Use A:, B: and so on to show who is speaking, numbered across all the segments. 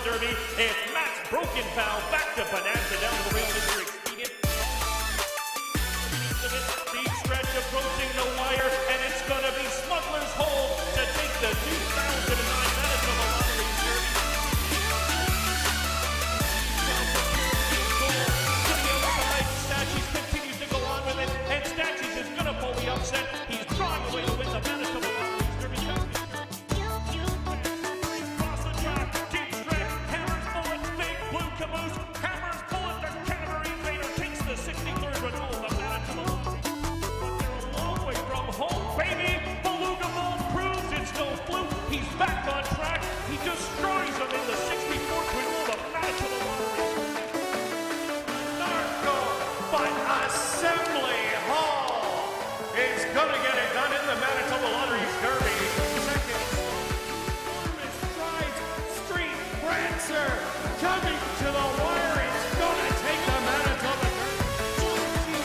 A: Manitoba Derby. It's Matt's broken foul back to Bonanza down the rail. Mr. Expedient. Deep stretch approaching the wire, and it's going to be Smuggler's Hold to take the 2009 Manitoba Lottery Derby. To the outside, Stachys continues to go on with it, and Stachys is going to pull the upset. He's drawn away to win the Manitoba Lottery Derby Championship. Across the track, deep stretch, Hammer's Bullet, big blue caboose. Hammer's Bullet, the Canterbury Invader, takes the 63rd renewal of the Manitoba Lottery. They're a long way from home, baby. Beluga Ball proves it's no fluke. He's back on track. He destroys them in the 64th renewal of the Manitoba Lottery. Narco, but Assembly Hall is going to get it done in the Manitoba Lottery Derby. Second, enormous strides, Street Prancer coming to the wire. It's going to take the Manitoba Derby.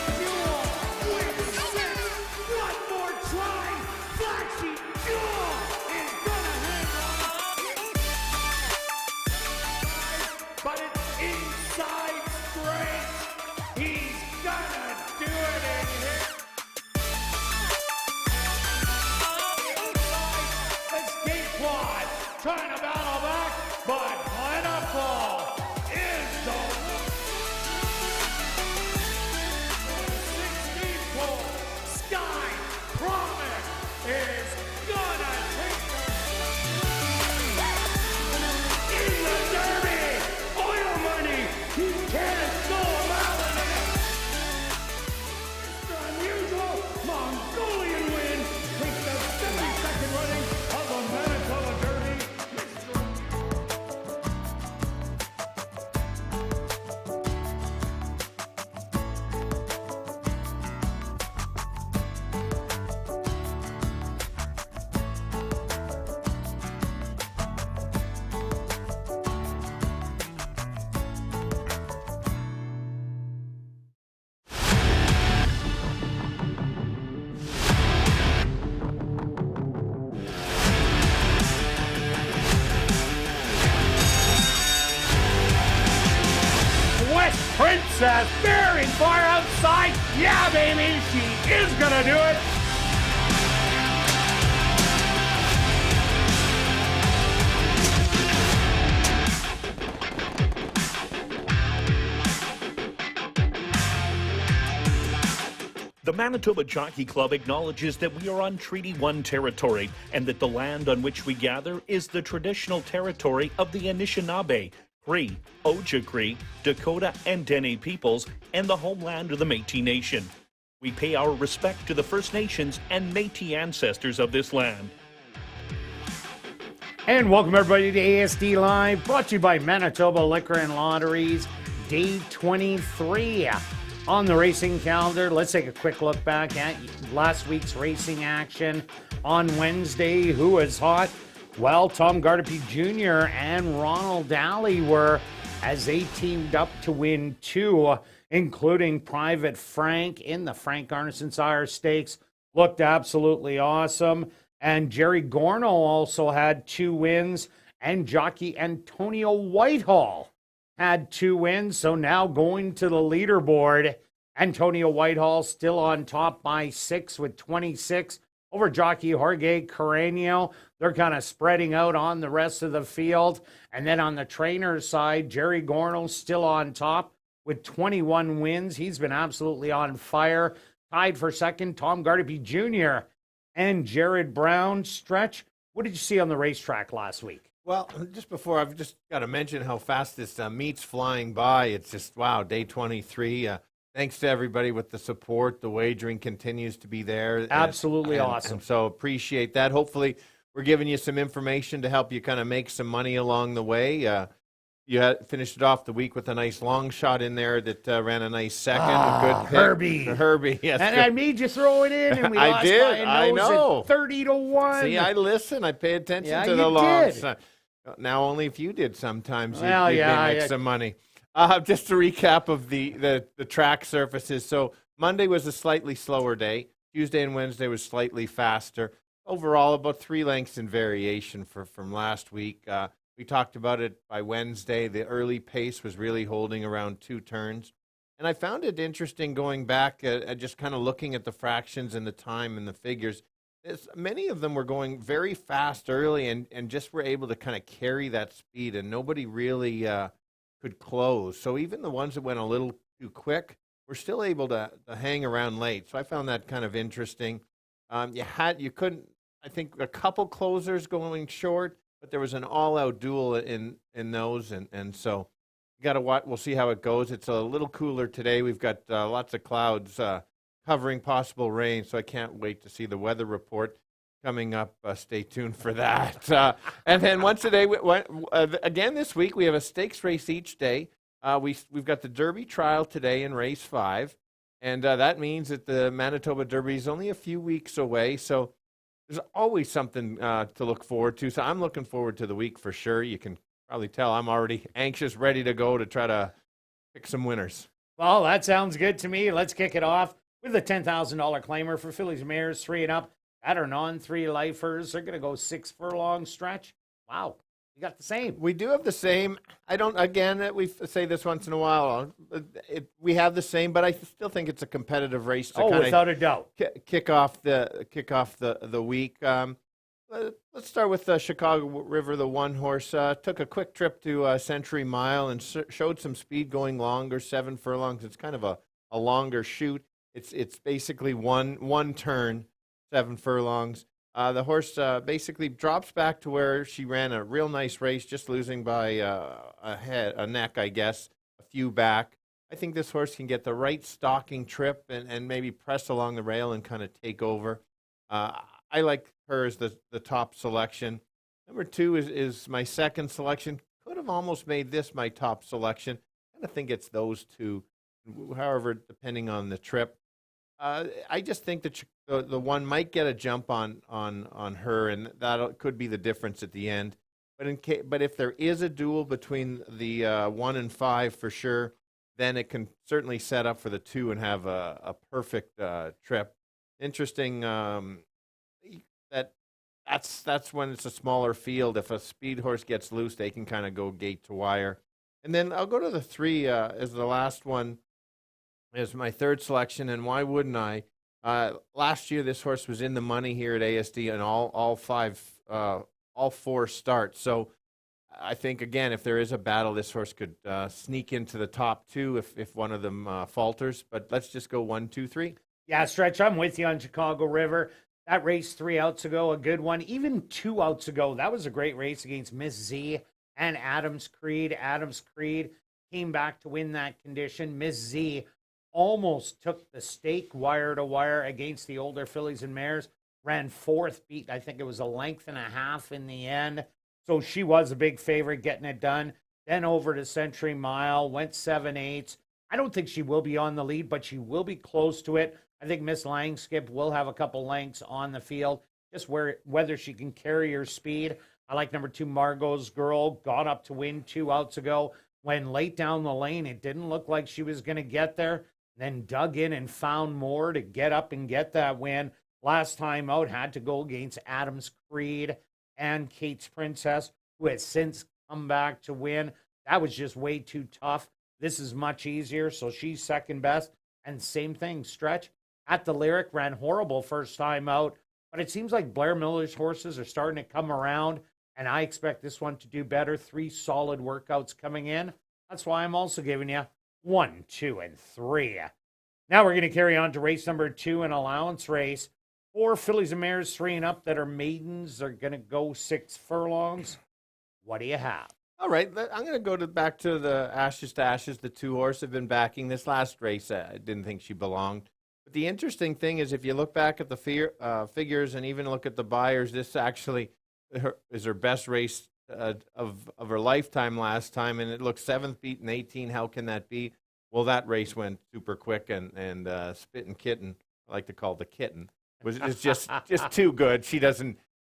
A: One more try. Flashy Jewel is going to hang on. But it's inside straight. He's gonna do it in here. Escape quad, trying to battle back, but Plentiful is the 16 pole. Sky Promise is gonna take in the Derby. Oil money, he can't go around it. Mr. Unusual Mongolian win takes the 52nd running of the Manitoba Derby. West Princess bearing far outside. Yeah, baby, she is gonna do it.
B: The Manitoba Jockey Club acknowledges that we are on Treaty 1 territory and that the land on which we gather is the traditional territory of the Anishinaabe, Cree, Ojibwe, Dakota, and Dene peoples, and the homeland of the Métis Nation. We pay our respect to the First Nations and Métis ancestors of this land.
C: And welcome everybody to ASD Live, brought to you by Manitoba Liquor and Lotteries, day 23 on the racing calendar. Let's take a quick look back at last week's racing action on Wednesday. Who was hot? Well, Tom Gardapi Jr. and Ronald Daly were, as they teamed up to win two, including Private Frank in the Frank Arneson Sire Stakes. Looked absolutely awesome. And Jerry Gorno also had two wins, and jockey Antonio Whitehall had two wins. So now going to the leaderboard, Antonio Whitehall still on top by 6 with 26 over jockey Jorge Carreño. They're kind of spreading out on the rest of the field. And then on the trainer's side, Jerry Gorno still on top with 21 wins. He's been absolutely on fire. Tied for second, Tom Gardapi Jr. and Jared Brown. Stretch, what did you see on the racetrack last week?
D: Well, just before, I've just got to mention how fast this meet's flying by. It's just, wow, day 23. Thanks to everybody with the support. The wagering continues to be there.
C: Absolutely awesome.
D: And so appreciate that. Hopefully, we're giving you some information to help you kind of make some money along the way. You had finished it off the week with a nice long shot in there that ran a nice second. A good pick. Herbie, yes.
C: And I made you throw it in, and we
D: I
C: lost
D: did.
C: by a
D: I
C: nose
D: know.
C: at 30-1.
D: See, I listen. I pay attention
C: Yeah,
D: to
C: you
D: the long
C: did.
D: shot. Now, only if you did sometimes,
C: Well,
D: you'd
C: yeah,
D: make some money. Just a recap of the track surfaces. So Monday was a slightly slower day. Tuesday and Wednesday was slightly faster. Overall, about 3 lengths in variation from last week. We talked about it by Wednesday. The early pace was really holding around 2 turns. And I found it interesting going back just kind of looking at the fractions and the time and the figures. Many of them were going very fast early and just were able to kind of carry that speed, and nobody really could close. So even the ones that went a little too quick were still able to hang around late. So I found that kind of interesting. You couldn't, I think, a couple closers going short, but there was an all-out duel in those, and so you got to watch. We'll see how it goes. It's a little cooler today. We've got lots of clouds covering possible rain, so I can't wait to see the weather report coming up. Stay tuned for that. And then once a day, again this week, we have a stakes race each day. We've got the Derby trial today in race 5, and that means that the Manitoba Derby is only a few weeks away, so there's always something to look forward to. So I'm looking forward to the week for sure. You can probably tell I'm already anxious, ready to go to try to pick some winners.
C: Well, that sounds good to me. Let's kick it off with a $10,000 claimer for fillies and mares 3 and up. That are non-3 lifers. They're going to go 6 furlong stretch. Wow. You got the same.
D: We do have the same. I don't, again, we say this once in a while. We have the same, but I still think it's a competitive race to
C: without a doubt.
D: Kick off the week. Let's start with Chicago River, the 1 horse. Took a quick trip to Century Mile and showed some speed going longer, 7 furlongs. It's kind of a longer shoot. It's basically one turn, 7 furlongs. The horse basically drops back to where she ran a real nice race, just losing by a neck, I guess, a few back. I think this horse can get the right stalking trip and maybe press along the rail and kind of take over. I like her as the top selection. Number 2 is my second selection. Could have almost made this my top selection. I kind of think it's those 2. However, depending on the trip. I just think that the one might get a jump on her, and that could be the difference at the end. But if there is a duel between the 1 and 5 for sure, then it can certainly set up for the 2 and have a perfect trip. Interesting that's when it's a smaller field. If a speed horse gets loose, they can kind of go gate to wire. And then I'll go to the 3 as the last one. Is my third selection, and why wouldn't I? Last year, this horse was in the money here at ASD in all 4 starts. So I think, again, if there is a battle, this horse could sneak into the top 2 if one of them falters. But let's just go 1, 2, 3.
C: Yeah, Stretch, I'm with you on Chicago River. That race 3 outs ago, a good one. Even 2 outs ago, that was a great race against Miss Z and Adams Creed. Adams Creed came back to win that condition. Miss Z almost took the stake wire to wire against the older fillies and mares, ran 4th, beat, I think it was a length and a half in the end. So she was a big favorite getting it done. Then over to Century Mile, went 7/8. I don't think she will be on the lead, but she will be close to it. I think Miss Langskip will have a couple lengths on the field, just whether she can carry her speed. I like number 2, Margot's Girl, got up to win 2 outs ago. When late down the lane, it didn't look like she was going to get there. Then dug in and found more to get up and get that win. Last time out, had to go against Adams Creed and Kate's Princess, who has since come back to win. That was just way too tough. This is much easier, so she's second best. And same thing, Stretch at the Lyric, ran horrible first time out, but it seems like Blair Miller's horses are starting to come around, and I expect this one to do better. 3 solid workouts coming in. That's why I'm also giving you 1, 2, and 3. Now we're going to carry on to race number 2, an allowance race. 4 fillies and mares 3 and up that are maidens are going to go 6 furlongs. What do you have?
D: All right, I'm going to go back to the Ashes to Ashes. The 2 horse have been backing this last race. I didn't think she belonged. But the interesting thing is if you look back at the figures and even look at the buyers, this actually is her best race of her lifetime last time, and it looked 7th beat in 18. How can that be? Well, that race went super quick, and Spittin' Kitten, I like to call the kitten, is just too good.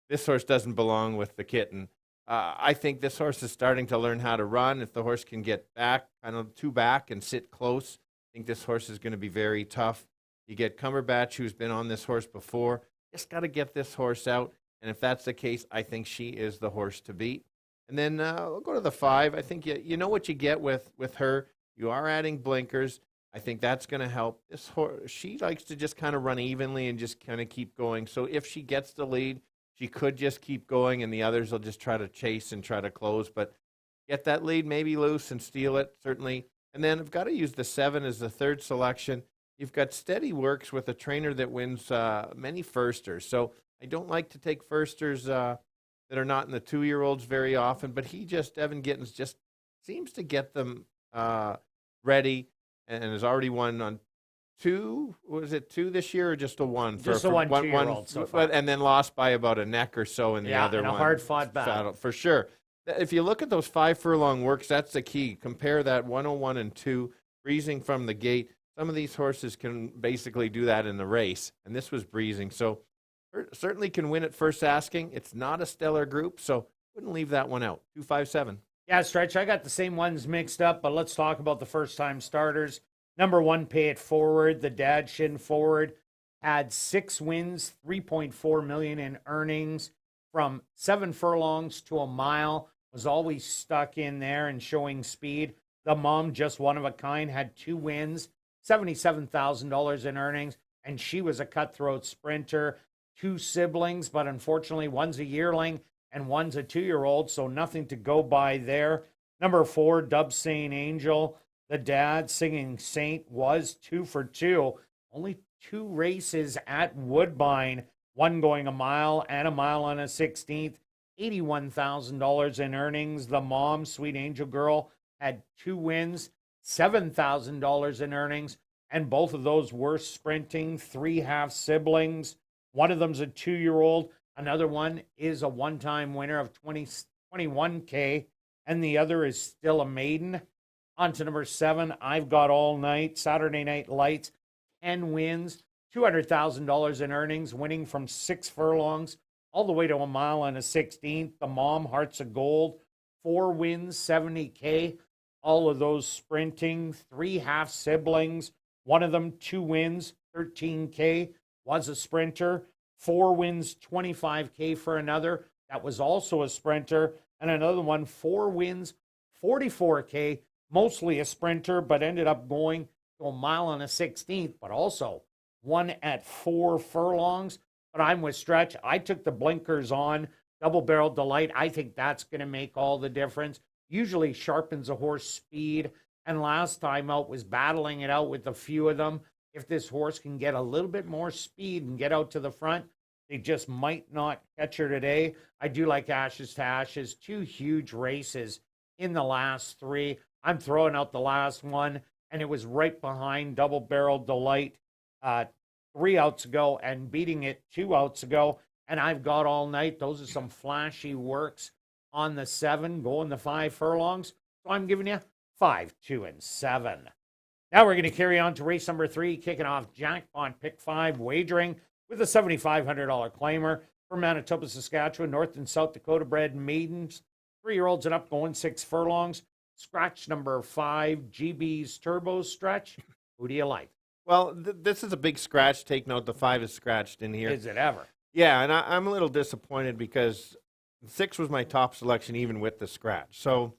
D: This horse doesn't belong with the kitten. I think this horse is starting to learn how to run. If the horse can get back, kind of 2 back and sit close, I think this horse is going to be very tough. You get Cumberbatch, who's been on this horse before. Just got to get this horse out, and if that's the case, I think she is the horse to beat. And then we'll go to the 5. I think you know what you get with her. You are adding blinkers. I think that's going to help. This horse, she likes to just kind of run evenly and just kind of keep going. So if she gets the lead, she could just keep going, and the others will just try to chase and try to close. But get that lead maybe loose and steal it, certainly. And then I've got to use the 7 as the 3rd selection. You've got Steady Works with a trainer that wins many firsters. So I don't like to take firsters that are not in the 2-year-olds very often, but Evan Gittins just seems to get them ready and has already won on 2. Was it 2 this year or just a 1?
C: Just a 1 2-year-old so far.
D: And then lost by about a neck or so in the other one.
C: Yeah, a hard-fought battle.
D: For sure. If you look at those 5 furlong works, that's the key. Compare that 101 and 2, breezing from the gate. Some of these horses can basically do that in the race, and this was breezing. So certainly can win at first asking. It's not a stellar group, so wouldn't leave that one out. 257.
C: Yeah, Stretch, I got the same ones mixed up, but let's talk about the first-time starters. Number 1, Pay It Forward. The dad, Shin Forward, had 6 wins, $3.4 million in earnings from 7 furlongs to a mile. Was always stuck in there and showing speed. The mom, just one of a kind, had 2 wins, $77,000 in earnings, and she was a cutthroat sprinter. 2 siblings, but unfortunately one's a yearling and one's a 2-year-old, so nothing to go by there. Number 4, Dub Saint Angel. The dad, Singing Saint, was 2 for 2. Only 2 races at Woodbine, one going a mile and a mile on a 16th. $81,000 in earnings. The mom, Sweet Angel Girl, had 2 wins, $7,000 in earnings, and both of those were sprinting. 3 half siblings. One of them's a 2-year-old. Another one is a one-time winner of $21K, and the other is still a maiden. On to number 7, I've Got All Night, Saturday Night Lights, 10 wins, $200,000 in earnings, winning from 6 furlongs all the way to a mile and a 16th. The mom, Hearts of Gold, 4 wins, $70K, all of those sprinting. 3 half siblings, one of them 2 wins, $13K, was a sprinter. 4 wins, $25K for another. That was also a sprinter. And another one, 4 wins, $44K, mostly a sprinter, but ended up going to a mile and a 16th, but also one at 4 furlongs. But I'm with Stretch. I took the blinkers on. Double Barrel Delight. I think that's going to make all the difference. Usually sharpens a horse speed. And last time out was battling it out with a few of them. If this horse can get a little bit more speed and get out to the front, they just might not catch her today. I do like Ashes to Ashes. 2 huge races in the last 3. I'm throwing out the last one, and it was right behind Double Barrel Delight 3 outs ago and beating it 2 outs ago. And I've Got All Night. Those are some flashy works on the 7, going the 5 furlongs. So I'm giving you 5, 2, and 7. Now we're going to carry on to race number 3, kicking off Jackpot Pick 5 wagering with a $7,500 claimer for Manitoba, Saskatchewan, North and South Dakota bred maidens, 3-year-olds and up, going 6 furlongs. Scratch number 5, GB's Turbo Stretch. Who do you like?
D: Well, this is a big scratch. Take note, the 5 is scratched in here.
C: Is it ever?
D: Yeah, and I'm a little disappointed because 6 was my top selection even with the scratch. So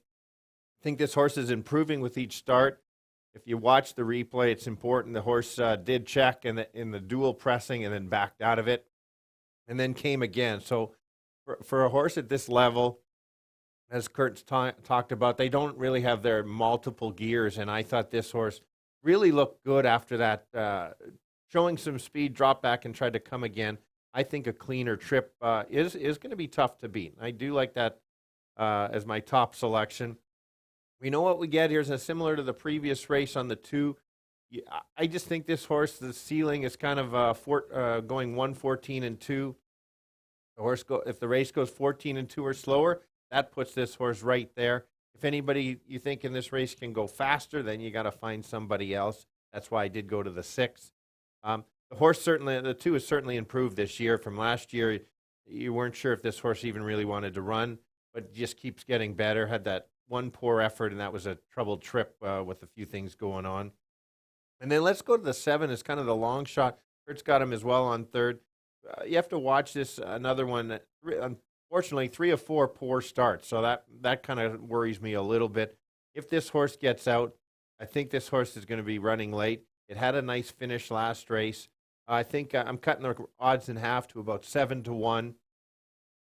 D: I think this horse is improving with each start. If you watch the replay, it's important. The horse did check in the dual pressing and then backed out of it and then came again. So for a horse at this level, as Kurt's talked about, they don't really have their multiple gears, and I thought this horse really looked good after that, showing some speed, dropped back and tried to come again. I think a cleaner trip is going to be tough to beat. I do like that as my top selection. We know what we get here is similar to the previous race on the 2. I just think this horse, the ceiling is kind of going 1:14 and 2. The horse if the race goes 14 and 2 or slower, that puts this horse right there. If anybody you think in this race can go faster, then you got to find somebody else. That's why I did go to the 6. The horse certainly, the 2 has certainly improved this year from last year. You weren't sure if this horse even really wanted to run, but just keeps getting better. Had that one poor effort, and that was a troubled trip with a few things going on. And then let's go to the 7 as kind of the long shot. Kurt's got him as well on 3rd. You have to watch this, another one. fortunately 3 of 4 poor starts, so that kind of worries me a little bit. If this horse gets out, I think this horse is going to be running late. It had a nice finish last race. I think I'm cutting the odds in half to about 7-1.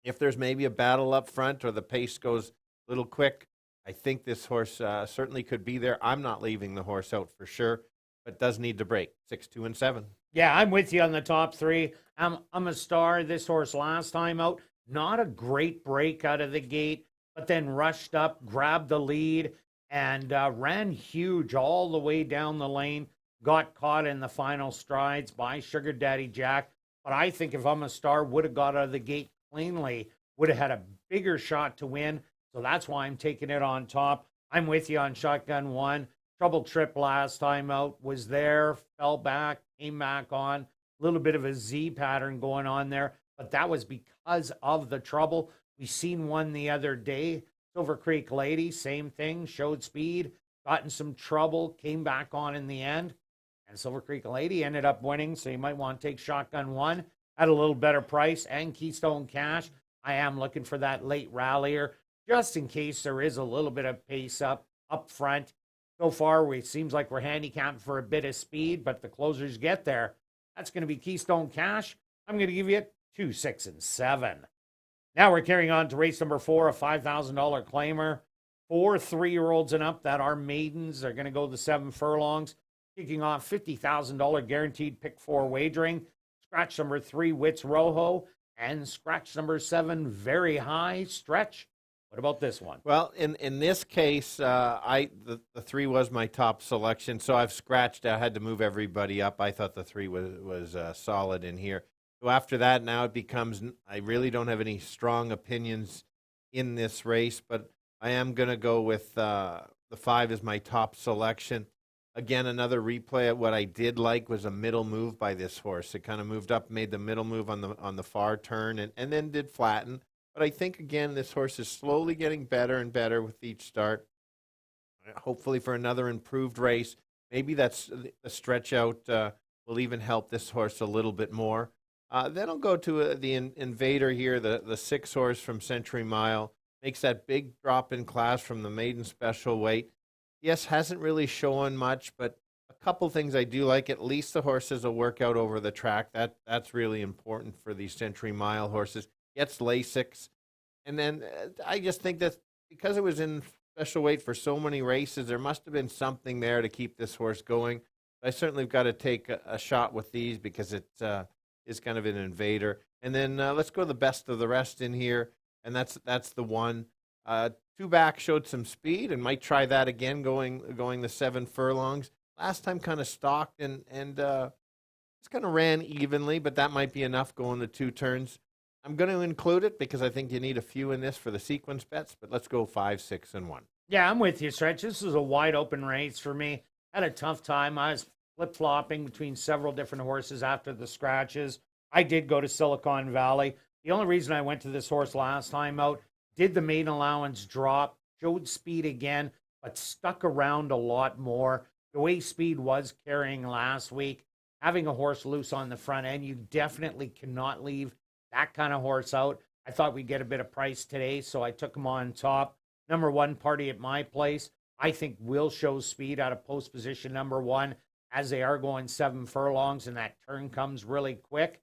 D: If there's maybe a battle up front or the pace goes a little quick, I think this horse certainly could be there. I'm not leaving the horse out for sure, but does need to break 6, 2, and 7.
C: Yeah, I'm with you on the top three. I'm a star. This horse last time out, not a great break out of the gate, but then rushed up, grabbed the lead, and ran huge all the way down the lane. Got caught in the final strides by Sugar Daddy Jack. But I think if I'm a star, would have got out of the gate cleanly, would have had a bigger shot to win. So that's why I'm taking it on top. I'm with you on Shotgun 1. Trouble Trip last time out was there, fell back, came back on. A little bit of a Z pattern going on there, but that was because of the trouble. We seen one the other day. Silver Creek Lady, same thing, showed speed, got in some trouble, came back on in the end. And Silver Creek Lady ended up winning, so you might want to take Shotgun 1 at a little better price. And Keystone Cash, I am looking for that late rallier, just in case there is a little bit of pace up front. So far, it seems like we're handicapped for a bit of speed, but the closers get there. That's going to be Keystone Cash. I'm going to give you 2, 6, and 7. Now we're carrying on to race number 4, a $5,000 claimer. 4 3-year-olds and up that are maidens are going to go the 7 furlongs. Kicking off $50,000 guaranteed pick 4 wagering. Scratch number 3, Wits Rojo. And scratch number 7, Very High Stretch. What about this one?
D: Well, in this case, the 3 was my top selection, so I've scratched. I had to move everybody up. I thought the 3 was solid in here. So after that, now it becomes, I really don't have any strong opinions in this race, but I am going to go with the 5 as my top selection. Again, another replay of what I did like was a middle move by this horse. It kind of moved up, made the middle move on the far turn, and then did flatten. But I think, again, this horse is slowly getting better and better with each start. Hopefully for another improved race. Maybe that's the stretch out will even help this horse a little bit more. Then I'll go to the Invader here, the 6 horse from Century Mile. Makes that big drop in class from the maiden special weight. Yes, hasn't really shown much, but a couple things I do like. At least the horses will work out over the track. That's really important for these Century Mile horses. Gets Lasix. And then I just think that because it was in special weight for so many races, there must have been something there to keep this horse going. I certainly have got to take a shot with these because it is kind of an Invader. And then let's go the best of the rest in here, and that's the 1. 2 back showed some speed and might try that again going the 7 furlongs. Last time kind of stalked and it's kind of ran evenly, but that might be enough going the 2 turns. I'm going to include it because I think you need a few in this for the sequence bets, but let's go 5, 6, and 1.
C: Yeah, I'm with you, Stretch. This is a wide open race for me. Had a tough time. I was flip-flopping between several different horses after the scratches. I did go to Silicon Valley. The only reason I went to this horse last time out, did the maiden allowance drop, showed speed again, but stuck around a lot more. The way speed was carrying last week, having a horse loose on the front end, you definitely cannot leave that kind of horse out. I thought we'd get a bit of price today, so I took him on top. Number 1, Party at My Place, I think will show speed out of post position number 1 as they are going 7 furlongs and that turn comes really quick.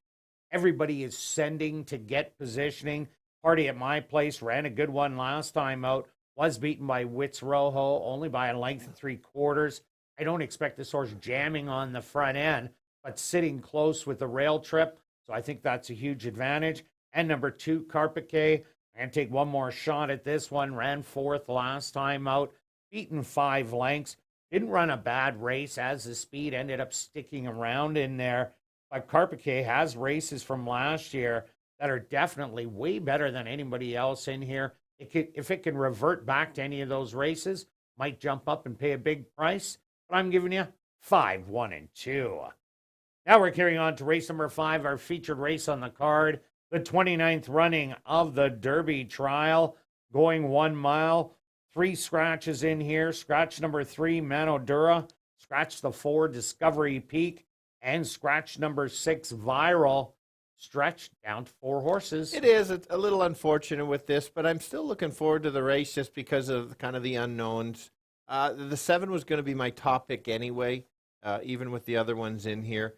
C: Everybody is sending to get positioning. Party at My Place ran a good one last time out, was beaten by Wits Rojo, only by a length of 3/4. I don't expect this horse jamming on the front end, but sitting close with the rail trip. So I think that's a huge advantage. And number 2, Carpiquet. I'm going to take one more shot at this one. Ran 4th last time out. Beaten 5 lengths. Didn't run a bad race as the speed ended up sticking around in there. But Carpiquet has races from last year that are definitely way better than anybody else in here. If it can revert back to any of those races, might jump up and pay a big price. But I'm giving you 5, 1, and 2. Now we're carrying on to race number 5, our featured race on the card, the 29th running of the Derby Trial, going 1 mile. 3 scratches in here. Scratch number 3, Manodura. Scratch the 4, Discovery Peak. And scratch number 6, Viral. stretched down to 4 horses.
D: It is. It's a little unfortunate with this, but I'm still looking forward to the race just because of kind of the unknowns. The 7 was going to be my top pick anyway, even with the other ones in here.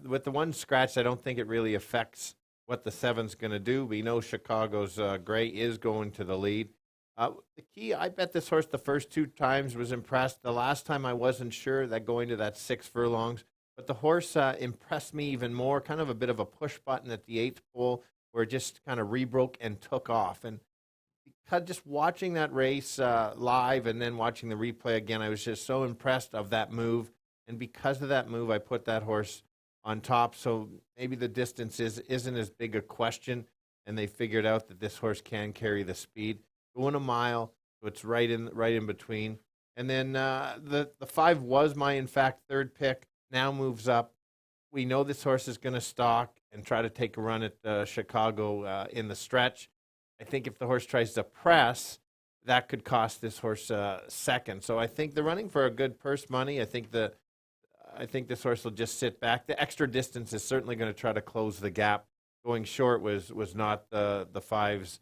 D: With the one scratch, I don't think it really affects what the 7's going to do. We know Chicago's Gray is going to the lead. The key, I bet this horse the first 2 times was impressed. The last time I wasn't sure that going to that 6 furlongs. But the horse impressed me even more, kind of a bit of a push button at the 8th pole where it just kind of rebroke and took off. And because just watching that race live and then watching the replay again, I was just so impressed of that move. And because of that move, I put that horse on top. So maybe the distance isn't as big a question. And they figured out that this horse can carry the speed. Going a mile, so it's right in between. And then the 5 was my, in fact, 3rd pick. Now moves up. We know this horse is going to stalk and try to take a run at Chicago in the stretch. I think if the horse tries to press, that could cost this horse second. So I think they're running for a good purse money. I think this horse will just sit back. The extra distance is certainly going to try to close the gap. Going short was not the 5's,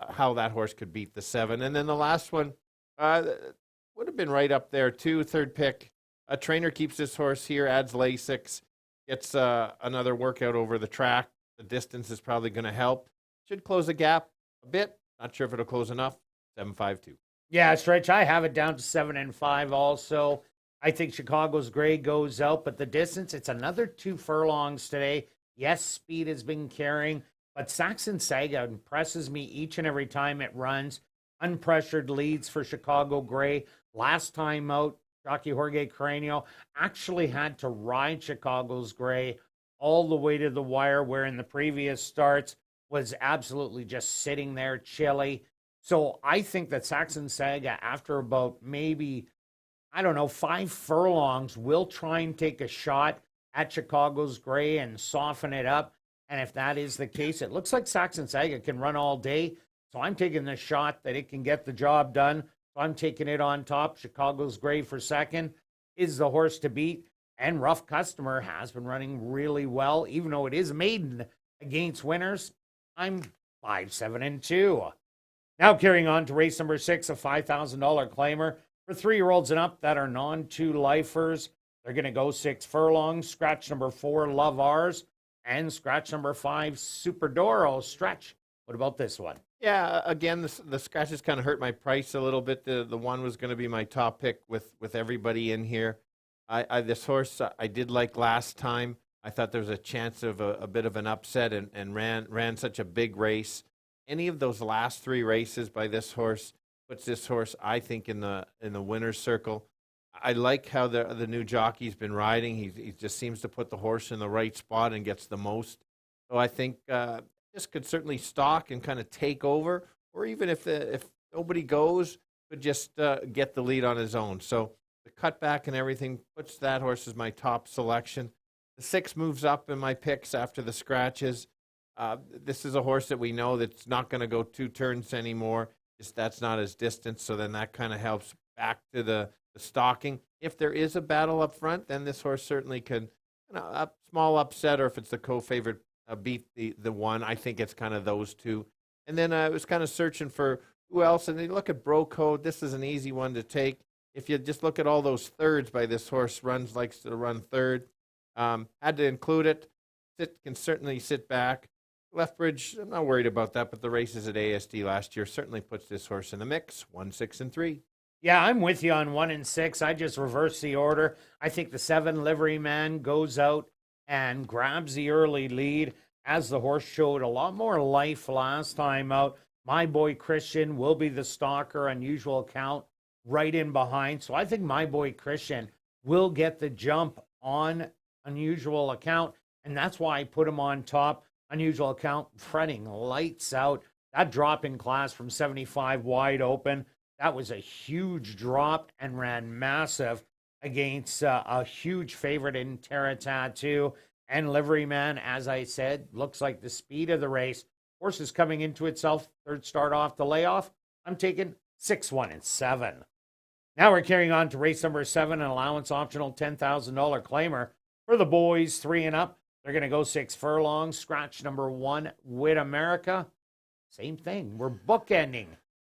D: how that horse could beat the 7. And then the last one would have been right up there too, 3rd pick. A trainer keeps this horse here, adds Lasix, gets another workout over the track. The distance is probably going to help. Should close the gap a bit. Not sure if it'll close enough. 7.52.
C: Yeah, Stretch, I have it down to 7 and 5 also. I think Chicago's Gray goes out, but the distance, it's another 2 furlongs today. Yes, speed has been carrying, but Saxon Saga impresses me each and every time it runs. Unpressured leads for Chicago Gray. Last time out, jockey Jorge Carreño actually had to ride Chicago's Gray all the way to the wire, where in the previous starts was absolutely just sitting there chilly. So I think that Saxon Saga, after about maybe, 5 furlongs, will try and take a shot at Chicago's Gray and soften it up. And if that is the case, it looks like Saxon Saga can run all day. So I'm taking the shot that it can get the job done. So I'm taking it on top. Chicago's Gray for second is the horse to beat. And Rough Customer has been running really well, even though it is maiden against winners. I'm 5, 7, and 2. Now carrying on to race number 6, a $5,000 claimer for 3-year-olds and up that are non-2 lifers. They're going to go 6 furlongs. Scratch number 4, Love Ours, and scratch number 5, Super Doro. Stretch, what about this one?
D: Yeah, again, the scratches kind of hurt my price a little bit. The 1 was going to be my top pick with everybody in here. This horse I did like last time. I thought there was a chance of a bit of an upset and ran such a big race. Any of those last 3 races by this horse puts this horse, I think, in the winner's circle. I like how the new jockey's been riding. He just seems to put the horse in the right spot and gets the most. So I think this could certainly stalk and kind of take over, or even if nobody goes, could just get the lead on his own. So the cutback and everything puts that horse as my top selection. The 6 moves up in my picks after the scratches. This is a horse that we know that's not going to go 2 turns anymore. Just that's not his distance, so then that kind of helps back to the stalking. If there is a battle up front, then this horse certainly can, small upset, or if it's the co-favorite, beat the 1. I think it's kind of those 2. And then I was kind of searching for who else, and you look at Bro Code. This is an easy one to take. If you just look at all those thirds by this horse, likes to run third. Had to include it. Can certainly sit back. Lethbridge, I'm not worried about that, but the races at ASD last year certainly puts this horse in the mix. 1, 6, and 3.
C: Yeah, I'm with you on 1 and 6. I just reversed the order. I think the 7 Livery Man goes out and grabs the early lead, as the horse showed a lot more life last time out. My Boy Christian will be the stalker, Unusual Count right in behind. So I think My Boy Christian will get the jump on Unusual Account, and that's why I put him on top. Unusual Account fretting lights out. That drop in class from 75 wide open, that was a huge drop and ran massive against a huge favorite in Terra Tattoo. And Liveryman, as I said, looks like the speed of the race. Horse is coming into itself. 3rd start off the layoff. I'm taking 6, 1, and 7. Now we're carrying on to race number 7, an allowance optional $10,000 claimer for the boys 3 and up. They're going to go 6 furlongs. Scratch number 1, Win America. Same thing. We're bookending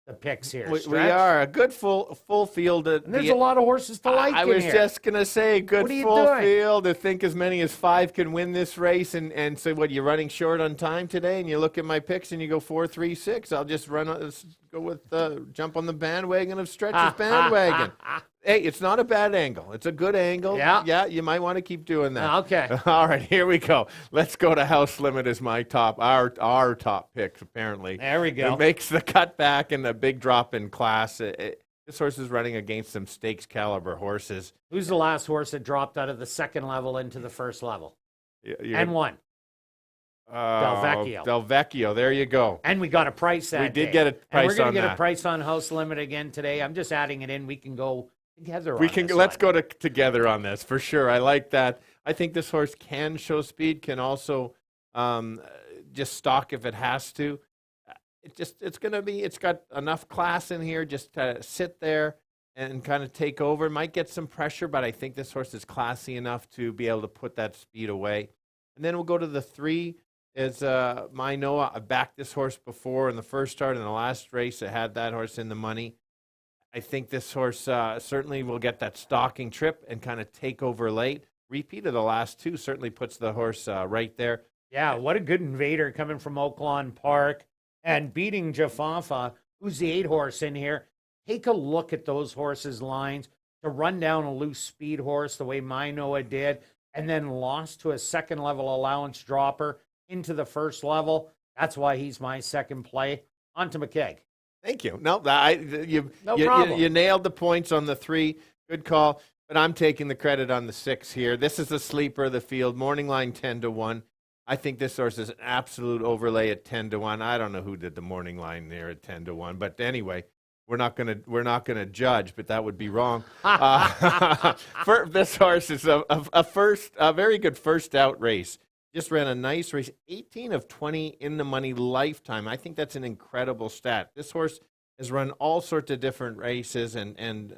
C: the picks here.
D: We are a good full field.
C: And there's a lot of horses to like
D: I
C: in
D: was
C: here.
D: just going to say, good
C: What are you
D: full
C: doing?
D: field. I think as many as 5 can win this race. And so, what, you're running short on time today? And you look at my picks and you go 4, 3, 6. I'll just go with jump on the bandwagon of Stretch's bandwagon. Hey, it's not a bad angle. It's a good angle.
C: Yeah.
D: You might want to keep doing that.
C: Okay.
D: All right, here we go. Let's go to House Limit as my top, our top picks, apparently.
C: There we go.
D: It makes the cutback and a big drop in class. This horse is running against some stakes caliber horses.
C: Who's the last horse that dropped out of the second level into the first level? And won? Del Vecchio.
D: Del Vecchio, there you go.
C: And we got a price that
D: We did
C: day.
D: get a price
C: and we're gonna
D: on
C: get
D: that.
C: a price on House Limit again today. I'm just adding it in. We can go together on this
D: Let's
C: one.
D: go together on this for sure. I like that. I think this horse can show speed, can also just stalk if it has to. It's got enough class in here just to sit there and kind of take over. Might get some pressure, but I think this horse is classy enough to be able to put that speed away. And then we'll go to the 3. Is My Noah. I backed this horse before in the first start. In the last race, I had that horse in the money. I think this horse certainly will get that stalking trip and kind of take over late. Repeat of the last 2 certainly puts the horse right there.
C: Yeah, what a good invader coming from Oaklawn Park and beating Jafafa, who's the 8 horse in here. Take a look at those horses' lines to run down a loose speed horse the way My Noah did, and then lost to a second level allowance dropper into the first level. That's why he's my second play. On to McKeag.
D: Thank you. You
C: problem.
D: You nailed the points on the 3. Good call. But I'm taking the credit on the 6 here. This is the sleeper of the field. Morning line 10-1. I think this horse is an absolute overlay at 10-1. I don't know who did the morning line there at 10-1, but anyway, we're not gonna judge, but that would be wrong. This horse is a very good first out race. Just ran a nice race, 18 of 20 in the money lifetime. I think that's an incredible stat. This horse has run all sorts of different races and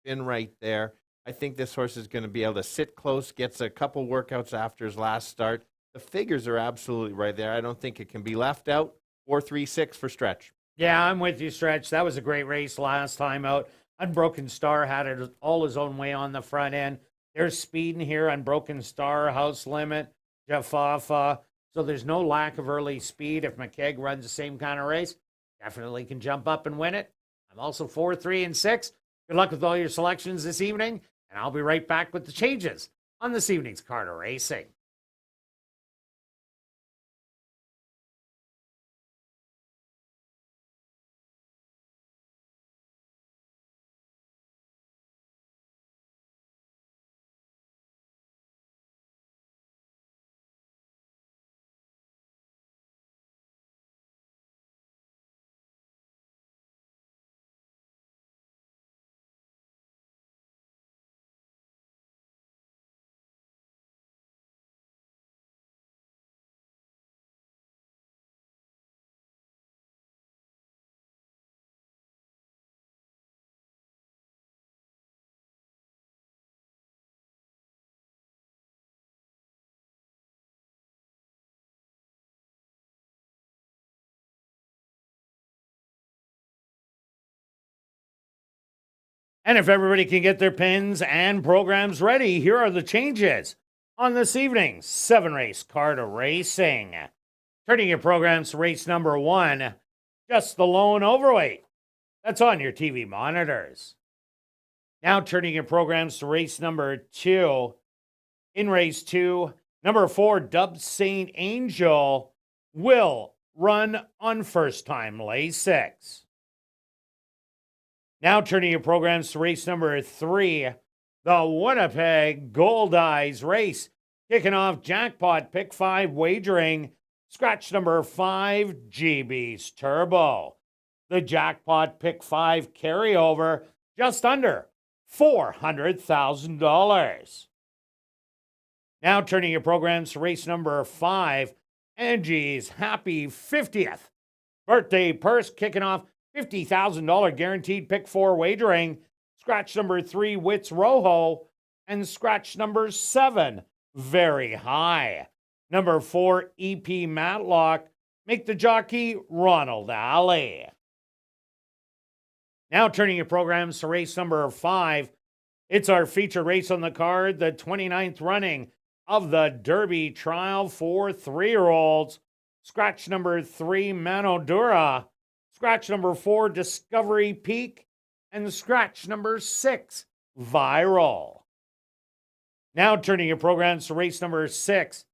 D: been right there. I think this horse is going to be able to sit close, gets a couple workouts after his last start. The figures are absolutely right there. I don't think it can be left out. 4-3-6 for Stretch.
C: Yeah, I'm with you, Stretch. That was a great race last time out. Unbroken Star had it all his own way on the front end. There's speed in here. Unbroken Star, House Limit, Jafafa. So there's no lack of early speed. If McKeag runs the same kind of race, definitely can jump up and win it. I'm also 4-3-6. Good luck with all your selections this evening, and I'll be right back with the changes on this evening's Carter Racing. And if everybody can get their pins and programs ready, here are the changes on this evening's 7-race Carter Racing. Turning your programs to race number 1, just the lone overweight. That's on your TV monitors. Now turning your programs to race number 2. In race 2, number 4, Dub St. Angel, will run on first time Lasix. Now turning your programs to race number 3, the Winnipeg Gold Eyes race. Kicking off jackpot pick 5 wagering, scratch number 5, GB's Turbo. The jackpot pick 5 carryover, just under $400,000. Now turning your programs to race number 5, Angie's Happy 50th birthday purse, kicking off $50,000 guaranteed pick 4 wagering, scratch number 3, Wits Rojo, and scratch number 7, Very High. Number 4, EP Matlock, make the jockey Ronald Alley. Now turning your programs to race number 5. It's our featured race on the card, the 29th running of the Derby Trial for 3-year-olds. Scratch number 3, Manodura. Scratch number 4, Discovery Peak. And scratch number 6, Viral. Now turning your programs to race number 6.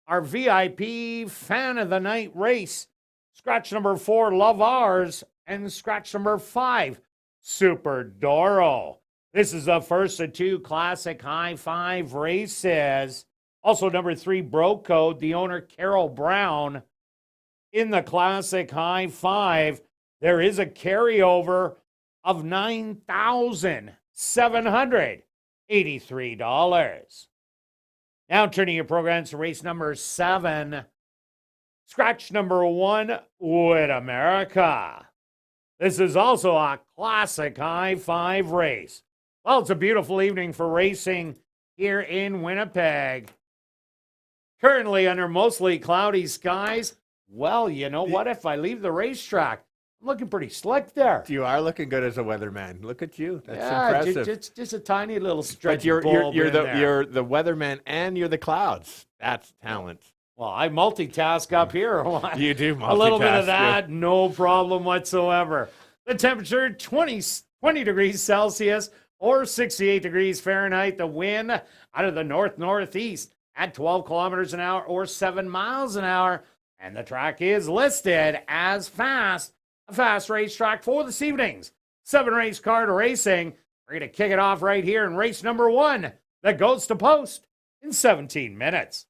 C: Our VIP Fan of the Night race. Scratch number 4, Love Ours. And scratch number 5, Super Doro. This is the first of 2 classic high 5 races. Also number 3, Bro Code, the owner Carol Brown. In the classic high 5, there is a carryover of $9,783. Now turning your programs to race number 7. Scratch number 1, Wood America. This is also a classic high 5 race. Well, it's a beautiful evening for racing here in Winnipeg. Currently under mostly cloudy skies. Well, you know what? If I leave the racetrack, I'm looking pretty slick there.
D: You are looking good as a weatherman. Look at you. That's impressive.
C: Just a tiny little stretch.
D: But you're the weatherman and you're the clouds. That's talent.
C: Well, I multitask up here.
D: You do multitask.
C: A little bit of that, no problem whatsoever. The temperature, 20 degrees Celsius or 68 degrees Fahrenheit. The wind out of the north-northeast at 12 kilometers an hour or 7 miles an hour. And the track is listed as fast. A fast racetrack for this evening's 7-race card racing. We're going to kick it off right here in race number 1 that goes to post in 17 minutes.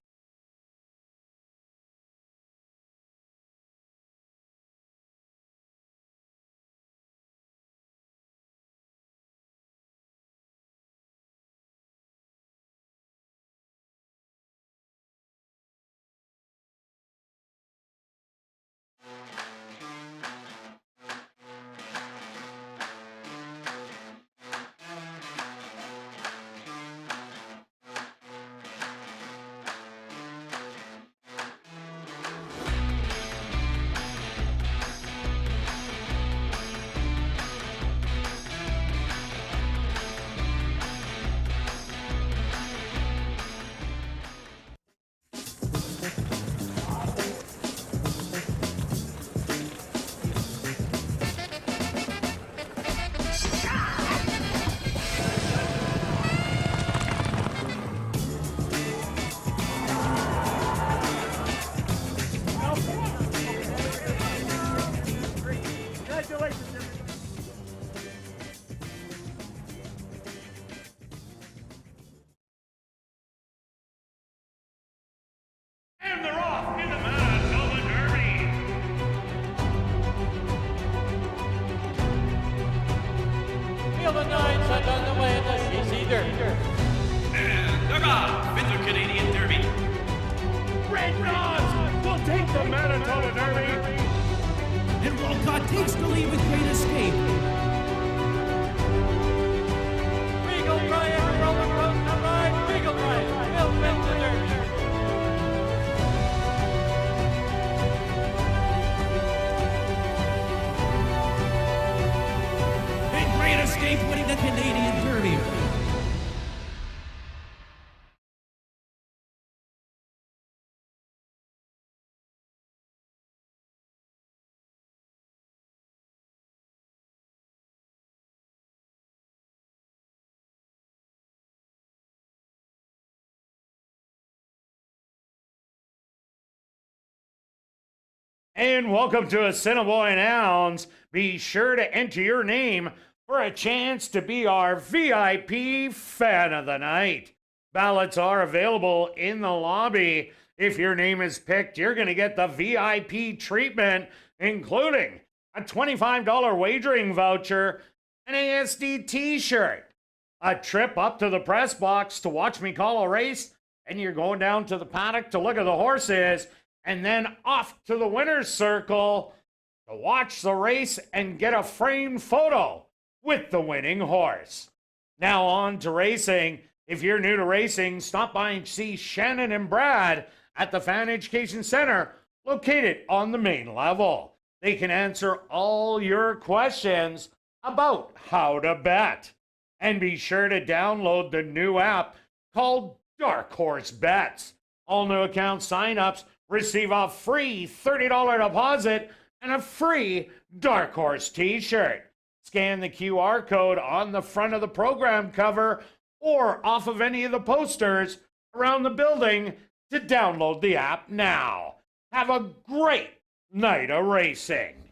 A: And they're off in the Manitoba Derby.
E: Field of 9 set on the way at the CC Derby.
A: And they're off in the Canadian Derby. Red Knots will take the Manitoba Derby.
F: And Walcott takes the lead with Great Escape.
E: Regal Brian, Roman Rose, the ride. Regal Brian will win the Derby.
F: And Great Escape winning the Canadian Derby.
C: And welcome to Assiniboia Hounds. Be sure to enter your name for a chance to be our VIP Fan of the Night. Ballots are available in the lobby. If your name is picked, you're going to get the VIP treatment, including a $25 wagering voucher, an ASD t-shirt, a trip up to the press box to watch me call a race, and you're going down to the paddock to look at the horses, and then off to the winner's circle to watch the race and get a framed photo with the winning horse. Now on to racing. If you're new to racing, stop by and see Shannon and Brad at the Fan Education Center located on the main level. They can answer all your questions about how to bet. And be sure to download the new app called Dark Horse Bets. All new account signups receive a free $30 deposit and a free Dark Horse t-shirt. Scan the QR code on the front of the program cover or off of any of the posters around the building to download the app now. Have a great night of racing.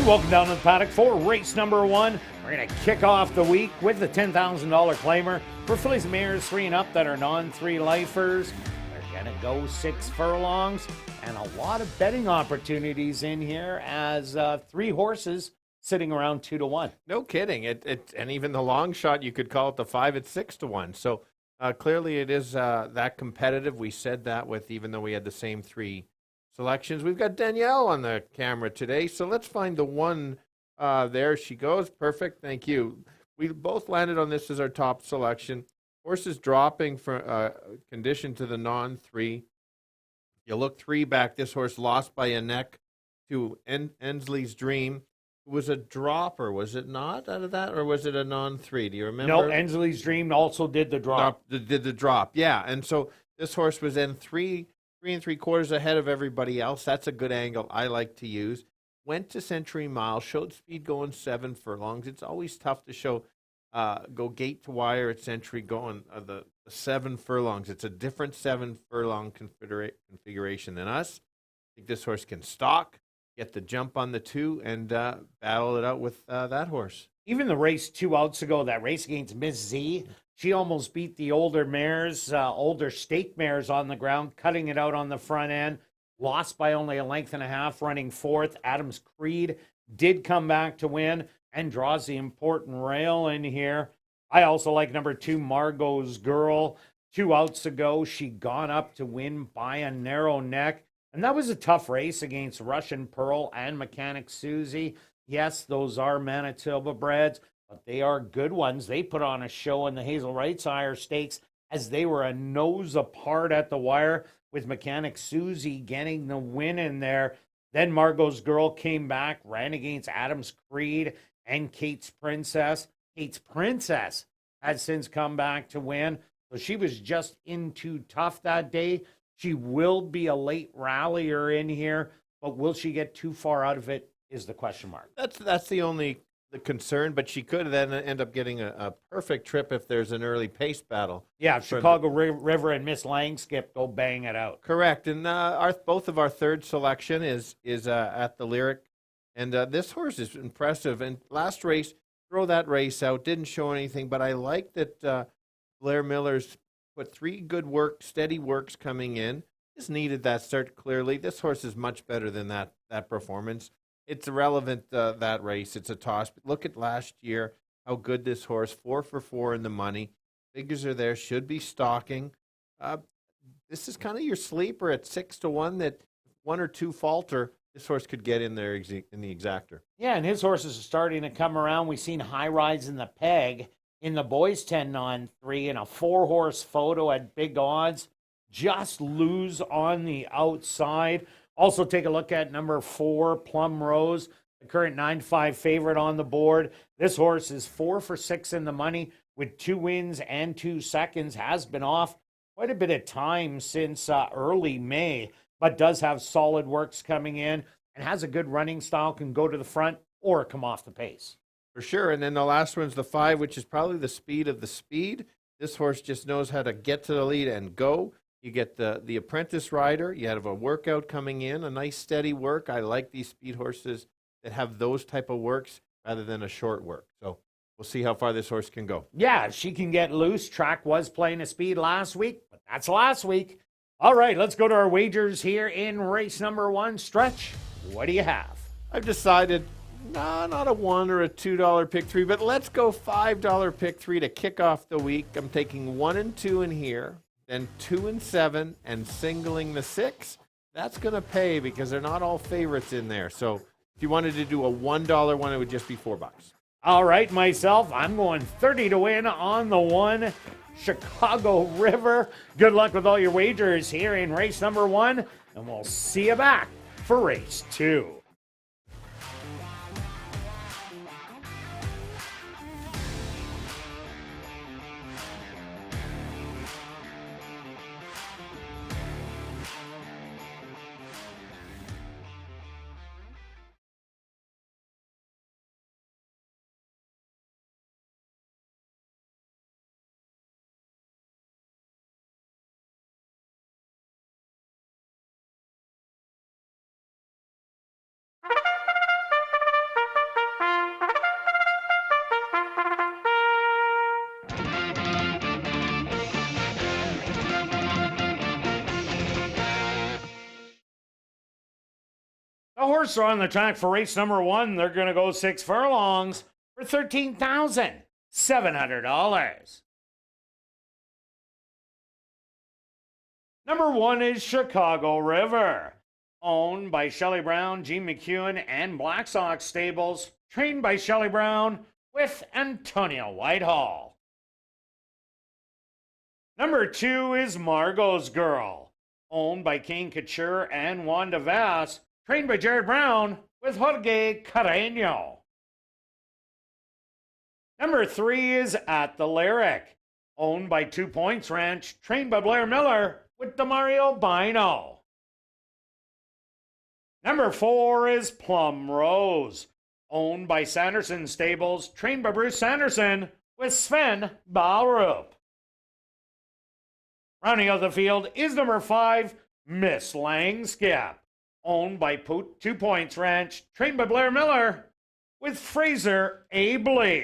C: And welcome down to the paddock for race number 1. We're going to kick off the week with the $10,000 claimer for fillies and mares 3 and up that are non-3 lifers. They're going to go 6 furlongs, and a lot of betting opportunities in here as 3 horses sitting around 2 to 1.
D: No kidding. And even the long shot, you could call it the 5 at 6 to 1. So clearly it is that competitive. We said that with, even though we had the same 3 selections. We've got Danielle on the camera today, so let's find the one. There she goes. Perfect. Thank you. We both landed on this as our top selection. Horses dropping for condition to the non-3. You look 3 back. This horse lost by a neck to Ensley's Dream. It was a dropper, was it not, out of that, or was it a non-3? Do you remember?
C: No, Ensley's Dream also did the drop.
D: Did the drop, yeah. And so this horse was then 3 3 3/4 ahead of everybody else. That's a good angle I like to use. Went to Century Mile, showed speed going 7 furlongs. It's always tough to show, go gate to wire at Century going the 7 furlongs. It's a different 7 furlong configuration than us. I think this horse can stalk, get the jump on the 2, and battle it out with that horse.
C: Even the race 2 outs ago, that race against Miss Z, she almost beat the older mares, older stake mares on the ground, cutting it out on the front end. Lost by only a length and a half, running 4th. Adams Creed did come back to win and draws the important rail in here. I also like number 2, Margot's Girl. 2 outs ago, she gone up to win by a narrow neck. And that was a tough race against Russian Pearl and Mechanic Susie. Yes, those are Manitoba breds, but they are good ones. They put on a show in the Hazel Wrightsire Stakes as they were a nose apart at the wire, with Mechanic Susie getting the win in there. Then Margot's Girl came back, ran against Adams Creed and Kate's Princess. Kate's Princess has since come back to win. So she was just in too tough that day. She will be a late rallier in here, but will she get too far out of it is the question mark.
D: That's the only concern, but she could then end up getting a perfect trip if there's an early pace battle.
C: Yeah, Chicago River and Miss Langskip go bang it out.
D: Correct, and both of our third selection is at the Lyric, and this horse is impressive. And last race, throw that race out, didn't show anything, but I like that Blair Miller's put 3 good steady works coming in. Just needed that start clearly. This horse is much better than that performance. It's irrelevant, that race. It's a toss. But look at last year, how good this horse, 4 for 4 in the money. Figures are there, should be stalking. This is kind of your sleeper at 6 to 1 that 1 or 2 falter, this horse could get in there in the exactor.
C: Yeah, and his horses are starting to come around. We've seen High Rides in the Peg in the boys 10-on-3 and a 4-horse photo at big odds. Just lose on the outside. Also, take a look at number 4, Plum Rose, the current 9-5 favorite on the board. This horse is 4 for 6 in the money with 2 wins and 2 seconds. Has been off quite a bit of time since early May, but does have solid works coming in and has a good running style, can go to the front or come off the pace.
D: For sure. And then the last one's the 5, which is probably the speed of the speed. This horse just knows how to get to the lead and go. You get the apprentice rider. You have a workout coming in, a nice steady work. I like these speed horses that have those type of works rather than a short work. So we'll see how far this horse can go.
C: Yeah, she can get loose. Track was playing a speed last week, but that's last week. All right, let's go to our wagers here in race number 1. Stretch, what do you have?
D: I've decided, not a $1 or a $2 pick 3, but let's go $5 pick 3 to kick off the week. I'm taking 1 and 2 in here. Then 2 and 7 and singling the 6. That's going to pay because they're not all favorites in there. So if you wanted to do a $1 one, it would just be $4.
C: All right, myself, I'm going 30 to win on the 1. Chicago River. Good luck with all your wagers here in race number 1, and we'll see you back for race 2. The horses are on the track for race number 1. They're going to go 6 furlongs for $13,700. Number 1 is Chicago River, owned by Shelley Brown, Gene McEwen, and Black Sox Stables, trained by Shelley Brown with Antonio Whitehall. Number 2 is Margot's Girl, owned by Kane Couture and Wanda Vass, trained by Jared Brown with Jorge Carreño. Number 3 is At the Lyric, owned by 2 Points Ranch, trained by Blair Miller with Demario Bino. Number 4 is Plum Rose, owned by Sanderson Stables, trained by Bruce Sanderson with Sven Balrup. Rounding out the field is number 5, Miss Langskip, owned by 2 Points Ranch, trained by Blair Miller with Fraser Abley.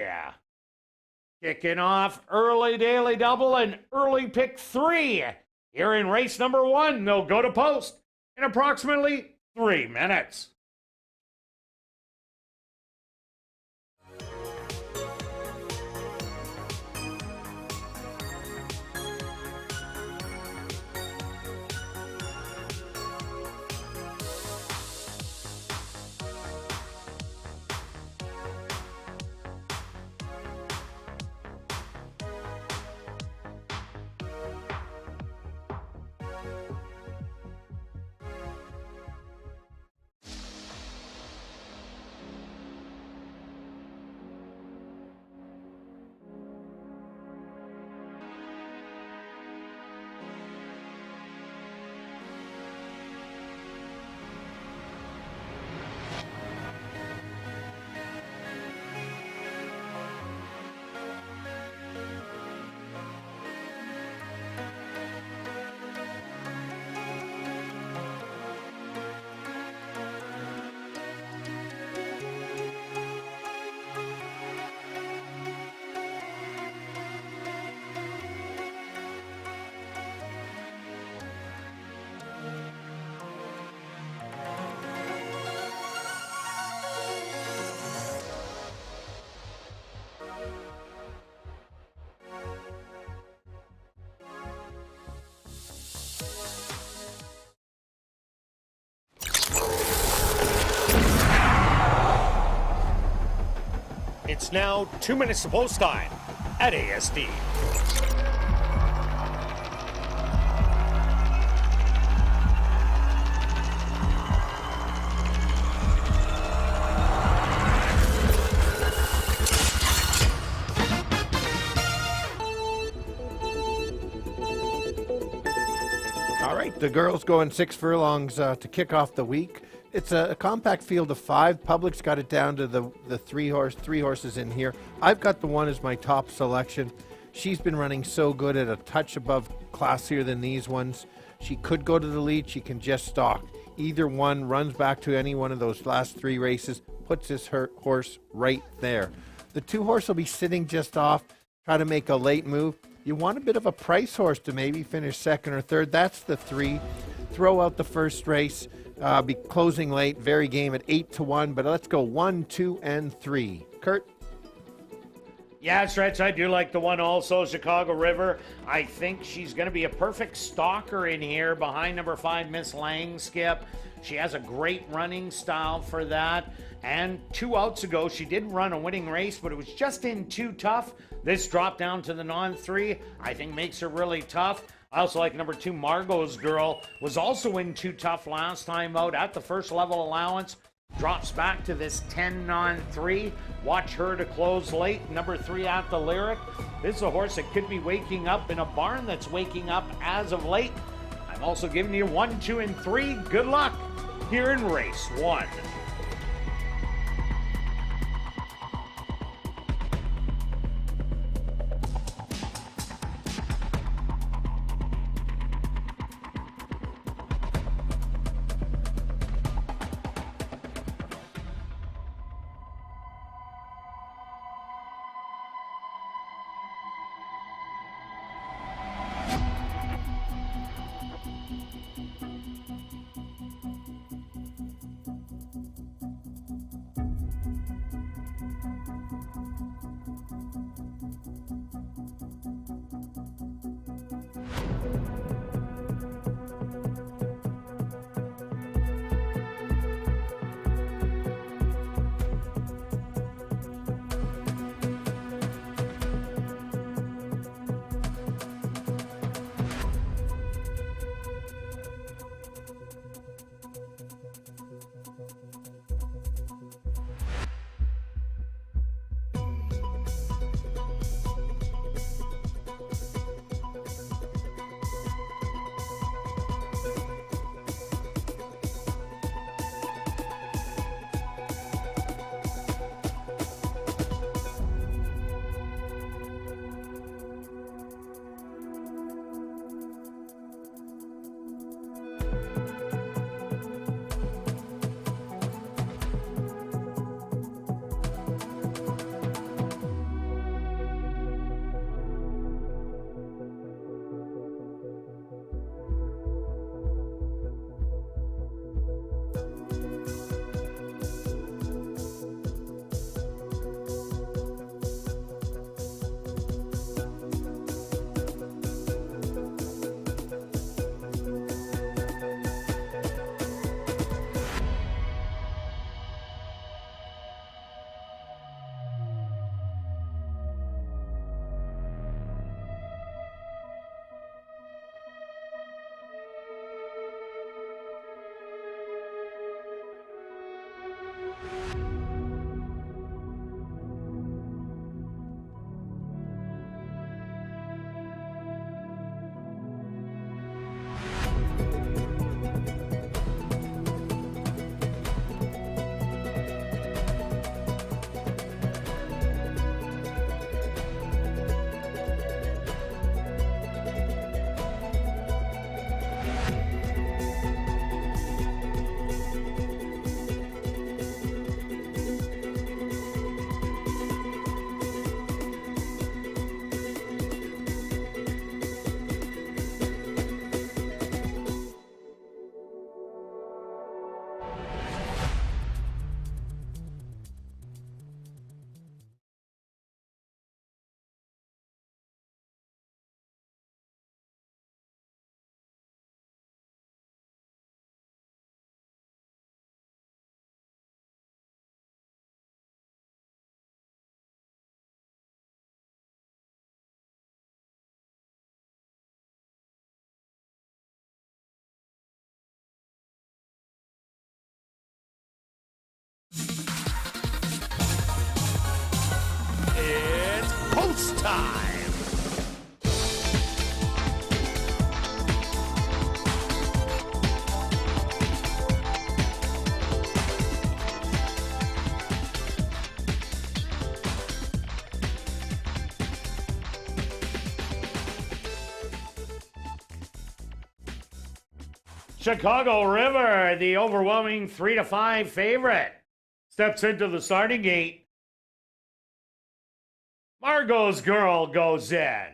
C: Kicking off early daily double and early pick 3. Here in race number 1, they'll go to post in approximately 3 minutes.
G: It's now 2 minutes to post time at ASD.
D: All right, the girls going 6 furlongs to kick off the week. It's a compact field of 5. Public's got it down to the three horses in here. I've got the one as my top selection. She's been running so good at a touch above classier than these ones. She could go to the lead. She can just stalk. Either one runs back to any one of those last 3 races, puts this horse right there. The 2 horse will be sitting just off, try to make a late move. You want a bit of a price horse to maybe finish 2nd or 3rd. That's the 3. Throw out the first race. Be closing late, very game at 8-1, but let's go 1, 2, and 3. Kirt?
C: Yeah, Stretch, I do like the one also, Chicago River. I think she's going to be a perfect stalker in here behind number 5, Miss Langskip. She has a great running style for that. And 2 outs ago, she did run a winning race, but it was just in too tough. This drop down to the non-3, I think makes her really tough. I also like number 2, Margot's Girl. Was also in too tough last time out at the first level allowance. Drops back to this 10 non-3. Watch her to close late. Number 3, At the Lyric. This is a horse that could be waking up in a barn that's waking up as of late. I'm also giving you 1, 2, and 3. Good luck here in race 1. post time. Chicago River, the overwhelming 3-5 favorite, steps into the starting gate. Margot's Girl goes in.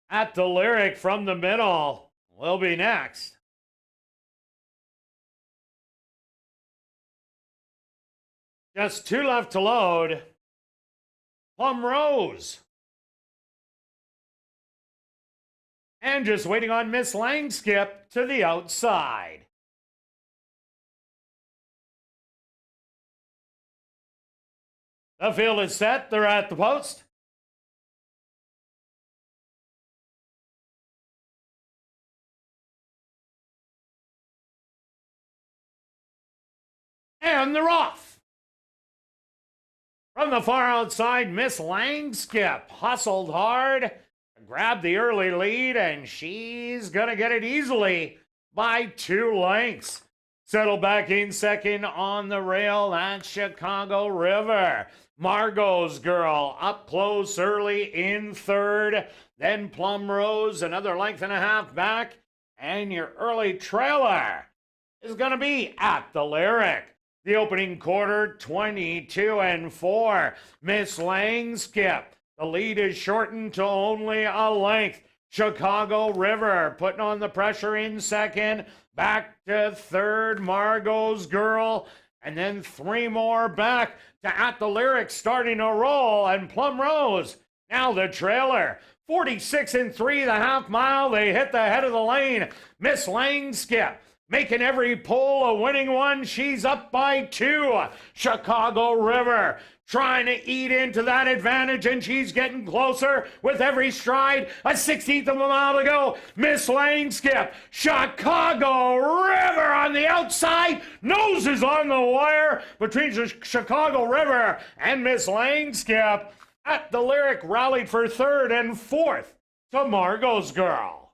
C: At the Lyric from the middle will be next. Just 2 left to load. Plum Rose. And just waiting on Miss Langskip to the outside. The field is set. They're at the post. And they're off. From the far outside, Miss Langskip hustled hard, grabbed the early lead, and she's going to get it easily by 2 lengths. Settle back in second on the rail, that's Chicago River. Margot's Girl up close early in third. Then Plum Rose, another length and a half back. And your early trailer is going to be At the Lyric. The opening quarter, 22-4. Miss Langskip. The lead is shortened to only a length. Chicago River putting on the pressure in second. Back to third, Margot's Girl. And then 3 more back to At the Lyric starting to roll. And Plum Rose, now the trailer. 46-3, the half mile. They hit the head of the lane. Miss Langskip making every pole a winning one. She's up by 2. Chicago River trying to eat into that advantage, and she's getting closer with every stride. A 16th of a mile to go. Miss Langskip, Chicago River on the outside. Noses on the wire between Chicago River and Miss Langskip. At the Lyric rallied for third and fourth to Margot's Girl.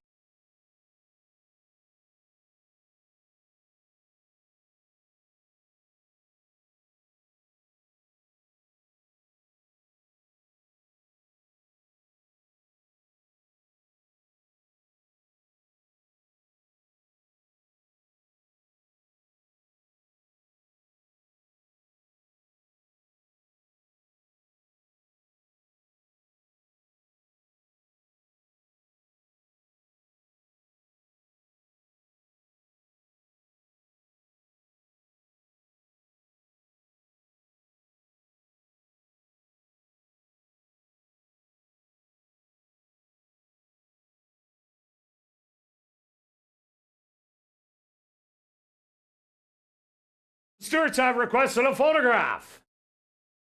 C: Stewards have requested a photograph.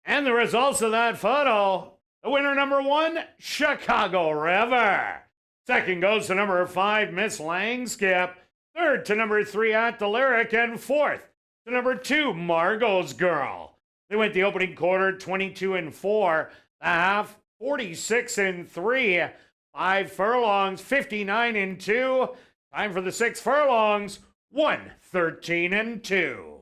C: And the results of that photo, the winner number 1, Chicago River. Second goes to number 5, Miss Langskip. Third to number 3, At the Lyric. And fourth to number 2, Margot's Girl. They went the opening quarter 22-4, the half 46-3, 5 furlongs 59-2. Time for the 6 furlongs 113-2.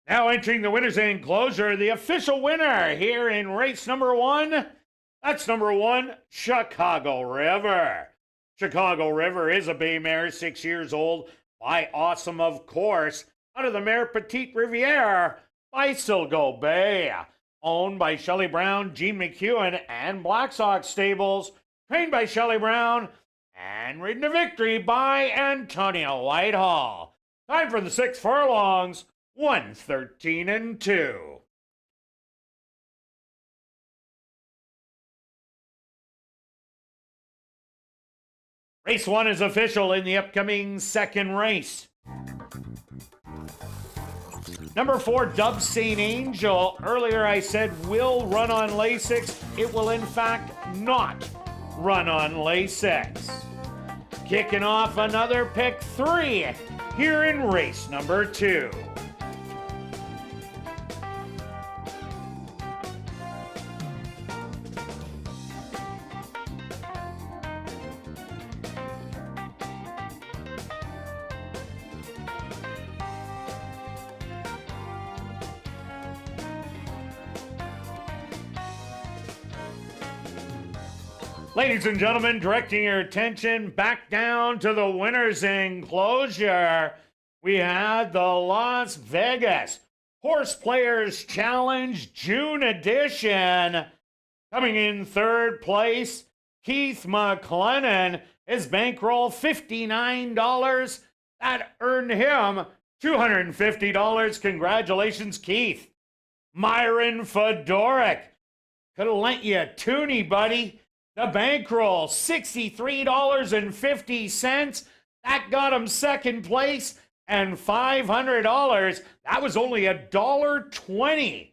C: Now entering the winner's enclosure, the official winner here in race number 1. That's number 1, Chicago River. Chicago River is a bay mare, 6 years old, by Awesome, of course, out of the mare Petite Riviere Bicycle Bay, owned by Shelley Brown, Gene McEwen, and Black Sox Stables, trained by Shelley Brown, and ridden to victory by Antonio Whitehall. Time for the 6 furlongs, 1:13-2. Race 1 is official in the upcoming second race. Number 4, Dub St. Angel. Earlier I said will run on Lasix. It will in fact not run on Lasix. Kicking off another pick 3 here in race number 2. Ladies and gentlemen, directing your attention back down to the winner's enclosure, we had the Las Vegas Horse Players Challenge June edition. Coming in third place, Keith McLennan. His bankroll, $59. That earned him $250. Congratulations, Keith. Myron Fedoric. Could have lent you a toonie, buddy. The bankroll, $63.50. That got him second place. And $500. That was only $1.20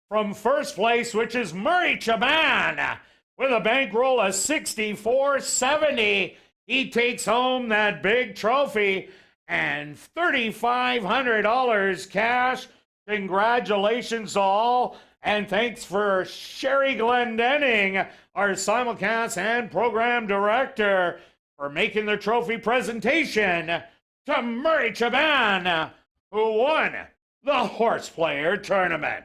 C: from first place, which is Murray Chaban. With a bankroll of $64.70. He takes home that big trophy and $3,500 cash. Congratulations all. And thanks for Sherry Glendenning, our simulcast and program director, for making the trophy presentation to Murray Chaban, who won the Horse Player Tournament.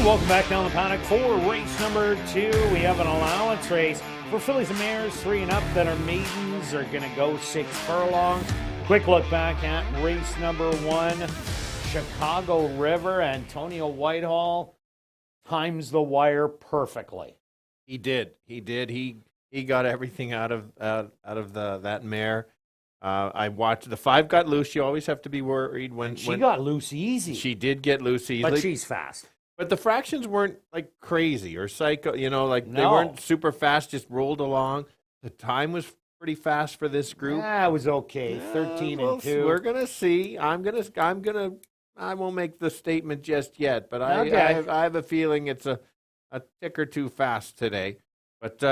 C: And welcome back down the paddock for race number 2. We have an allowance race for fillies and mares 3 and up that are maidens. Are going to go 6 furlongs. Quick look back at race number 1. Chicago River. Antonio Whitehall times the wire perfectly.
D: He did. He got everything out of that mare. I watched the 5 got loose. You always have to be worried when
C: She got loose easy.
D: She did get loose easily,
C: but she's fast.
D: But the fractions weren't like crazy or psycho. They
C: No.
D: weren't super fast. Just rolled along. The time was pretty fast for this group.
C: Yeah, it was okay. 13 and 2.
D: We're gonna see. I won't make the statement just yet, but
C: Okay.
D: I have a feeling it's a tick or two fast today. But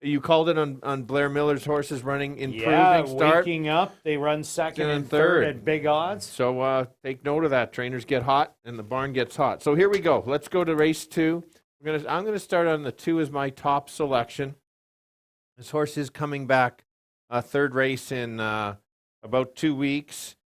D: you called it on Blair Miller's horses running improving start.
C: Waking up. They run second
D: And
C: and third
D: third.
C: at big odds.
D: So take note of that. Trainers get hot and the barn gets hot. So here we go. Let's go to race 2. I'm gonna start on the 2 as my top selection. This horse is coming back, third race in about 2 weeks.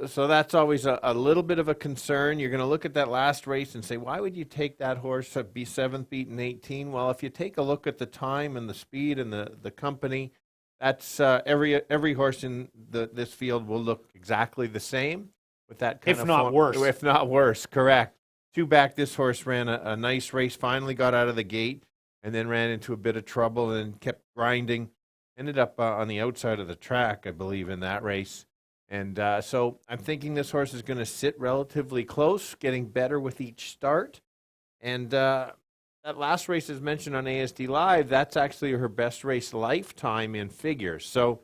D: So that's always a little bit of a concern. You're going to look at that last race and say, why would you take that horse at be 7th beaten 18? Well, if you take a look at the time and the speed and the company, that's every horse in this field will look exactly the same with that kind
C: If
D: of
C: not
D: form.
C: worse.
D: If not worse, correct. 2 back, this horse ran a nice race, finally got out of the gate, and then ran into a bit of trouble and kept grinding. Ended up on the outside of the track, I believe, in that race. And so I'm thinking this horse is going to sit relatively close, getting better with each start. And that last race is mentioned on ASD Live. That's actually her best race lifetime in figures. So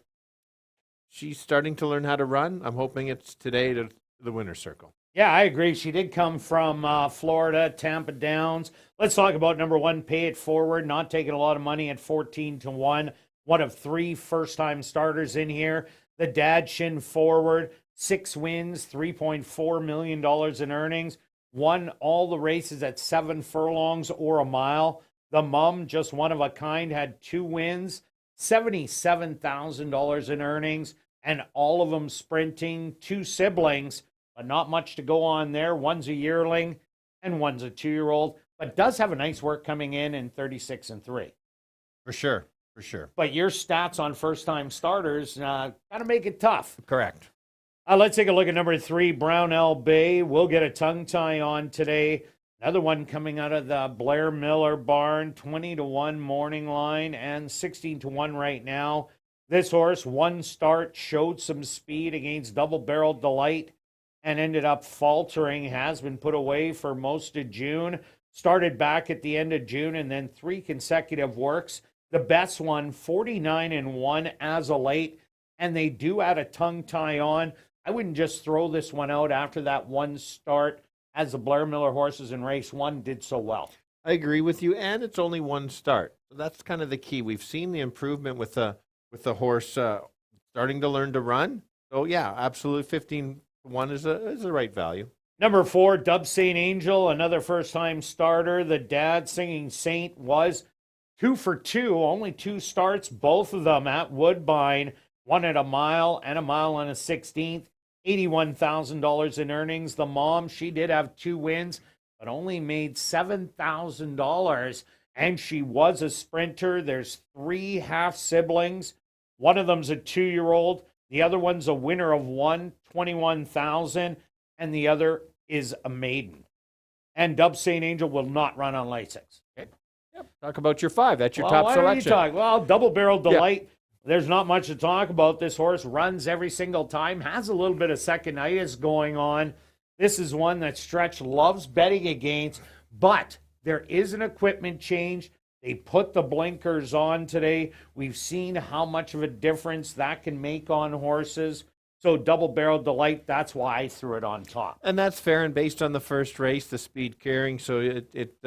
D: she's starting to learn how to run. I'm hoping it's today to the winner's circle.
C: Yeah, I agree. She did come from Florida, Tampa Downs. Let's talk about number 1, Pay It Forward, not taking a lot of money at 14-1. One of 3 first-time starters in here. The dad, Shin Forward, 6 wins, $3.4 million in earnings. Won all the races at 7 furlongs or a mile. The mom, just one of a kind, had 2 wins, $77,000 in earnings, and all of them sprinting. 2 siblings, but not much to go on there. One's a yearling and one's a 2-year-old, but does have a nice work coming in 36 and 3.
D: For sure. For sure.
C: But your stats on first-time starters kind of make it tough.
D: Correct.
C: Let's take a look at number 3, Brownell Bay. We'll get a tongue tie on today. Another one coming out of the Blair Miller barn, 20-1 morning line and 16-1 right now. This horse, 1 start, showed some speed against Double Barrel Delight and ended up faltering. Has been put away for most of June. Started back at the end of June and then 3 consecutive works. The best one, 49-1 as of late, and they do add a tongue tie on. I wouldn't just throw this one out after that 1 start, as the Blair Miller horses in race 1 did so well.
D: I agree with you, and it's only 1 start. So that's kind of the key. We've seen the improvement with the horse starting to learn to run. So yeah, absolutely, 15-1 is the right value.
C: Number 4, Dub St. Angel, another first-time starter. The dad, Singing Saint, was 2 for 2, only 2 starts, both of them at Woodbine, 1 at a mile and a 1/16, $81,000 in earnings. The mom, she did have 2 wins, but only made $7,000, and she was a sprinter. There's 3 half siblings. One of them's a 2-year-old. The other one's a winner of 1, $21,000, and the other is a maiden. And Dub St. Angel will not run on late 6. Okay.
D: Yep. Talk about your 5. That's your
C: Well,
D: top
C: why don't
D: selection.
C: you talk? Well, Double Barrel Delight. There's not much to talk about. This horse runs every single time, has a little bit of seconditis going on. This is one that Stretch loves betting against, but there is an equipment change. They put the blinkers on today. We've seen how much of a difference that can make on horses. So Double Barrel Delight, that's why I threw it on top.
D: And that's fair, and based on the first race, the speed carrying, so it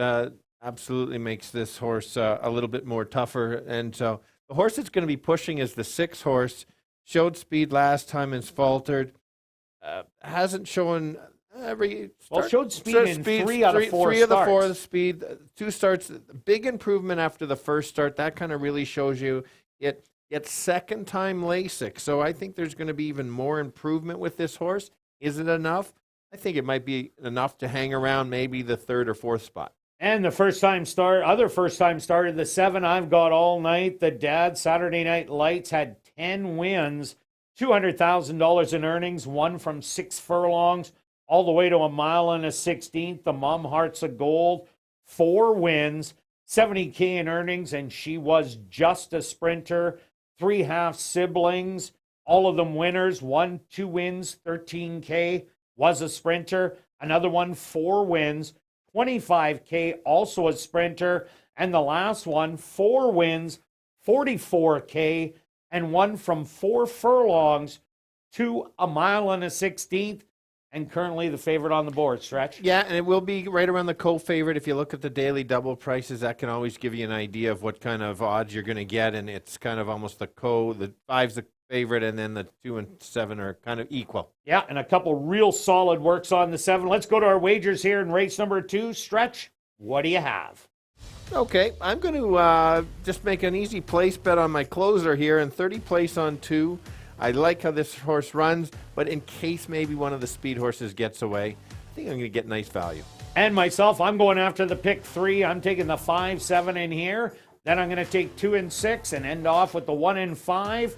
D: absolutely makes this horse a little bit more tougher. And so the horse that's going to be pushing is the 6 horse. Showed speed last time and faltered. Hasn't shown
C: showed speed in 3 out of 4
D: 3 of the 4
C: starts.
D: of the speed. 2 starts. Big improvement after the first start. That kind of really shows you it. Yet second time LASIK. So I think there's going to be even more improvement with this horse. Is it enough? I think it might be enough to hang around maybe the 3rd or 4th spot.
C: And the other first time starter, the 7 I've got all night. The Dad Saturday Night Lights had 10 wins, $200,000 in earnings, won from 6 furlongs all the way to 1 mile and a 16th. The Mom Hearts of Gold, 4 wins, $70K in earnings, and she was just a sprinter. 3 half siblings, all of them winners. 1, 2 wins, $13K, was a sprinter. Another one, 4 wins, $25K, also a sprinter. And the last one, 4 wins, $44K, and won from 4 furlongs to 1 mile and a 16th. And currently the favorite on the board, Stretch.
D: Yeah, and it will be right around the co-favorite. If you look at the daily double prices, that can always give you an idea of what kind of odds you're going to get. And it's kind of almost the 5's the favorite, and then the 2 and 7 are kind of equal.
C: Yeah, and a couple real solid works on the 7. Let's go to our wagers here in race number 2. Stretch, what do you have?
D: Okay, I'm going to just make an easy place bet on my closer here, and 30 place on 2. I like how this horse runs, but in case maybe one of the speed horses gets away, I think I'm going to get nice value.
C: And myself, I'm going after the pick 3. I'm taking the 5, 7 in here. Then I'm going to take 2 and 6 and end off with the 1 and 5.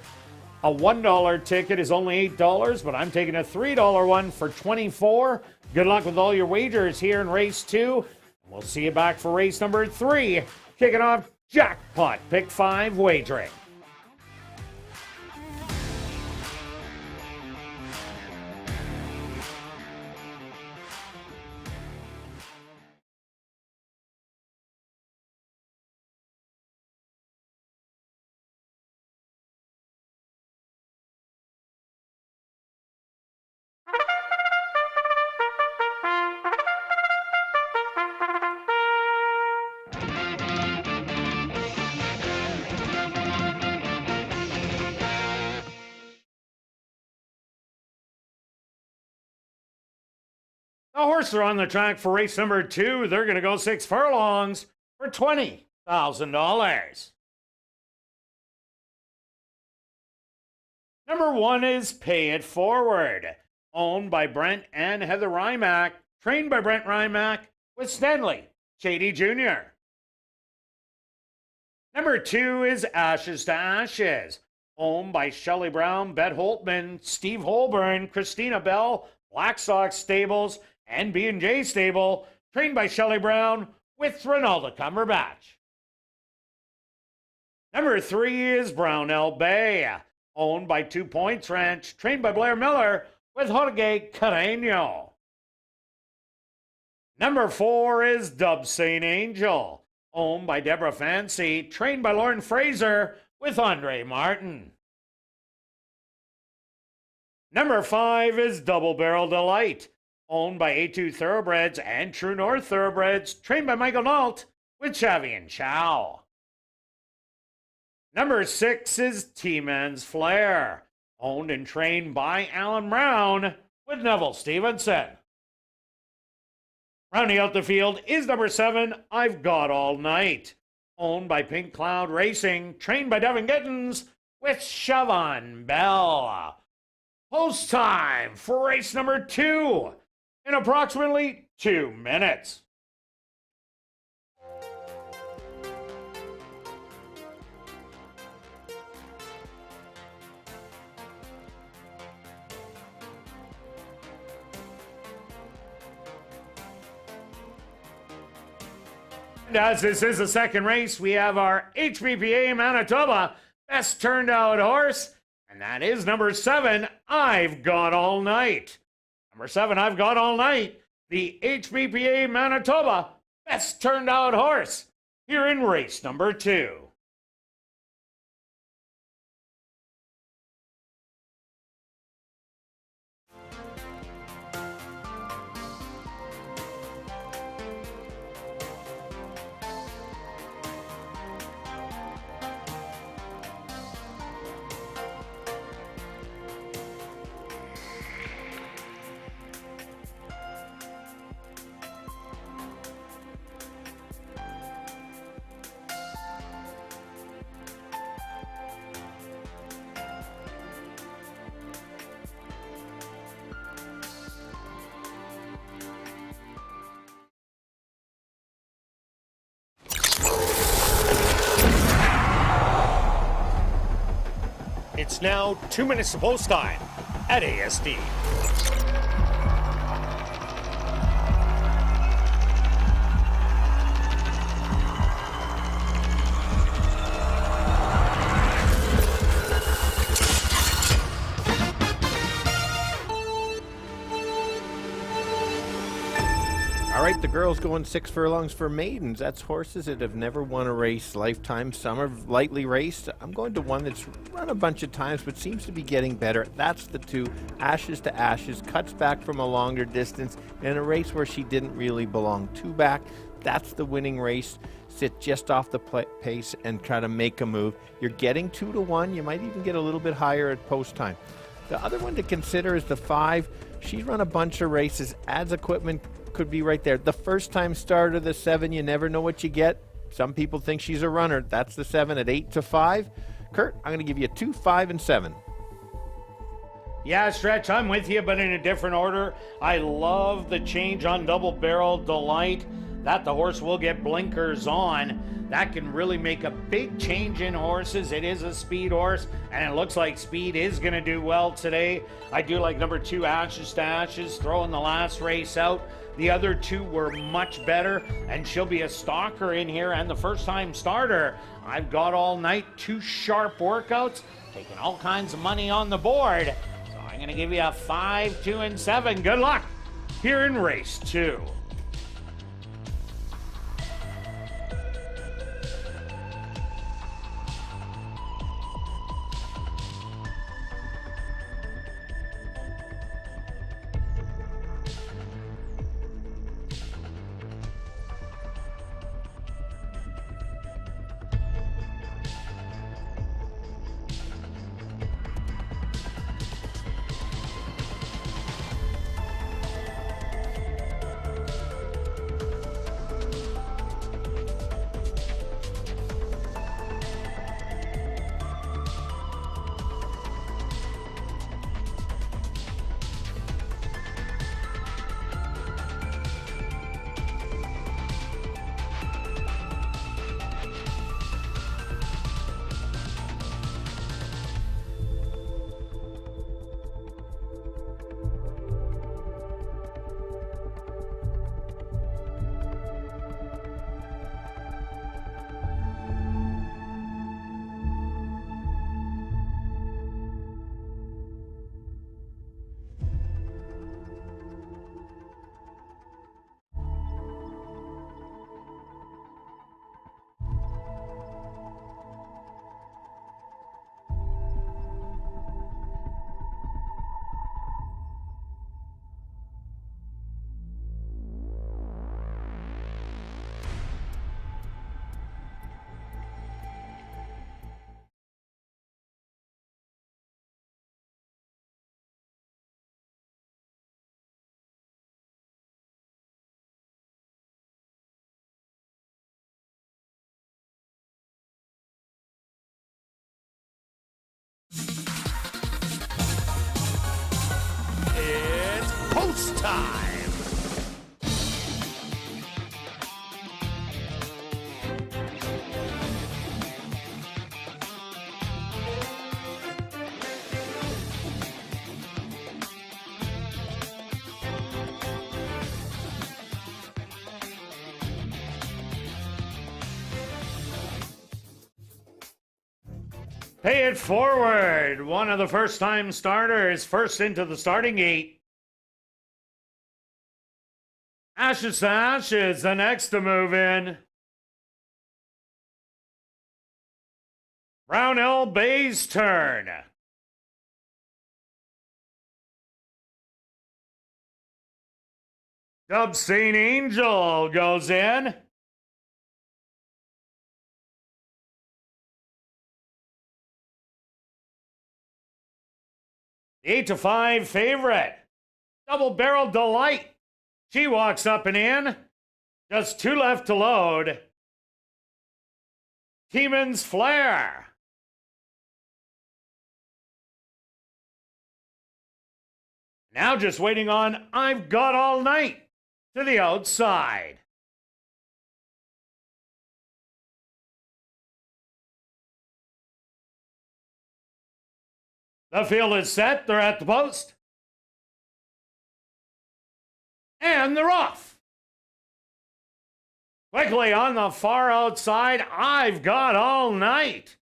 C: A $1 ticket is only $8, but I'm taking a $3 one for $24. Good luck with all your wagers here in race 2. We'll see you back for race number 3. Kicking off Jackpot Pick 5 wagering. The horses are on the track for race number 2. They're going to go 6 furlongs for $20,000. Number 1 is Pay It Forward, owned by Brent and Heather Rymack, trained by Brent Rymack with Stanley Shady Jr. Number 2 is Ashes to Ashes, owned by Shelley Brown, Bet Holtman, Steve Holborn, Christina Bell, Black Sox Stables, and B&J Stable, trained by Shelley Brown with Ronaldo Cumberbatch. Number 3 is Brownell Bay, owned by 2 Points Ranch, trained by Blair Miller with Jorge Carreño. Number 4 is Dub St. Angel, owned by Deborah Fancy, trained by Lauren Fraser with Andre Martin. Number 5 is Double Barrel Delight, owned by A2 Thoroughbreds and True North Thoroughbreds, trained by Michael Nault with Chavi and Chow. Number 6 is T-Man's Flair, owned and trained by Alan Brown with Neville Stevenson. Rounding out the field is number 7, I've Got All Night, owned by Pink Cloud Racing, trained by Devin Gittins with Siobhan Bell. Post time for race number 2 in approximately 2 minutes. And as this is the second race, we have our HBPA Manitoba best turned out horse, and that is number 7, I've Got All Night. Number 7, I've Got All Night, the HBPA Manitoba best turned out horse here in race number 2.
G: It's now 2 minutes to post time at ASD.
D: All right, the girls going 6 furlongs for maidens. That's horses that have never won a race lifetime. Some are lightly raced. I'm going to one that's run a bunch of times but seems to be getting better. That's the 2, Ashes to Ashes, cuts back from a longer distance in a race where she didn't really belong. 2 back, that's the winning race. Sit just off the pace and try to make a move. You're getting 2 to 1. You might even get a little bit higher at post time. The other one to consider is the 5. She's run a bunch of races, adds equipment, could be right there. The first time starter, the 7, you never know what you get. Some people think she's a runner. That's the 7 at 8 to 5. Kirt, I'm going to give you 2, 5, and 7.
C: Yeah, Stretch, I'm with you, but in a different order. I love the change on Double Barrel Delight. That the horse will get blinkers on. That can really make a big change in horses. It is a speed horse, and it looks like speed is going to do well today. I do like number 2, Ashes to Ashes, throwing the last race out. The other 2 were much better, and she'll be a stalker in here and the first-time starter. I've got all night, 2 sharp workouts, taking all kinds of money on the board. So I'm going to give you a 5, 2, and 7. Good luck here in race 2.
G: It's post time.
C: Pay it forward. One of the first-time starters, first into the starting gate. Ashes to Ashes, the next to move in. Brownell Bay's turn. Dub St. Angel goes in. The 8 to 5 favorite, Double Barrel Delight. She walks up and in. Just 2 left to load. Teeman's Flair. Now just waiting on I've Got All Night to the outside. The field is set. They're at the post. And they're off. Quickly on the far outside, I've Got All Night.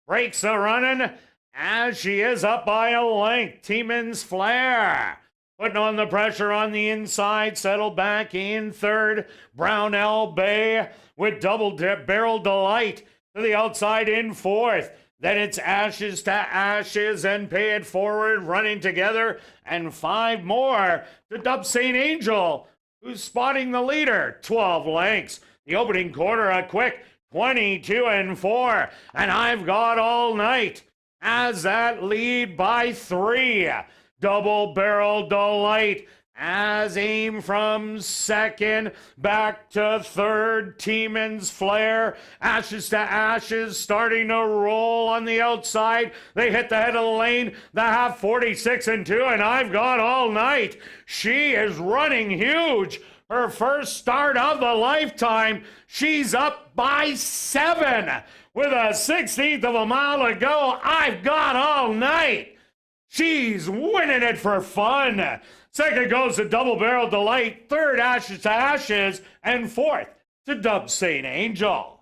C: Breaks a running as she is up by a length. Teeman's Flair. Putting on the pressure on the inside, settled back in third. Brownell Bay with Double Barrel Delight to the outside in fourth. Then it's Ashes to Ashes and Pay It Forward running together. And 5 more to Dub St. Angel, who's spotting the leader. 12 lengths. The opening quarter a quick 22-4. And I've Got All Night as that lead by 3. Double Barrel Delight as aim from second back to third. Teeman's Flair, Ashes to Ashes starting to roll on the outside. They hit the head of the lane, the half 46-2, and I've Got All Night. She is running huge. Her first start of the lifetime. She's up by 7 with a 16th of a mile to go. I've Got All Night. She's winning it for fun. Second goes to Double Barrel Delight. Third, Ashes to Ashes. And fourth to Dub St. Angel.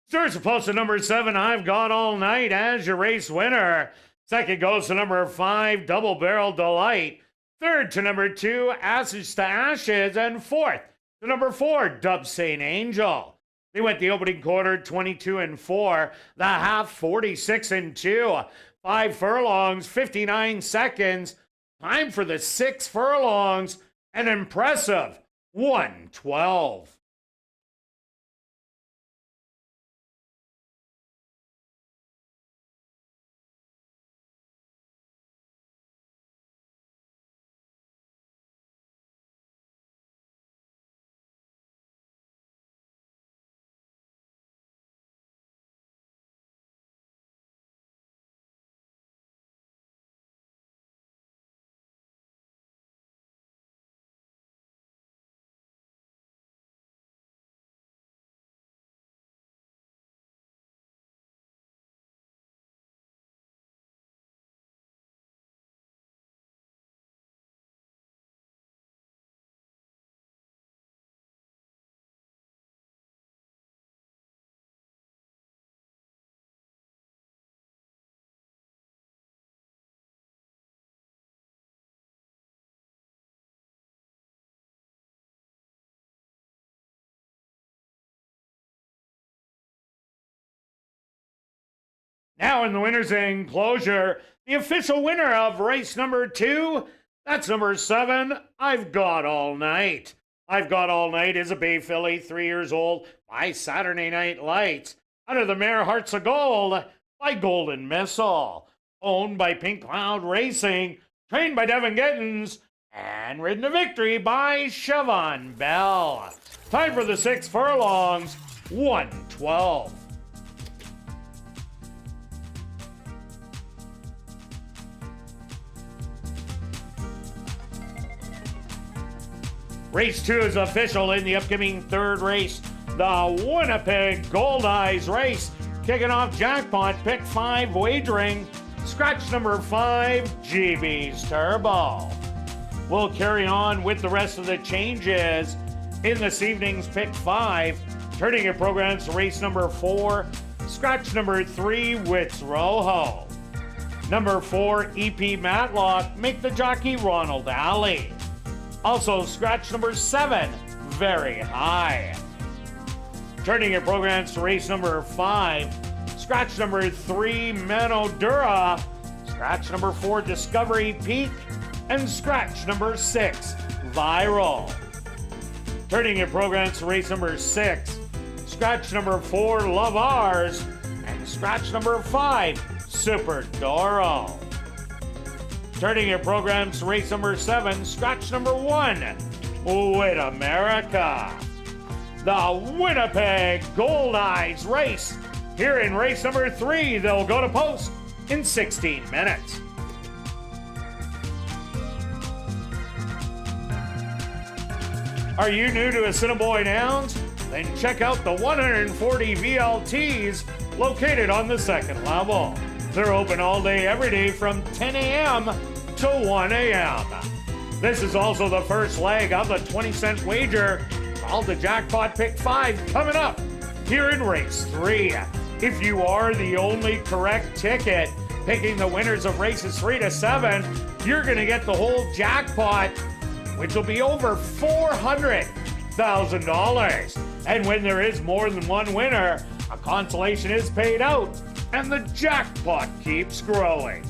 C: Starts to post to number 7, I've Got All Night as your race winner. Second goes to number 5, Double Barrel Delight. Third to number 2, Ashes to Ashes. And fourth to number 4, Dub St. Angel. They went the opening quarter 22-4, the half 46-2. 5 furlongs, 59 seconds. Time for the 6 furlongs, an impressive 1:12. Now in the winner's enclosure, the official winner of race number 2, that's number 7, I've Got All Night. I've Got All Night is a bay filly, 3 years old, by Saturday Night Lights. Under the mare Hearts of Gold by Golden Missile. Owned by Pink Cloud Racing, trained by Devin Gittins, and ridden to victory by Siobhan Bell. Time for the 6 furlongs, 1:12. Race 2 is official in the upcoming 3rd race, the Winnipeg Gold Eyes race. Kicking off jackpot, pick 5 wagering, Scratch number 5, GB's Turbo. We'll carry on with the rest of the changes in this evening's Pick 5. Turning your programs to race number 4, scratch number 3, Wits Rojo. Number 4, EP Matlock, make the jockey Ronald Alley. Also, scratch number 7, Very High. Turning your programs to race number 5, scratch number 3, Manodura, scratch number 4, Discovery Peak, and scratch number 6, Viral. Turning your programs to race number 6, scratch number 4, Love Ours, and scratch number 5, Super Doro. Turning your programs to race number 7, scratch number 1, Win America. The Winnipeg Gold Eyes race. Here in race number 3, they'll go to post in 16 minutes. Are you new to Assiniboia Downs? Then check out the 140 VLTs located on the second level. They're open all day, every day from 10 a.m. to 1 a.m. This is also the first leg of the 20-cent wager called the Jackpot Pick 5 coming up here in race 3. If you are the only correct ticket picking the winners of races 3 to 7, you're going to get the whole jackpot, which will be over $400,000. And when there is more than one winner, a consolation is paid out, and the jackpot keeps growing.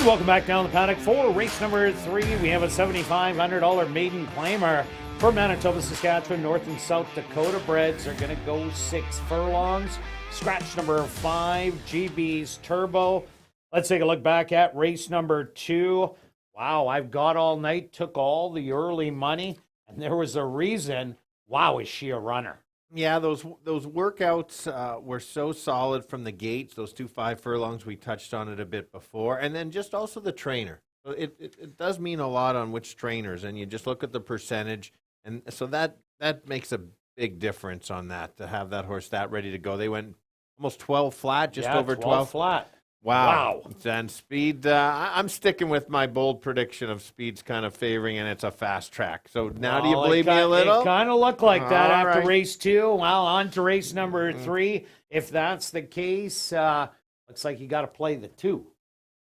C: welcome back down the paddock for race number 3. We have a $7,500 maiden claimer for Manitoba, Saskatchewan, North and South Dakota breds. Are going to go 6 furlongs. Scratch number 5, GB's Turbo. Let's take a look back at race number 2. Wow, I've got all night, took all the early money, and there was a reason. Wow, is she a runner?
D: Yeah, those workouts were so solid from the gates. Those 2 5 furlongs, we touched on it a bit before, and then just also the trainer. So it does mean a lot on which trainers, and you just look at the percentage, and so that makes a big difference on that, to have that horse that ready to go. They went almost 12 flat, just over 12
C: flat.
D: Wow. And Speed, I'm sticking with my bold prediction of Speed's kind of favoring, and it's a fast track. So now do you believe me a little?
C: It kind of looked like that
D: All
C: after
D: right.
C: race 2. Well, on to race number 3. If that's the case, looks like you got to play the 2.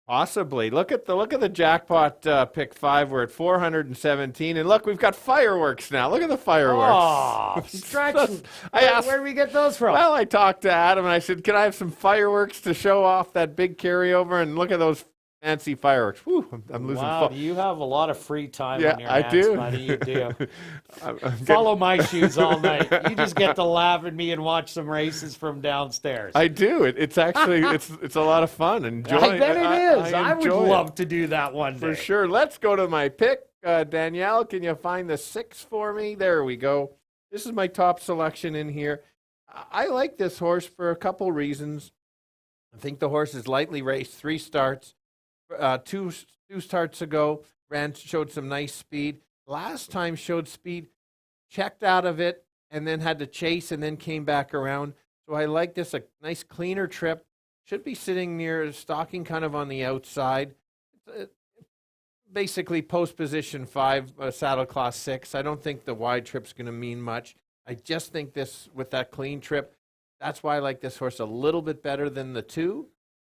D: Possibly. Look at the jackpot pick 5. We're at 417, and look, we've got fireworks now. Look at the fireworks.
C: Oh, stretch.
D: I asked,
C: Where do we get those from?
D: well, I talked to Adam, and I said, can I have some fireworks to show off that big carryover? And look at those fancy fireworks. Whew, I'm losing
C: Wow, you have a lot of free time
D: Yeah,
C: on your
D: I
C: hands,
D: do.
C: buddy. You do.
D: I'm
C: Follow my shoes all night. You just get to laugh at me and watch some races from downstairs.
D: I do. It's actually it's a lot of fun. Enjoy.
C: I bet it is. I would
D: enjoy it.
C: love to do that one day.
D: For sure. Let's go to my pick. Danielle, can you find the 6 for me? There we go. This is my top selection in here. I like this horse for a couple reasons. I think the horse is lightly raced, 3 starts. Two starts ago, showed some nice speed. Last time showed speed, checked out of it, and then had to chase and then came back around. So I like this, a nice cleaner trip. Should be sitting near stalking kind of on the outside. Basically post position 5, saddle class 6. I don't think the wide trip's going to mean much. I just think this, with that clean trip, that's why I like this horse a little bit better than the 2.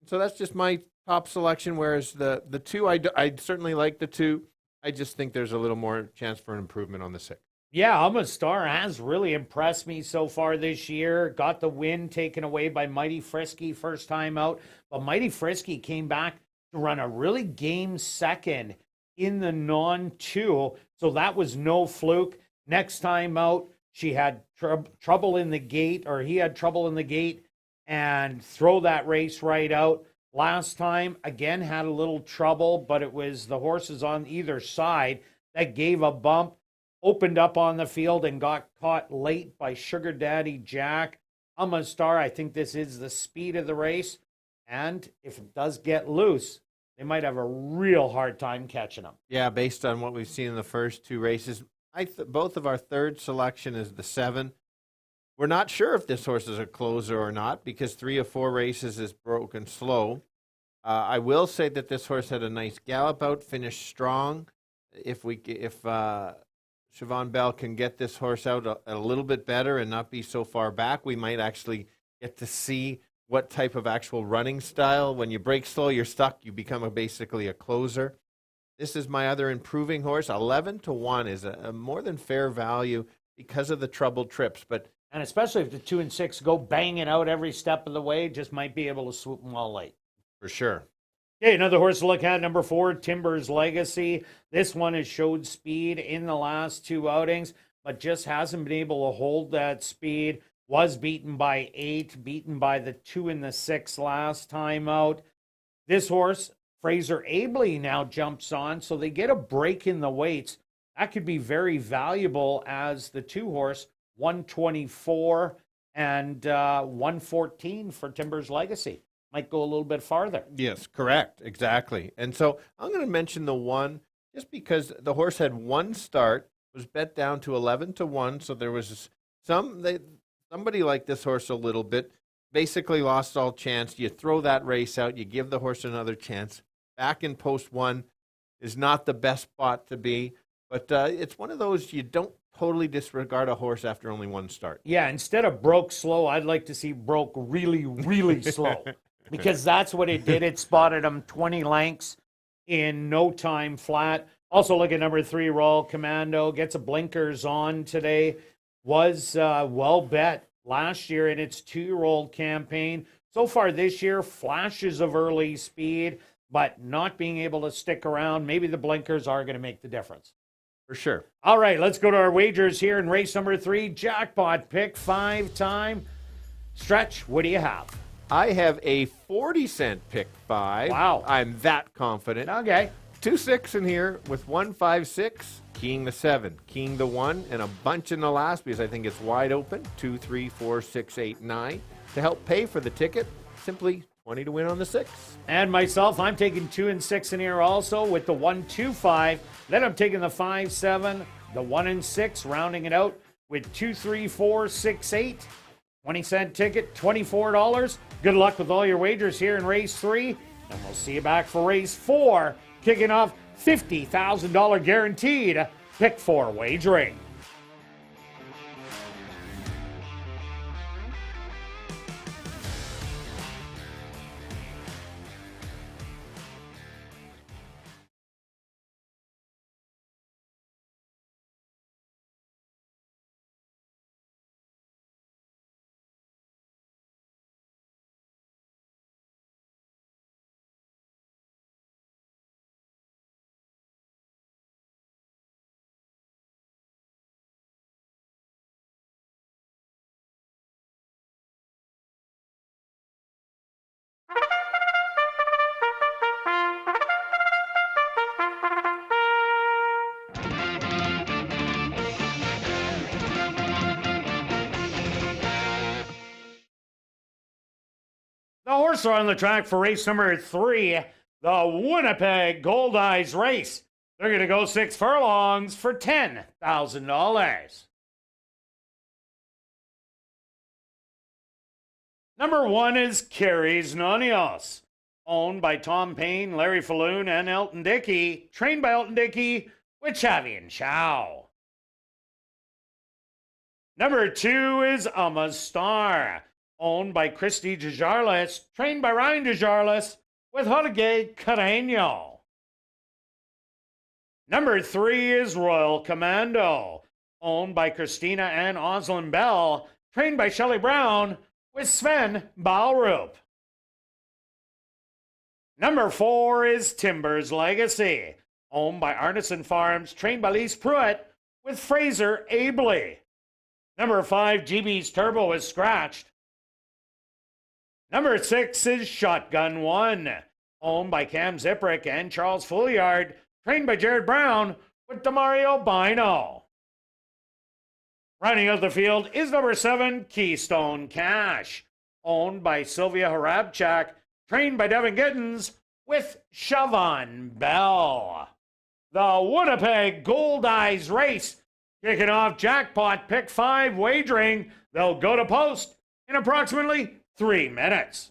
D: So that's just my top selection, whereas the 2, I certainly like the 2. I just think there's a little more chance for an improvement on the 6.
C: Yeah, Alma Star has really impressed me so far this year. Got the win taken away by Mighty Frisky first time out. But Mighty Frisky came back to run a really game second in the non-2. So that was no fluke. Next time out, she had trouble in the gate, or he had trouble in the gate, and throw that race right out. Last time, again, had a little trouble, but it was the horses on either side that gave a bump, opened up on the field, and got caught late by Sugar Daddy Jack. Alma Star, I think this is the speed of the race, and if it does get loose, they might have a real hard time catching them.
D: Yeah, based on what we've seen in the first 2 races, both of our third selection is the 7. We're not sure if this horse is a closer or not, because 3 of 4 races is broken slow. I will say that this horse had a nice gallop out, finished strong. If Siobhan Bell can get this horse out a little bit better and not be so far back, we might actually get to see what type of actual running style. When you break slow, you're stuck. You become basically a closer. This is my other improving horse. 11-1 is a more than fair value because of the troubled trips, but.
C: And especially if the 2 and 6 go banging out every step of the way, just might be able to swoop them all late.
D: For sure.
C: Okay, another horse to look at, number 4, Timber's Legacy. This one has showed speed in the last 2 outings, but just hasn't been able to hold that speed. Was beaten by 8, beaten by the 2 and the 6 last time out. This horse, Fraser Abley, now jumps on, so they get a break in the weights. That could be very valuable as the 2 horse, 124 and 114 for Timber's Legacy. Might go a little bit farther.
D: Yes, correct. Exactly. And so I'm going to mention the 1 just because the horse had 1 start, was bet down to 11-1. So there was somebody like this horse a little bit, basically lost all chance. You throw that race out, you give the horse another chance. Back in post 1 is not the best spot to be, but it's one of those you don't totally disregard a horse after only 1 start.
C: Yeah, instead of broke slow, I'd like to see broke really, really slow. Because that's what it did. It spotted him 20 lengths in no time flat. Also look at number 3, Royal Commando. Gets a blinkers on today. Was well bet last year in its 2-year-old campaign. So far this year, flashes of early speed. but not being able to stick around, maybe the blinkers are going to make the difference.
D: For sure.
C: All right, let's go to our wagers here in race number 3. Jackpot pick 5-time. Stretch, what do you have?
D: I have a 40-cent pick 5.
C: Wow.
D: I'm that confident.
C: Okay.
D: 2 6 in here with 1 5 6, keying the 7, keying the 1, and a bunch in the last because I think it's wide open. 2 3 4 6 8 9 to help pay for the ticket. Simply 20 to win on the 6.
C: And myself, I'm taking 2 and 6 in here also with the 1 2 5. Then I'm taking the 5 7, the 1 and 6, rounding it out with 2 3 4 6 8. 20-cent ticket, $24. Good luck with all your wagers here in race 3, and we'll see you back for race 4, kicking off $50,000 guaranteed pick 4 wagering. The horse are on the track for race number 3, the Winnipeg Gold Eyes race. They're going to go 6 furlongs for $10,000. Number 1 is Carries Nonios, owned by Tom Payne, Larry Falloon, and Elton Dickey, trained by Elton Dickey with Chavi and Chow. Number 2 is Ama's Star, owned by Christy Desjarlis, trained by Ryan Desjarlis with Jorge Carreño. Number 3 is Royal Commando, owned by Christina and Oslin Bell, trained by Shelley Brown with Sven Baalrup. Number 4 is Timber's Legacy, owned by Arneson Farms, trained by Lise Pruitt with Fraser Abley. Number 5, GB's Turbo is scratched. Number 6 is Shotgun 1, owned by Cam Ziprick and Charles Fouliard, trained by Jared Brown with Demario Bino. Rounding out the field is number 7, Keystone Cash, owned by Sylvia Harabchak, trained by Devin Gittins with Siobhan Bell. The Winnipeg Gold Eyes race, kicking off Jackpot Pick 5 wagering. They'll go to post in approximately 3 minutes.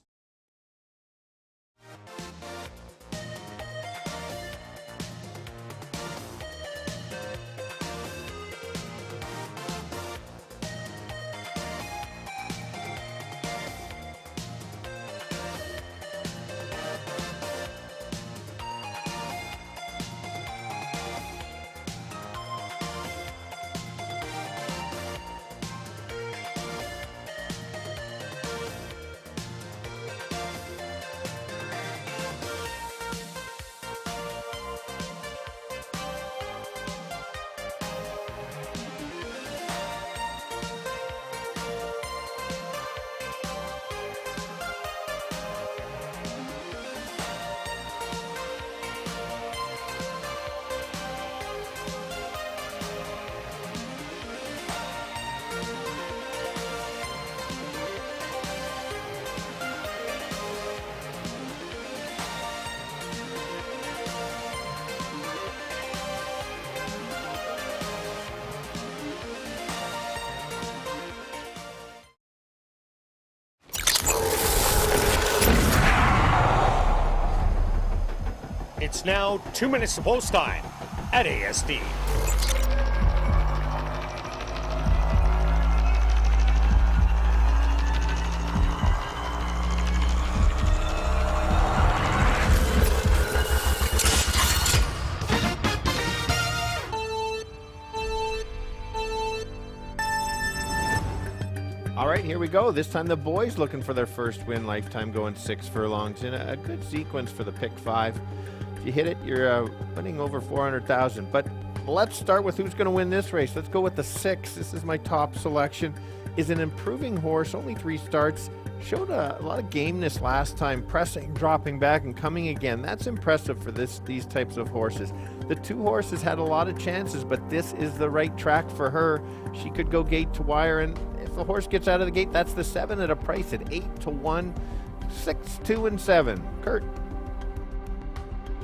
G: It's now 2 minutes to post time at ASD.
D: All right, right, here we go. This time the boys looking for their first win. Lifetime going 6 furlongs in a good sequence for the pick 5. If you hit it, you're winning over 400,000. But let's start with who's going to win this race. Let's go with the 6. This is my top selection. Is an improving horse, only 3 starts. Showed a lot of gameness last time, pressing, dropping back, and coming again. That's impressive for these types of horses. The 2 horses had a lot of chances, but this is the right track for her. She could go gate to wire, and if the horse gets out of the gate, that's the 7 at a price at 8 to 1, 6, 2, and 7. Kirt.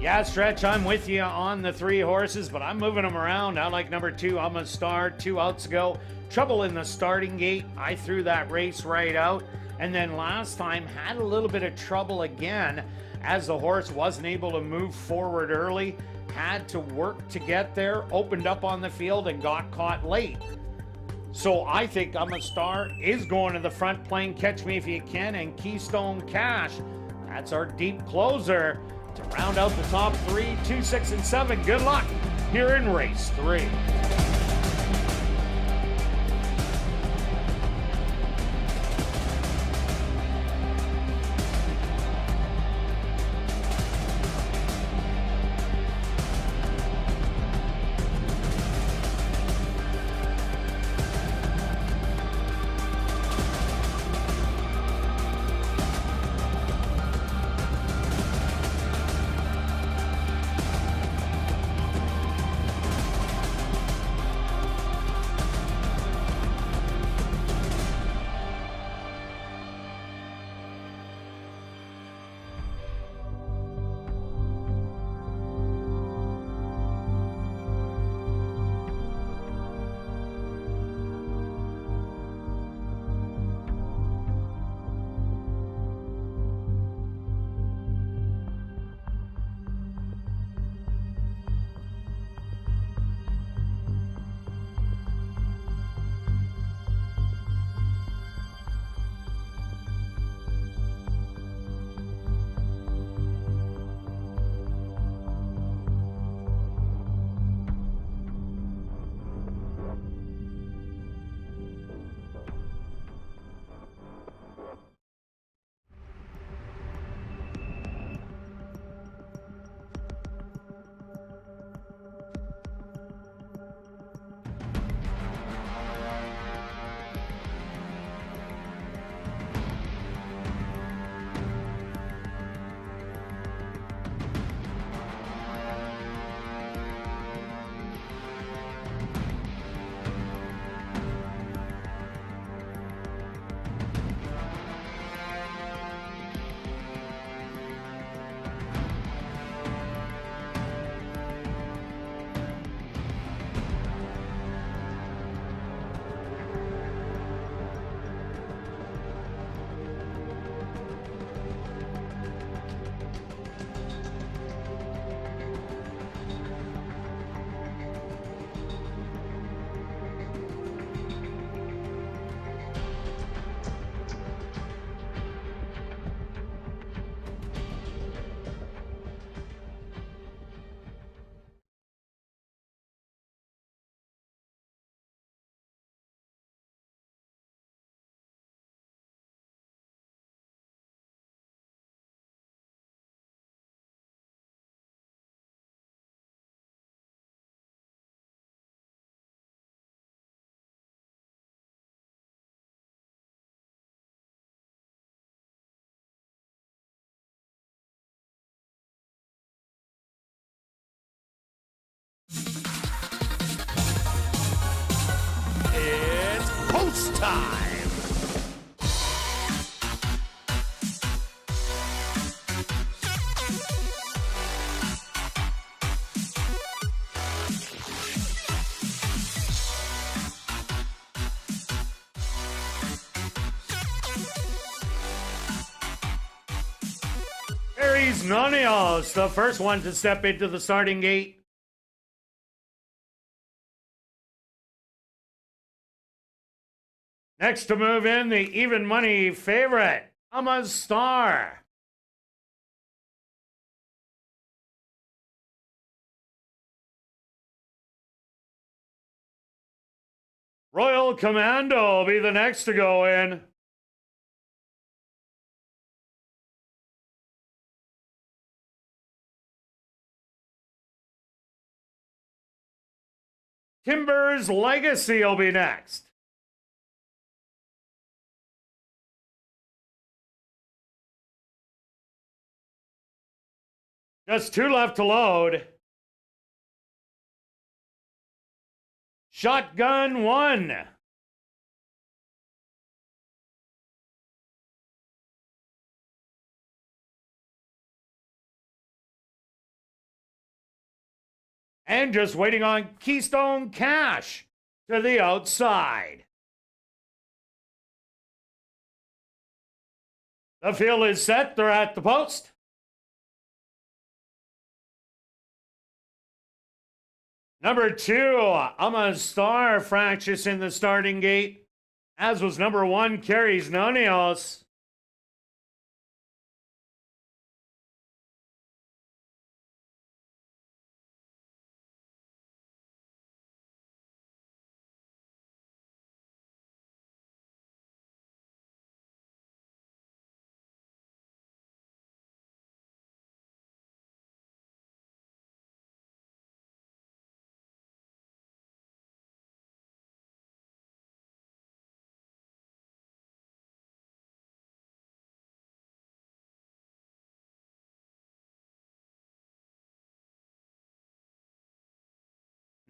C: Yeah, Stretch, I'm with you on the 3 horses, but I'm moving them around. I like number 2, I'm a Star, 2 outs ago. Trouble in the starting gate. I threw that race right out. And then last time had a little bit of trouble again as the horse wasn't able to move forward early, had to work to get there, opened up on the field and got caught late. So I think I'm a Star is going to the front playing Catch Me If You Can and Keystone Cash. That's our deep closer to round out the top 3, 2, 6, and 7. Good luck here in race 3.
A: It's post time.
C: Aries Nanios, the first one to step into the starting gate. Next to move in, the even money favorite, I'm a Star. Royal Commando will be the next to go in. Timbers Legacy will be next. Just 2 left to load. Shotgun 1. And just waiting on Keystone Cash to the outside. The field is set. They're at the post. Number 2, I'm a Star fractious in the starting gate, as was number 1, Carries Nonios.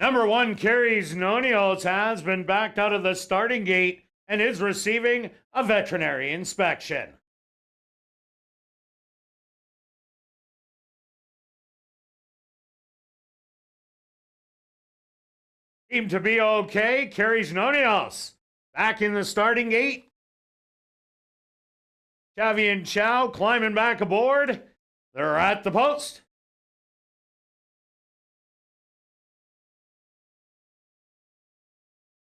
C: Number 1, Carries Nonios, has been backed out of the starting gate and is receiving a veterinary inspection. Seemed to be okay. Carries Nonios back in the starting gate. Chavi and Chow climbing back aboard. They're at the post.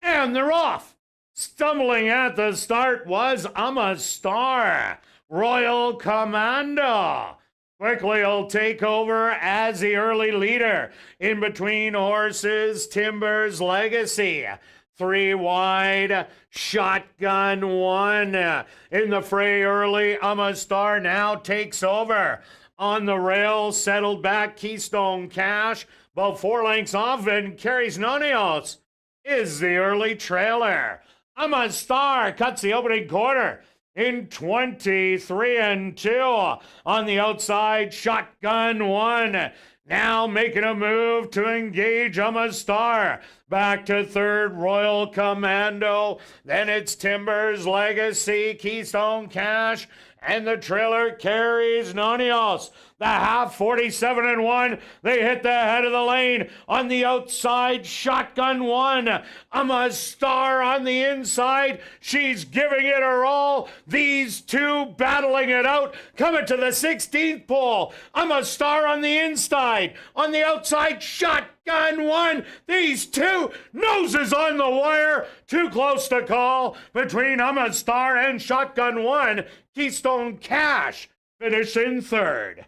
C: And they're off. Stumbling at the start was I'm a Star. Royal Commando quickly will take over as the early leader. In between horses, Timbers Legacy. 3 wide, Shotgun 1. In the fray early, I'm a Star now takes over. On the rail, settled back, Keystone Cash. About 4 lengths off and Carries Nonios is the early trailer. I'm a Star cuts the opening quarter in 23-2. On the outside, Shotgun 1. Now making a move to engage I'm a Star. Back to 3rd, Royal Commando. Then it's Timbers Legacy, Keystone Cash, and the trailer Carries Nonios. The half 47-1. They hit the head of the lane. On the outside, Shotgun 1. I'm a Star on the inside. She's giving it her all. These 2 battling it out. Coming to the 16th pole. I'm a Star on the inside. On the outside, Shotgun 1. These 2 noses on the wire. Too close to call between I'm a Star and Shotgun 1. Keystone Cash finish in 3rd.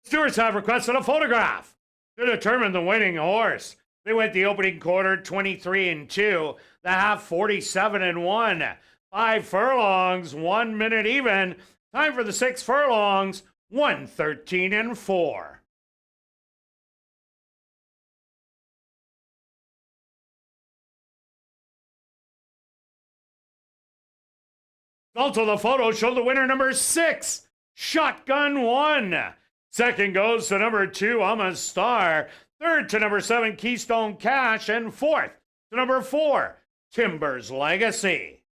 C: Stewards have requested a photograph to determine the winning horse. They went the opening quarter 23-2, the half 47-1. 5 furlongs, 1 minute even. Time for the 6 furlongs, 1:13-4. Also, the photo showed the winner number 6, Shotgun 1. Second goes to number 2, I'm a Star. Third to number 7, Keystone Cash. And 4th to number 4, Timbers Legacy.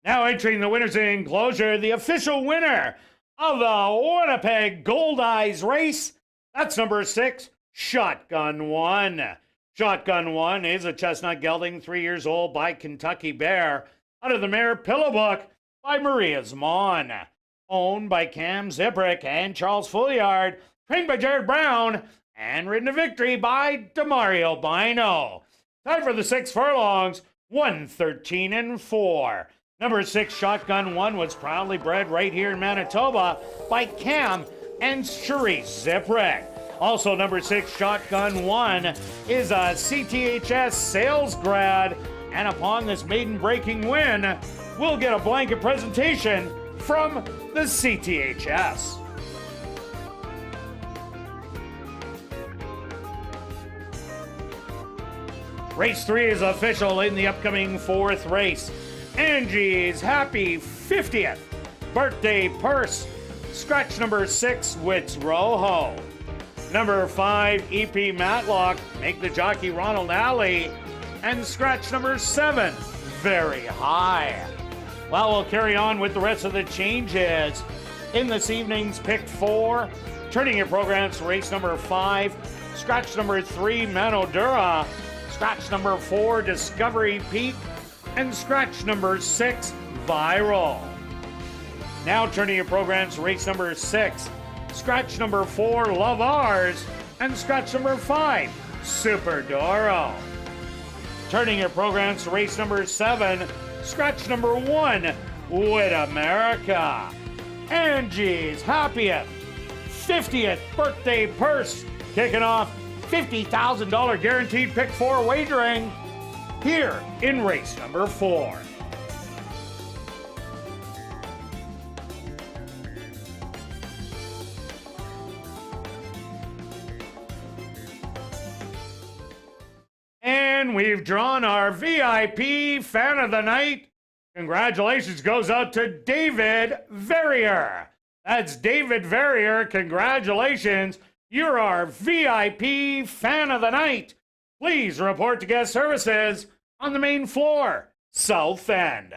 C: Now entering the winner's enclosure, the official winner of the Winnipeg Gold Eyes race. That's number 6, Shotgun One. Shotgun One is a chestnut gelding, 3 years old, by Kentucky Bear, out of the mare Pillow Book by Maria Zmon. Owned by Cam Ziprick and Charles Fouillard, trained by Jared Brown, and ridden to victory by Demario Bino. Time for the 6 furlongs, 1:13-4. Number 6, Shotgun One, was proudly bred right here in Manitoba by Cam and Cherie Ziprick. Also, number 6, Shotgun One, is a CTHS sales grad, and upon this maiden breaking win, we'll get a blanket presentation from the CTHS. Race 3 is official in the upcoming 4th race. Angie's happy 50th birthday purse. Scratch number 6, Wits Rojo. Number 5, EP Matlock, make the jockey Ronald Alley. And scratch number 7, Very High. Well, we'll carry on with the rest of the changes. In this evening's pick 4, turning your programs to race number 5, scratch number 3, Manodura, scratch number 4, Discovery Peak, and scratch number 6, Viral. Now turning your programs to race number 6, scratch number 4, Love Ours, and scratch number 5, Super Doro. Turning your programs to race number 7, scratch number 1, With America. Angie's happiest 50th birthday purse, kicking off $50,000 guaranteed pick 4 wagering here in race number 4. And we've drawn our VIP Fan of the Night. Congratulations goes out to David Verrier. That's David Verrier. Congratulations. You're our VIP Fan of the Night. Please report to guest services on the main floor, South End.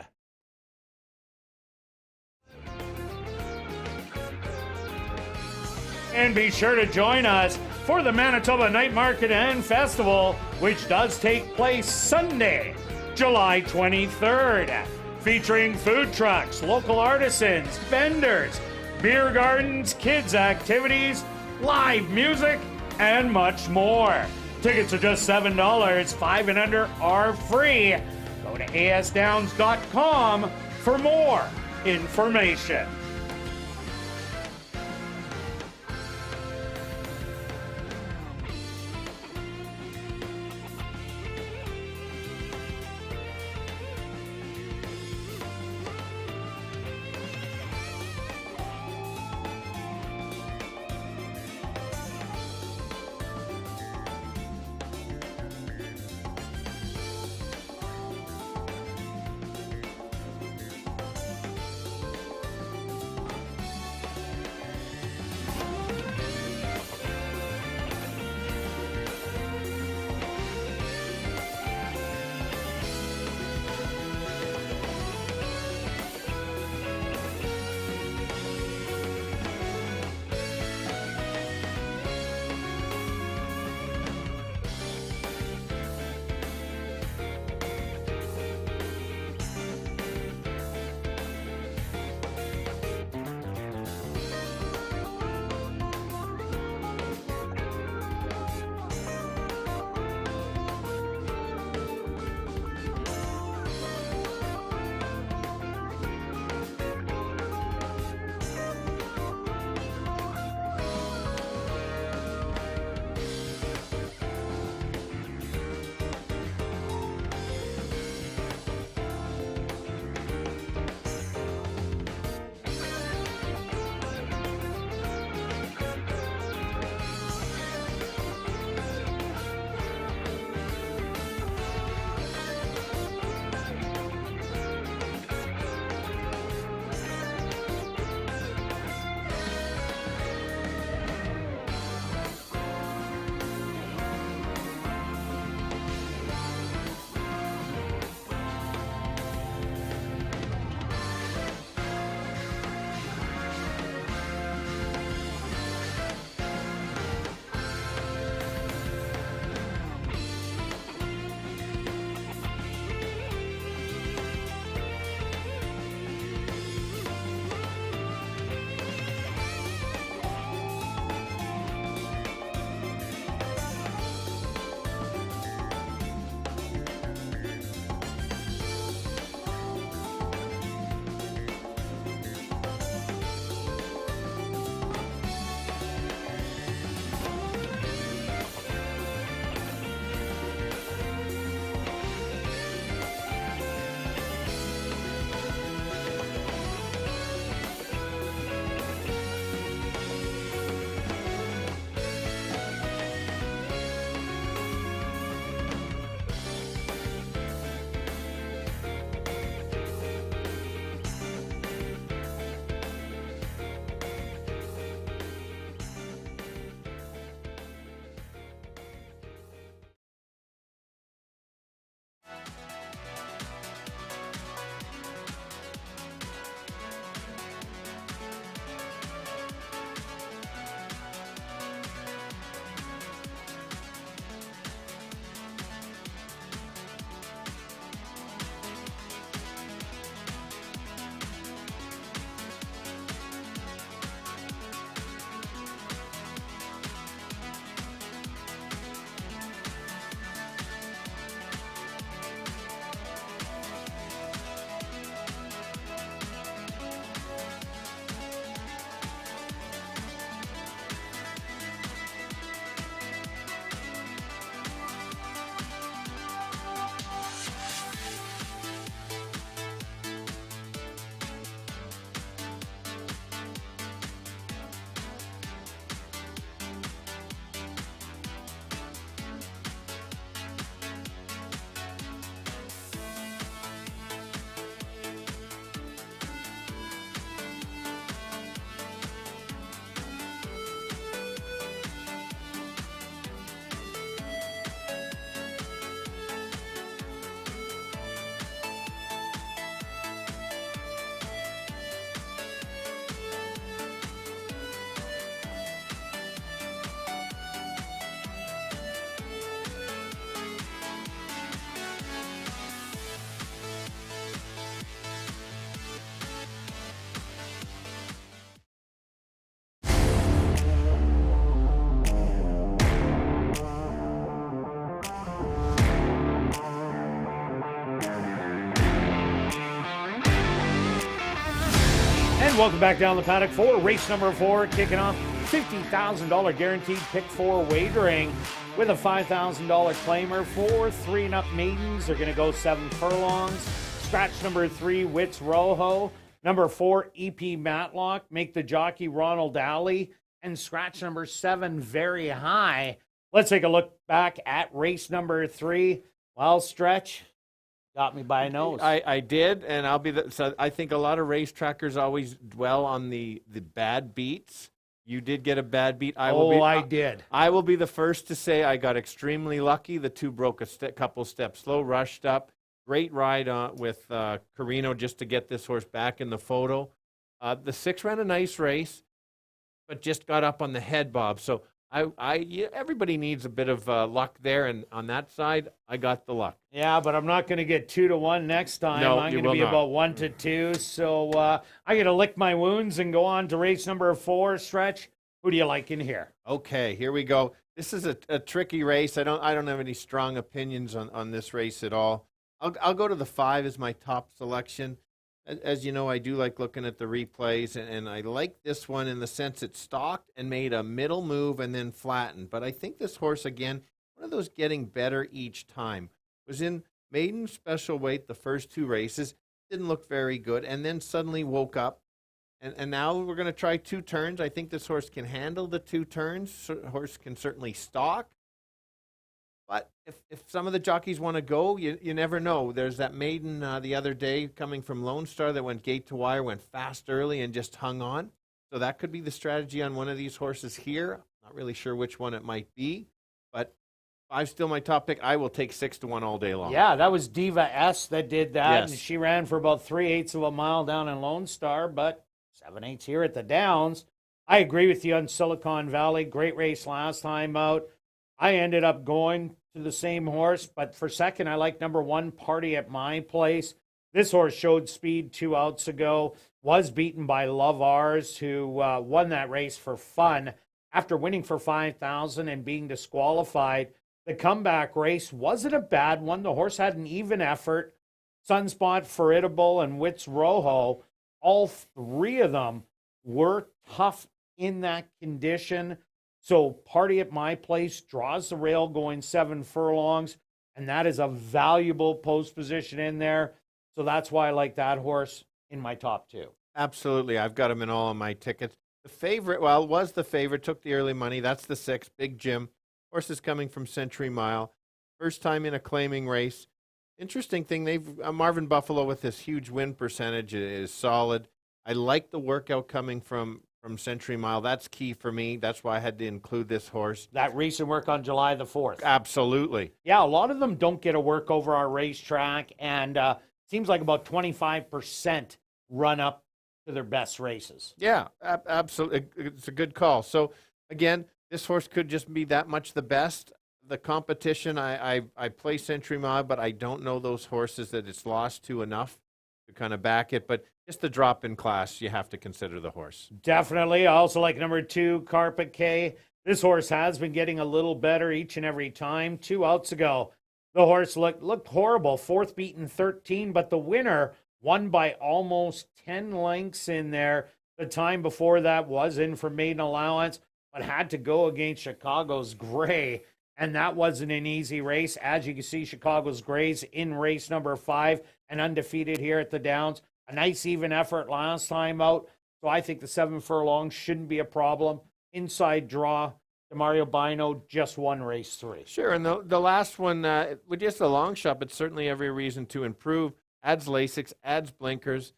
C: And be sure to join us for the Manitoba Night Market and Festival, which does take place Sunday, July 23rd, featuring food trucks, local artisans, vendors, beer gardens, kids' activities, live music, and much more. Tickets are just $7. 5 and under are free. Go to asdowns.com for more information. And welcome back down the paddock for race number 4, kicking off $50,000 guaranteed pick 4 wagering with a $5,000 claimer for 3 and up maidens. They're going to go 7 furlongs. Scratch number 3, Wits Rojo. Number 4, EP Matlock. Make the jockey Ronald Alley. And scratch number 7, Very High. Let's take a look back at race number 3. Well, Stretch, got me by a nose.
D: I did, and I'll be so I think a lot of racetrackers always dwell on the bad beats. You did get a bad beat.
C: I did.
D: I will be the first to say I got extremely lucky. The 2 broke a couple steps slow, rushed up. Great ride with Carino just to get this horse back in the photo. The 6 ran a nice race, but just got up on the head, Bob. So everybody needs a bit of luck there, and on that side, I got the luck.
C: Yeah, but I'm not going to get 2-1 next time.
D: No,
C: I'm going to be about 1-2. So I got to lick my wounds and go on to race number 4. Stretch, who do you like in here?
D: Okay, here we go. This is a tricky race. I don't have any strong opinions on this race at all. I'll go to the 5 as my top selection. As you know, I do like looking at the replays, and I like this one in the sense it stalked and made a middle move and then flattened. But I think this horse, again, one of those getting better each time. Was in maiden special weight the first 2 races, didn't look very good, and then suddenly woke up. And now we're going to try 2 turns. I think this horse can handle the 2 turns. Horse can certainly stalk. But if some of the jockeys want to go, you never know. There's that maiden the other day coming from Lone Star that went gate to wire, went fast early and just hung on. So that could be the strategy on one of these horses here. Not really sure which one it might be, but 5's still my top pick. I will take 6-1 all day long.
C: Yeah, that was Diva S that did that.
D: Yes.
C: And she ran for about 3/8 of a mile down in Lone Star, but 7/8 here at the Downs. I agree with you on Silicon Valley. Great race last time out. I ended up going to the same horse, but for second, I like number 1, Party at My Place. This horse showed speed 2 outs ago, was beaten by Love Ours, who won that race for fun after winning for $5,000 and being disqualified. The comeback race wasn't a bad one. The horse had an even effort. Sunspot, Feritable, and Wits Rojo, all 3 of them were tough in that condition. So Party at My Place draws the rail going 7 furlongs, and that is a valuable post position in there. So that's why I like that horse in my top 2.
D: Absolutely. I've got him in all of my tickets. The favorite, well, was the favorite, took the early money. That's the 6, Big Jim. Horse is coming from Century Mile. First time in a claiming race. Interesting thing, they've Marvin Buffalo with this huge win percentage is solid. I like the workout coming from Century Mile. That's key for me. That's why I had to include this horse.
C: That recent work on July the 4th.
D: Absolutely.
C: Yeah, a lot of them don't get a work over our racetrack, and seems like about 25% run up to their best races.
D: Yeah, absolutely. It's a good call. So, again, this horse could just be that much the best. The competition, I play Century Mile, but I don't know those horses that it's lost to enough to kind of back it. But just the drop in class, you have to consider the horse.
C: Definitely. I also like number 2, Carpet K. This horse has been getting a little better each and every time. 2 outs ago, the horse looked horrible. 4th beaten 13, but the winner won by almost 10 lengths in there. The time before that was in for maiden allowance, but had to go against Chicago's Gray. And that wasn't an easy race. As you can see, Chicago's Gray's in race number 5 and undefeated here at the Downs. A nice even effort last time out. So I think the 7 furlongs shouldn't be a problem. Inside draw, DeMario Bino just won race 3.
D: Sure, and the last one, with just a long shot, but certainly every reason to improve. Adds Lasix, adds blinkers,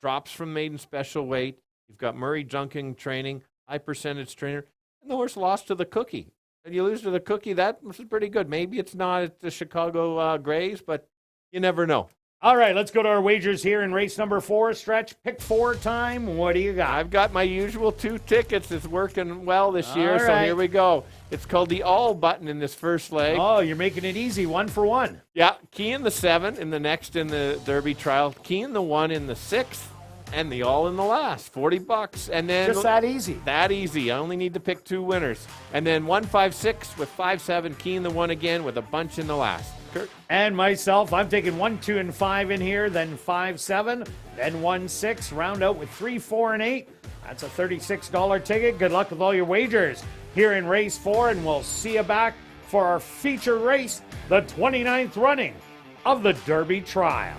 D: drops from maiden special weight. You've got Murray Duncan training, high percentage trainer, and the horse lost to the Cookie. And you lose to the Cookie, that was pretty good. Maybe it's not at the Chicago Grays, but you never know.
C: All right, let's go to our wagers here in race number 4. Stretch, pick 4 time. What do you got?
D: I've got my usual 2 tickets. It's working well this year,
C: All
D: so
C: right.
D: here we go. It's called the all button in this first leg.
C: Oh, you're making it easy, 1 for 1.
D: Yeah, key in the 7 in the next in the Derby trial. Key in the 1 in the 6th. And the all in the last, $40. And then
C: Just that easy.
D: that easy. I only need to pick 2 winners. And then 156 with 5-7, Keen the one again with a bunch in the last. Kirt?
C: And myself, I'm taking 1, 2, and 5 in here, then 5, 7, then 1, 6, round out with 3, 4, and 8. That's a $36 ticket. Good luck with all your wagers here in race 4, and we'll see you back for our feature race, the 29th running of the Derby Trial.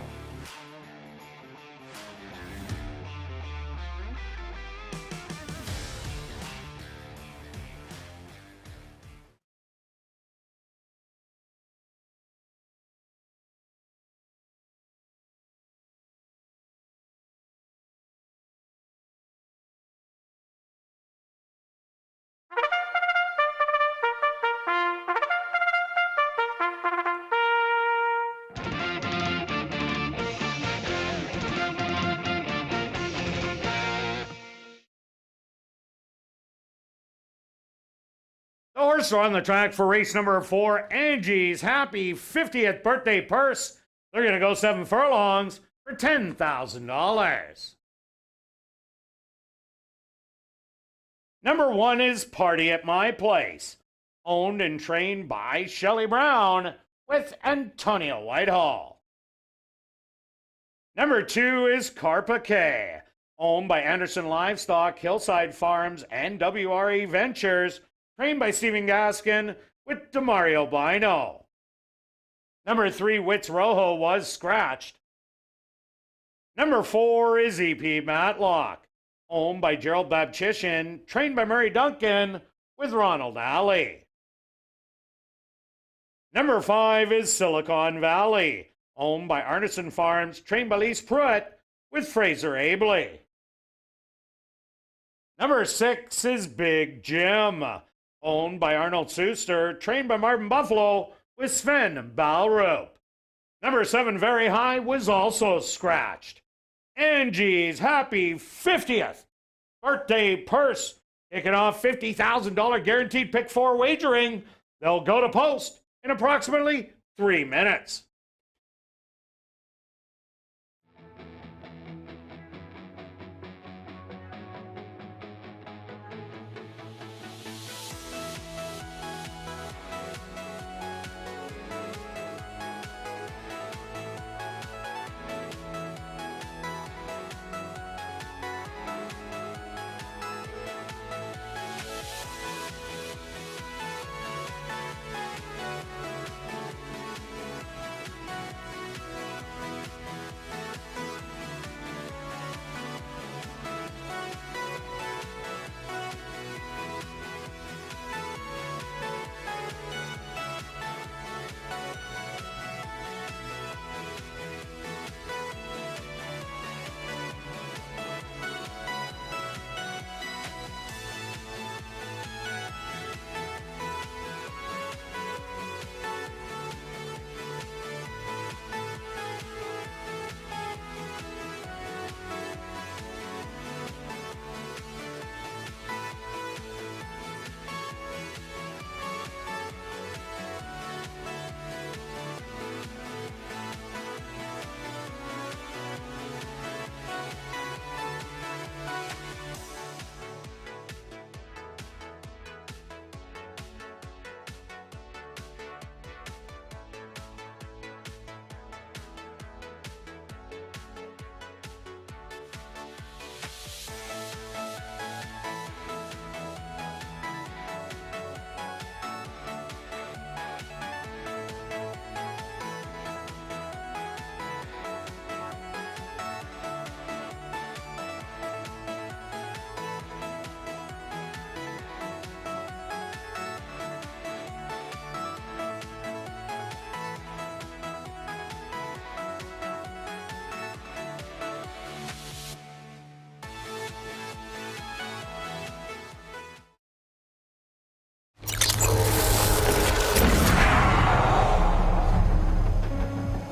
C: The horses are on the track for race number 4, Angie's Happy 50th Birthday Purse. They're going to go 7 furlongs for $10,000. Number 1 is Party at My Place, owned and trained by Shelley Brown with Antonio Whitehall. Number 2 is Carpa K, owned by Anderson Livestock, Hillside Farms, and WRE Ventures, trained by Stephen Gaskin with Demario Bino. Number 3, Wits Rojo, was scratched. Number 4 is EP Matlock, owned by Gerald Babchishin, trained by Murray Duncan with Ronald Alley. Number 5 is Silicon Valley, owned by Arneson Farms, trained by Lise Pruitt with Fraser Abley. Number 6 is Big Jim, owned by Arnold Suster, trained by Marvin Buffalo with Sven Balrup. Number 7, Very High, was also scratched. Angie's Happy 50th Birthday Purse, kicking off $50,000 guaranteed pick 4 wagering. They'll go to post in approximately 3 minutes.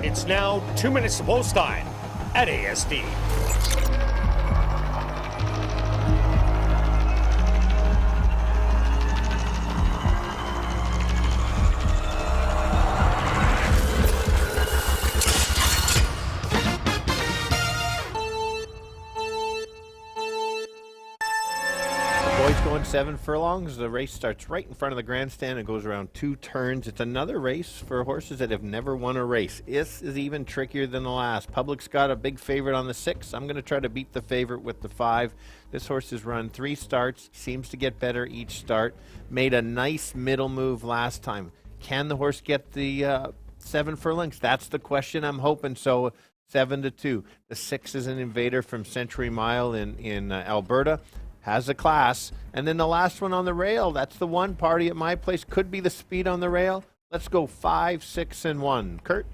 G: It's now 2 minutes to post time at ASD.
D: 7 furlongs. The race starts right in front of the grandstand and goes around 2 turns. It's another race for horses that have never won a race. This is even trickier than the last. Public's got a big favorite on the 6. I'm going to try to beat the favorite with the 5. This horse has run 3 starts, seems to get better each start. Made a nice middle move last time. Can the horse get the 7 furlongs? That's the question. I'm hoping so. 7-2. The 6 is an invader from Century Mile in Alberta. Has a class. And then the last one on the rail, that's the one. Party at My Place. Could be the speed on the rail. Let's go 5, 6, and 1. Kirt?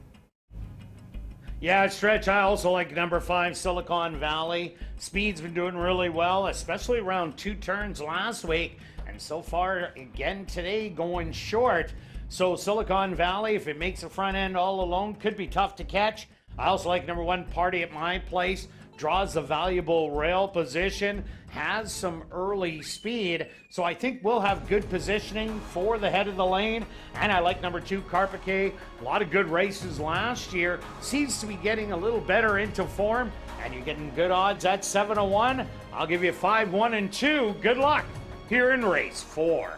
C: Yeah, Stretch, I also like number 5, Silicon Valley. Speed's been doing really well, especially around 2 turns last week. And so far, again today, going short. So Silicon Valley, if it makes the front end all alone, could be tough to catch. I also like number 1, Party at My Place. Draws a valuable rail position, has some early speed, so I think we'll have good positioning for the head of the lane. And I like number 2, Carpiquet. A lot of good races last year. Seems to be getting a little better into form, and you're getting good odds at 7-1. I'll give you 5, 1, and 2. Good luck here in race 4.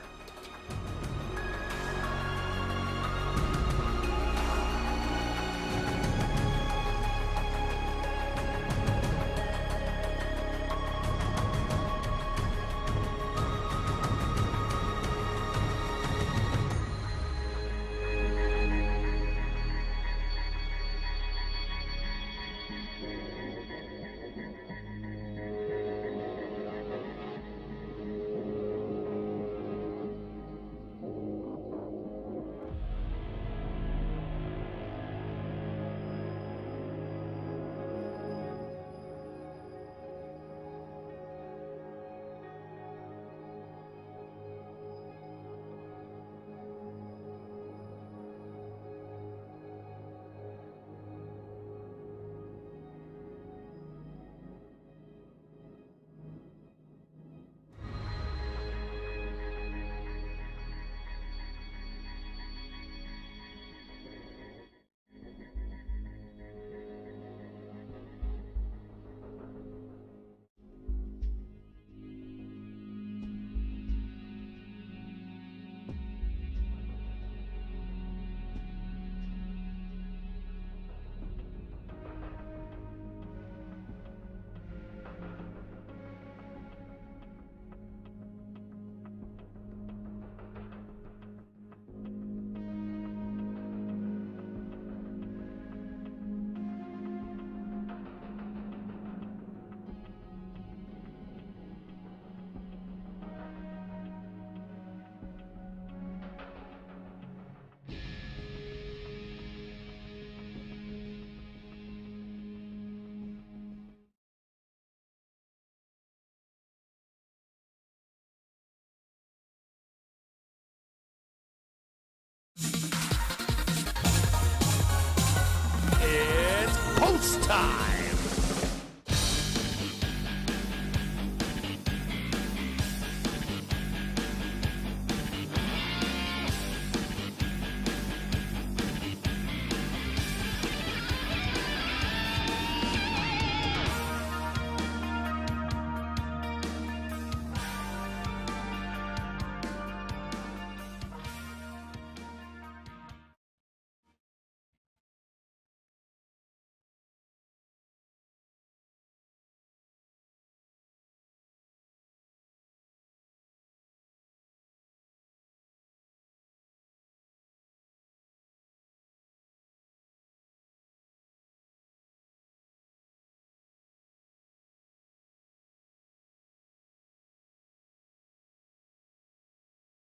A: It's post time.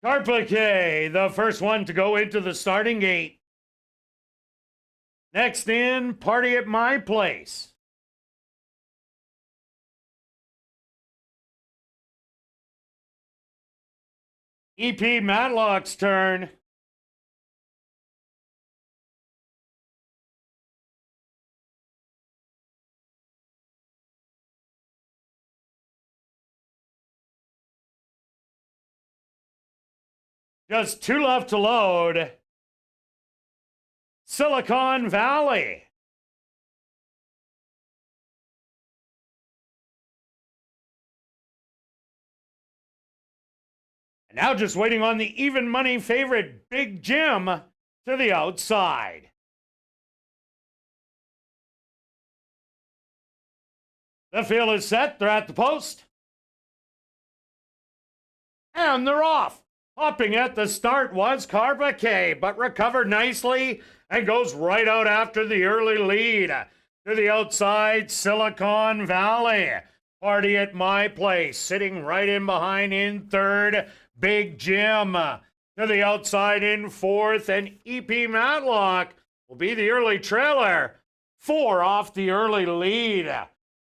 C: Carpiquet, the first one to go into the starting gate. Next in, Party at My Place. EP Matlock's turn. Just 2 left to load. Silicon Valley. And now just waiting on the even money favorite, Big Jim, to the outside. The field is set. They're at the post. And they're off. Hopping at the start was Carpacay, but recovered nicely and goes right out after the early lead. To the outside, Silicon Valley. Party at My Place, sitting right in behind in third, Big Jim. To the outside in fourth, and EP Matlock will be the early trailer. 4 off the early lead.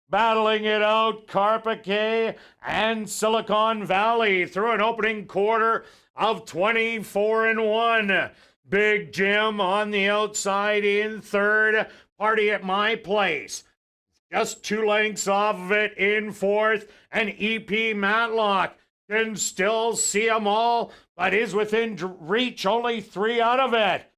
C: Battling it out, Carpacay and Silicon Valley through an opening quarter of 24-1. Big Jim on the outside in third. Party at My Place just 2 lengths off of it in fourth. And EP Matlock can still see them all, but is within reach, only 3 out of it.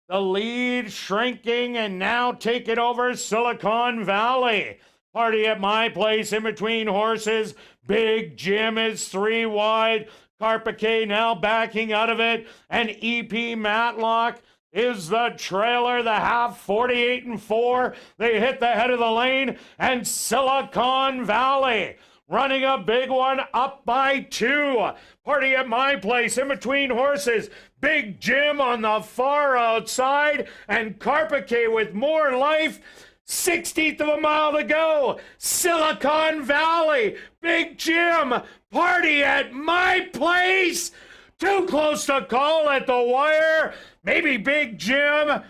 C: The lead shrinking, and now taking over Silicon Valley. Party at My Place in between horses. Big Jim is 3 wide. Carpacay now backing out of it. And EP Matlock is the trailer. The half 48-4. They hit the head of the lane. And Silicon Valley running a big one up by 2. Party at My Place in between horses. Big Jim on the far outside. And Carpacay with more life. 16th of a mile to go. Silicon Valley. Big Jim. Party at My Place. Too close to call at the wire. Maybe Big Jim.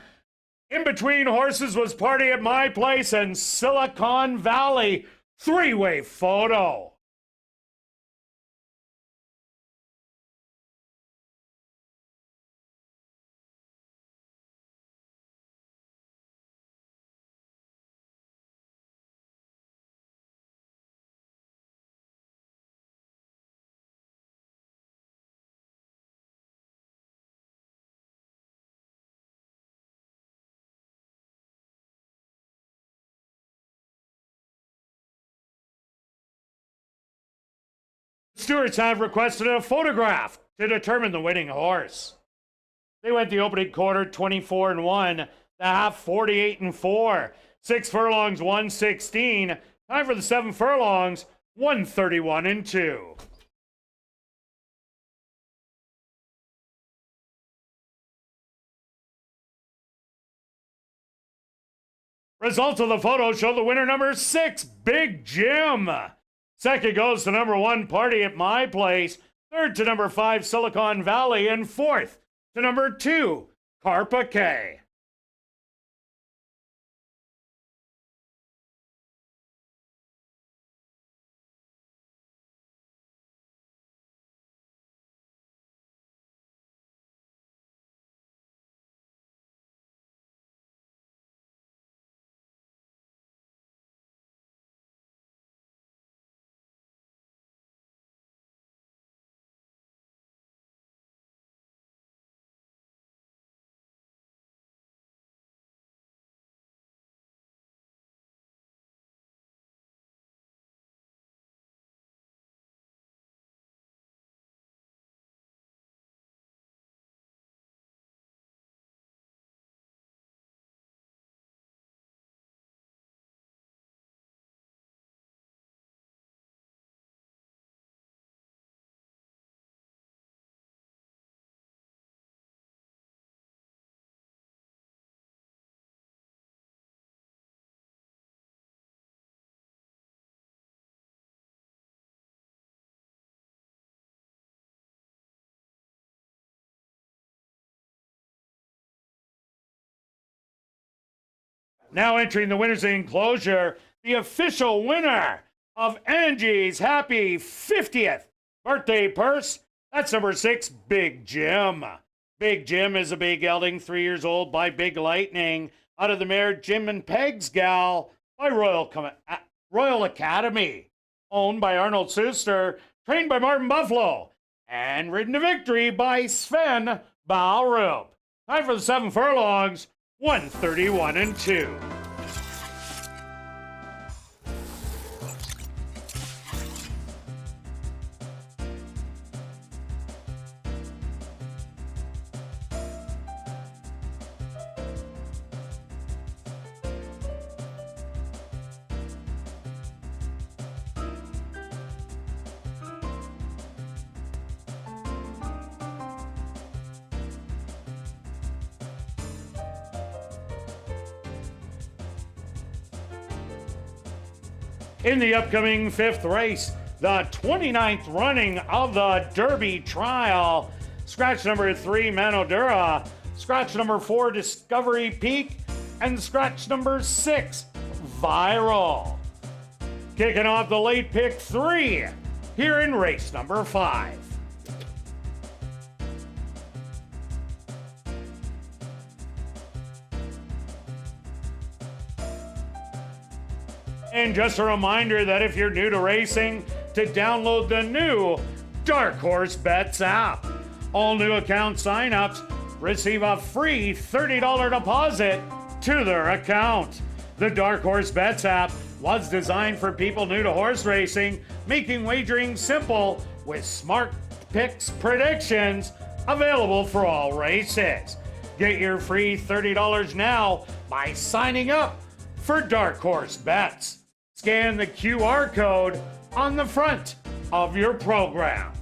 C: In between horses was Party at My Place and Silicon Valley. 3-way photo. Stewards have requested a photograph to determine the winning horse. They went the opening quarter 24-1, the half 48-4, 6 furlongs 116. Time for the 7 furlongs 131-2. Results of the photo show the winner number 6, Big Jim. Second goes to number 1, Party at My Place. Third to number 5, Silicon Valley. And fourth to number 2, Carpacay. Now entering the winner's enclosure, the official winner of Angie's happy 50th birthday purse. That's number 6, Big Jim. Big Jim is a big gelding, 3 years old, by Big Lightning. Out of the mare Jim and Peg's Gal by Royal Academy. Owned by Arnold Suster, trained by Martin Buffalo, and ridden to victory by Sven Baalrup. Time for the 7 furlongs, 131-2. In the upcoming 5th race, the 29th running of the Derby Trial, scratch number 3, Manodura, scratch number 4, Discovery Peak, and scratch number 6, Viral. Kicking off the late pick 3 here in race number 5. And just a reminder that if you're new to racing, to download the new Dark Horse Bets app. All new account signups receive a free $30 deposit to their account. The Dark Horse Bets app was designed for people new to horse racing, making wagering simple with smart picks predictions available for all races. Get your free $30 now by signing up for Dark Horse Bets. Scan the QR code on the front of your program.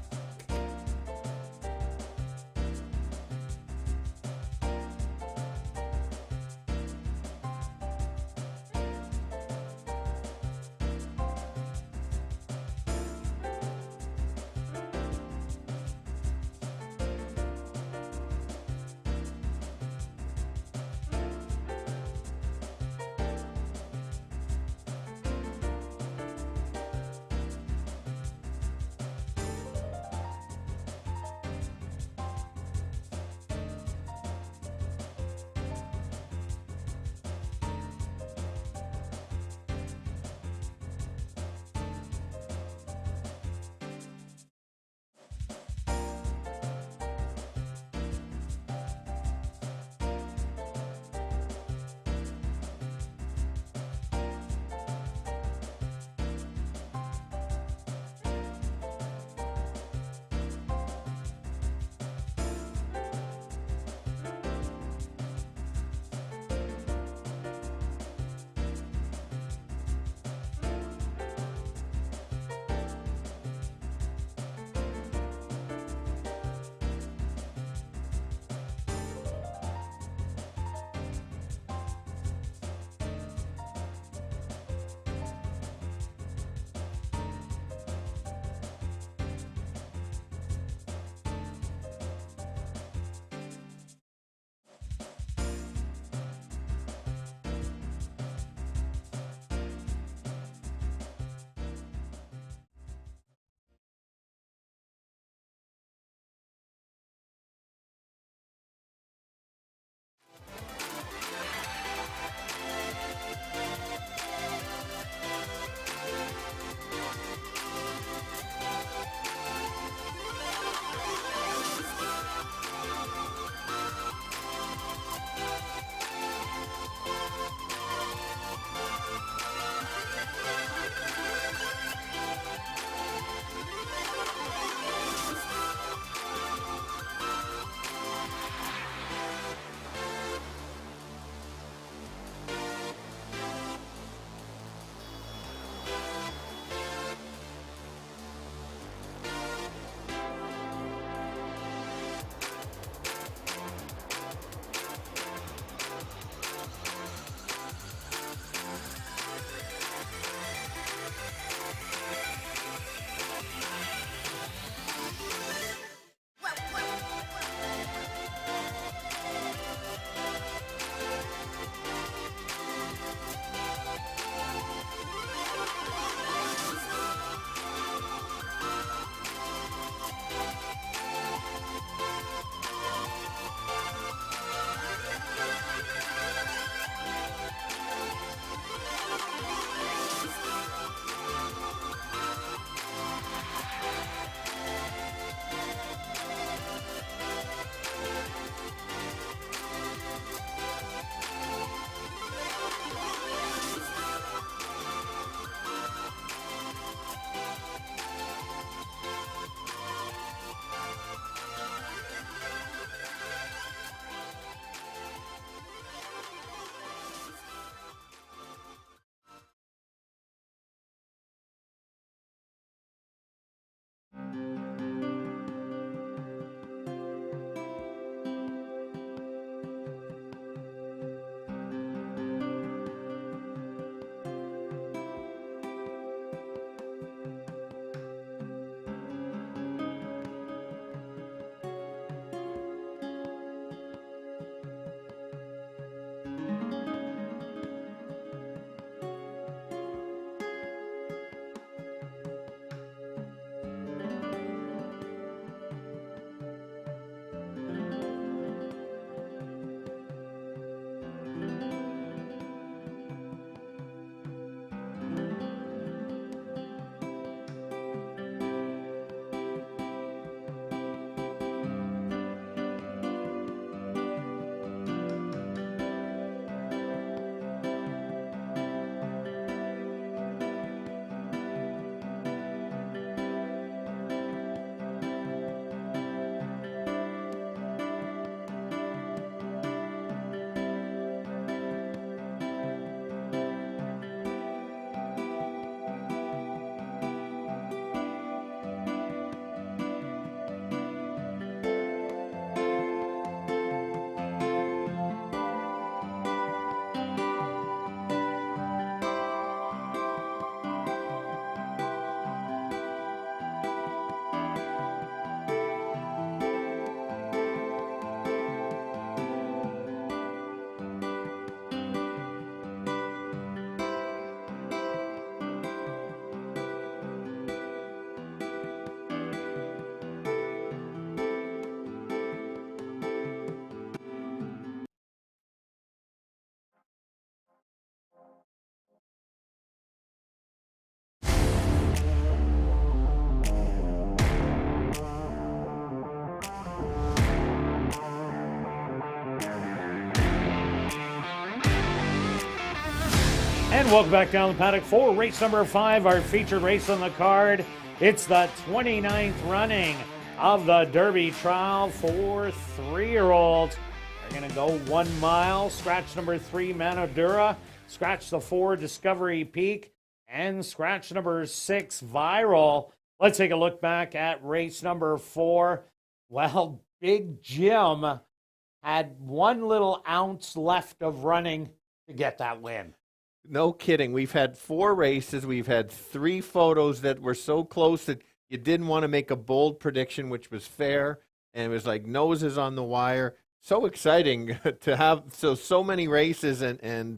C: And welcome back down the paddock for race number 5, our featured race on the card. It's the 29th running of the Derby Trial for 3-year-olds. We're going to go 1 mile. Scratch number 3, Manodura. Scratch the 4, Discovery Peak. And scratch number 6, Viral. Let's take a look back at race number 4. Well, Big Jim had 1 little ounce left of running to get that win.
D: No kidding. We've had 4 races. We've had 3 photos that were so close that you didn't want to make a bold prediction, which was fair. And it was like noses on the wire. So exciting to have so many races, and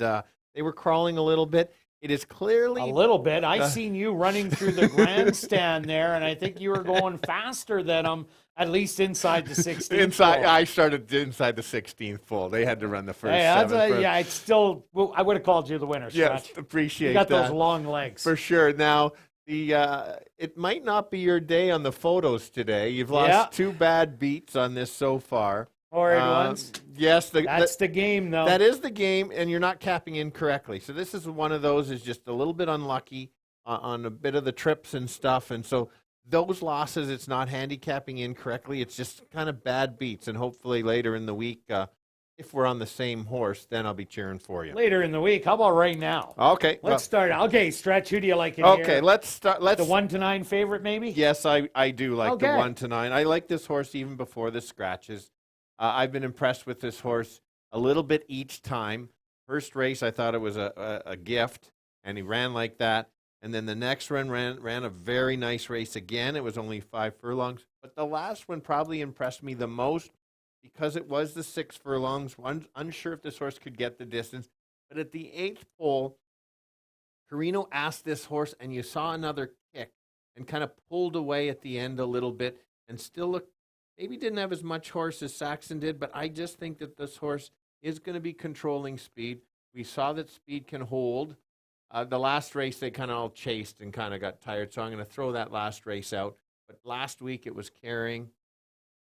D: they were crawling a little bit. It is clearly
C: a little bit. I seen you running through the grandstand there, and I think you were going faster than them, at least inside the 16th.
D: I started inside the 16th full. They had to run the first 7.
C: Yeah, it's still. Well, I would have called you the winner.
D: Yes,
C: Scratch.
D: appreciate
C: you got
D: that.
C: those long legs
D: For sure. Now, it might not be your day on the photos today. You've lost 2 bad beats on this so far.
C: Horrid ones.
D: Yes,
C: that's the game, though.
D: That is the game, and you're not capping in correctly. So this is one of those is just a little bit unlucky on a bit of the trips and stuff, and so those losses, it's not handicapping in correctly. It's just kind of bad beats, and hopefully later in the week, if we're on the same horse, then I'll be cheering for you.
C: Later in the week. How about right now?
D: Okay.
C: Let's start. Okay, Stretch, who do you like in
D: here?
C: Okay,
D: let's start.
C: The 1-9 favorite, maybe?
D: Yes, I do like the 1-9. I like this horse even before the scratches. I've been impressed with this horse a little bit each time. First race, I thought it was a gift, and he ran like that. And then the next run ran a very nice race again. It was only 5 furlongs. But the last one probably impressed me the most because it was the 6 furlongs. Unsure if this horse could get the distance. But at the 8th pole, Carino asked this horse, and you saw another kick and kind of pulled away at the end a little bit and still looked. Maybe didn't have as much horse as Saxon did, but I just think that this horse is going to be controlling speed. We saw that speed can hold. The last race, they kind of all chased and kind of got tired, so I'm going to throw that last race out. But last week, it was carrying.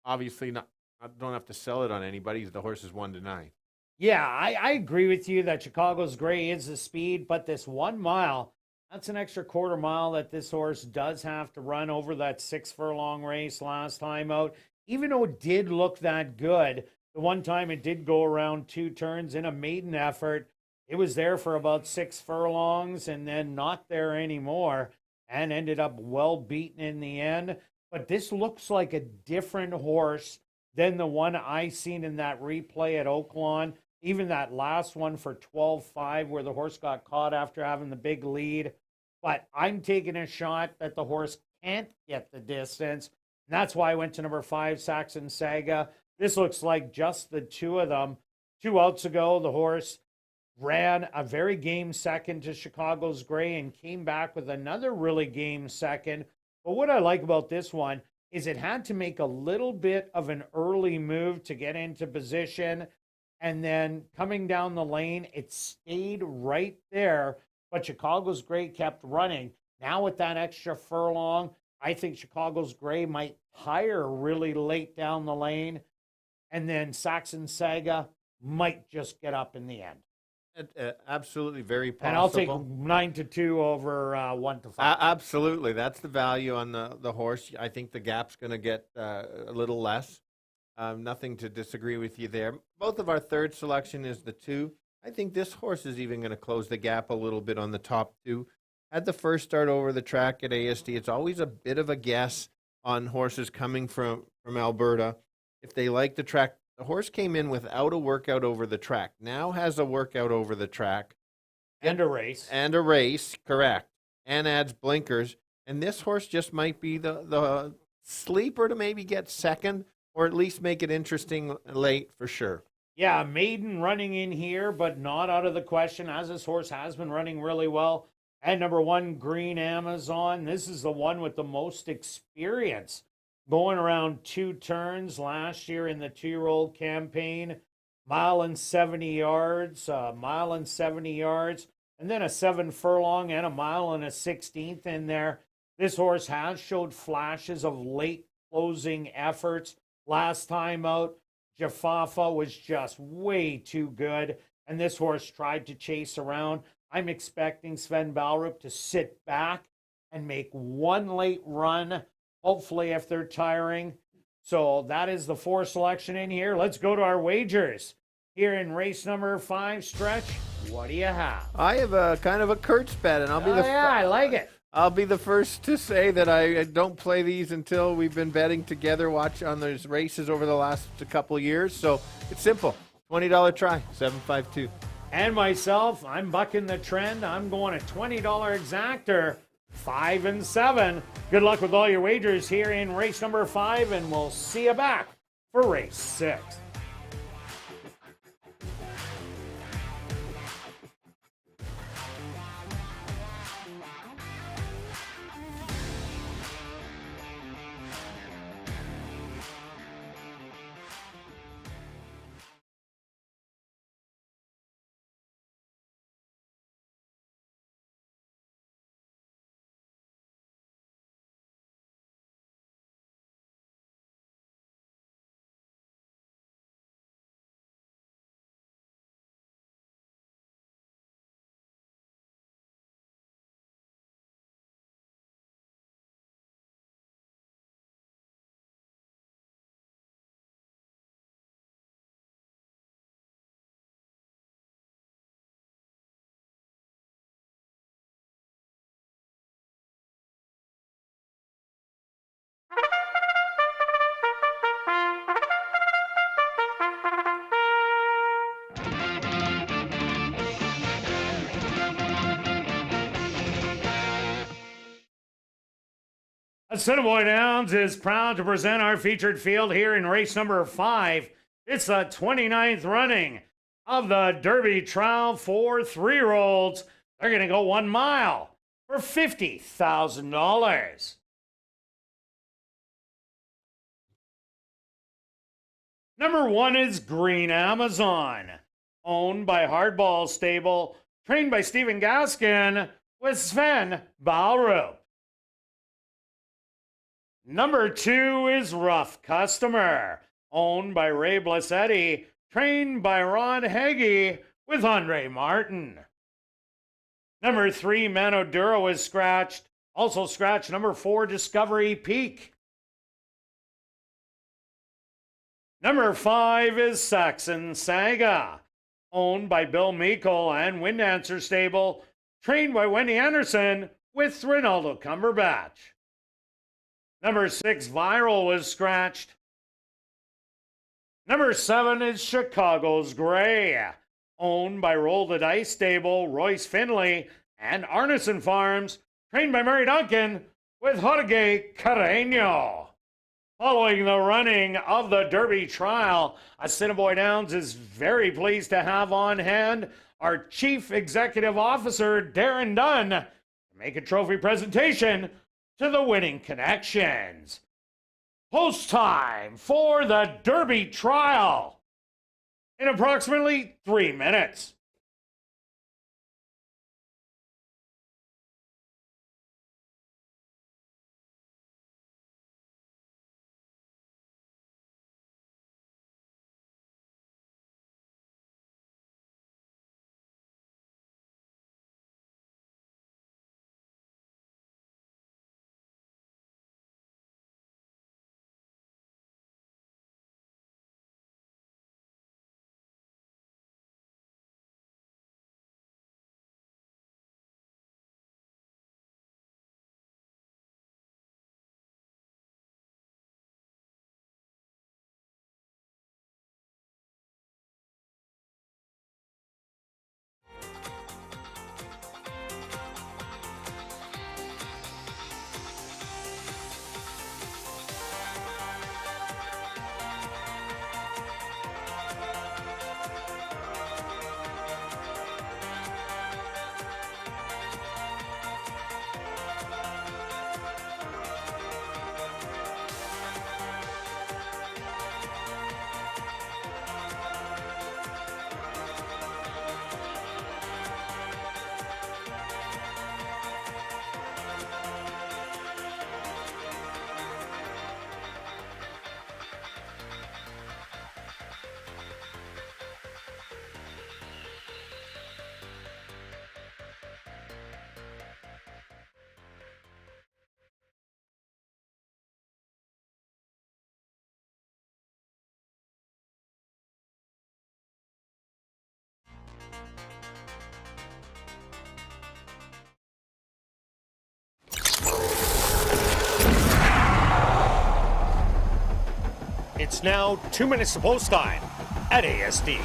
D: Obviously, I don't have to sell it on anybody. The horse is 1-9.
C: Yeah, I agree with you that Chicago's Gray is the speed, but this 1 mile, that's an extra quarter mile that this horse does have to run over that 6 furlong race last time out. Even though it did look that good, the one time it did go around 2 turns in a maiden effort, it was there for about 6 furlongs and then not there anymore and ended up well beaten in the end. But this looks like a different horse than the one I seen in that replay at Oaklawn. Even that last one for 12-5 where the horse got caught after having the big lead. But I'm taking a shot that the horse can't get the distance. And that's why I went to number 5, Saxon Saga. This looks like just the 2 of them. 2 outs ago, the horse ran a very game second to Chicago's Gray and came back with another really game second. But what I like about this one is it had to make a little bit of an early move to get into position. And then coming down the lane, it stayed right there. But Chicago's Gray kept running. Now with that extra furlong, I think Chicago's Gray might tire really late down the lane, and then Saxon Saga might just get up in the end.
D: Absolutely, very possible.
C: And I'll take 9-2 over 1-5.
D: Absolutely, that's the value on the horse. I think the gap's going to get a little less. Nothing to disagree with you there. Both of our third selection is the 2. I think this horse is even going to close the gap a little bit on the top 2. Had the first start over the track at ASD. It's always a bit of a guess on horses coming from Alberta. If they like the track, the horse came in without a workout over the track. Now has a workout over the track.
C: And a race.
D: And a race, correct. And adds blinkers. And this horse just might be the sleeper to maybe get second or at least make it interesting late for sure.
C: Yeah, maiden running in here, but not out of the question as this horse has been running really well. And number 1, Green Amazon. This is the one with the most experience. Going around 2 turns last year in the 2-year-old campaign. 1.70 yards, 1.70 yards, and then a 7 furlong and 1.16 in there. This horse has showed flashes of late closing efforts. Last time out, Jaffafa was just way too good. And this horse tried to chase around. I'm expecting Sven Balrup to sit back and make one late run, hopefully if they're tiring. So that is the 4 selection in here. Let's go to our wagers. Here in race number 5, Stretch, what do you have?
D: I have a kind of a Kurt's bet, and I'll be
C: I like it.
D: I'll be the first to say that I don't play these until we've been betting together, watch on those races over the last couple of years. So it's simple. $20 try, 752.
C: And myself, I'm bucking the trend. I'm going a $20 exactor, 5 and 7. Good luck with all your wagers here in race number 5, and we'll see you back for race 6. Assiniboia Downs is proud to present our featured field here in race number 5. It's the 29th running of the Derby Trial for 3-year-olds. They're going to go 1 mile for $50,000. Number 1 is Green Amazon, owned by Hardball Stable, trained by Stephen Gaskin with Sven Balrup. Number 2 is Rough Customer, owned by Ray Blassetti, trained by Ron Heggie with Andre Martin. Number 3, Manoduro is scratched. Also scratched number 4, Discovery Peak. Number 5 is Saxon Saga, owned by Bill Meikle and Wind Dancer Stable, trained by Wendy Anderson with Ronaldo Cumberbatch. Number 6, Viral, was scratched. Number 7 is Chicago's Gray, owned by Roll the Dice Stable, Royce Finley, and Arneson Farms, trained by Mary Duncan with Jorge Carreño. Following the running of the Derby Trial, Assiniboia Downs is very pleased to have on hand our Chief Executive Officer, Darren Dunn, to make a trophy presentation to the winning connections. Post time for the Derby Trial in approximately 3 minutes.
G: It's now 2 minutes to post time at ASD.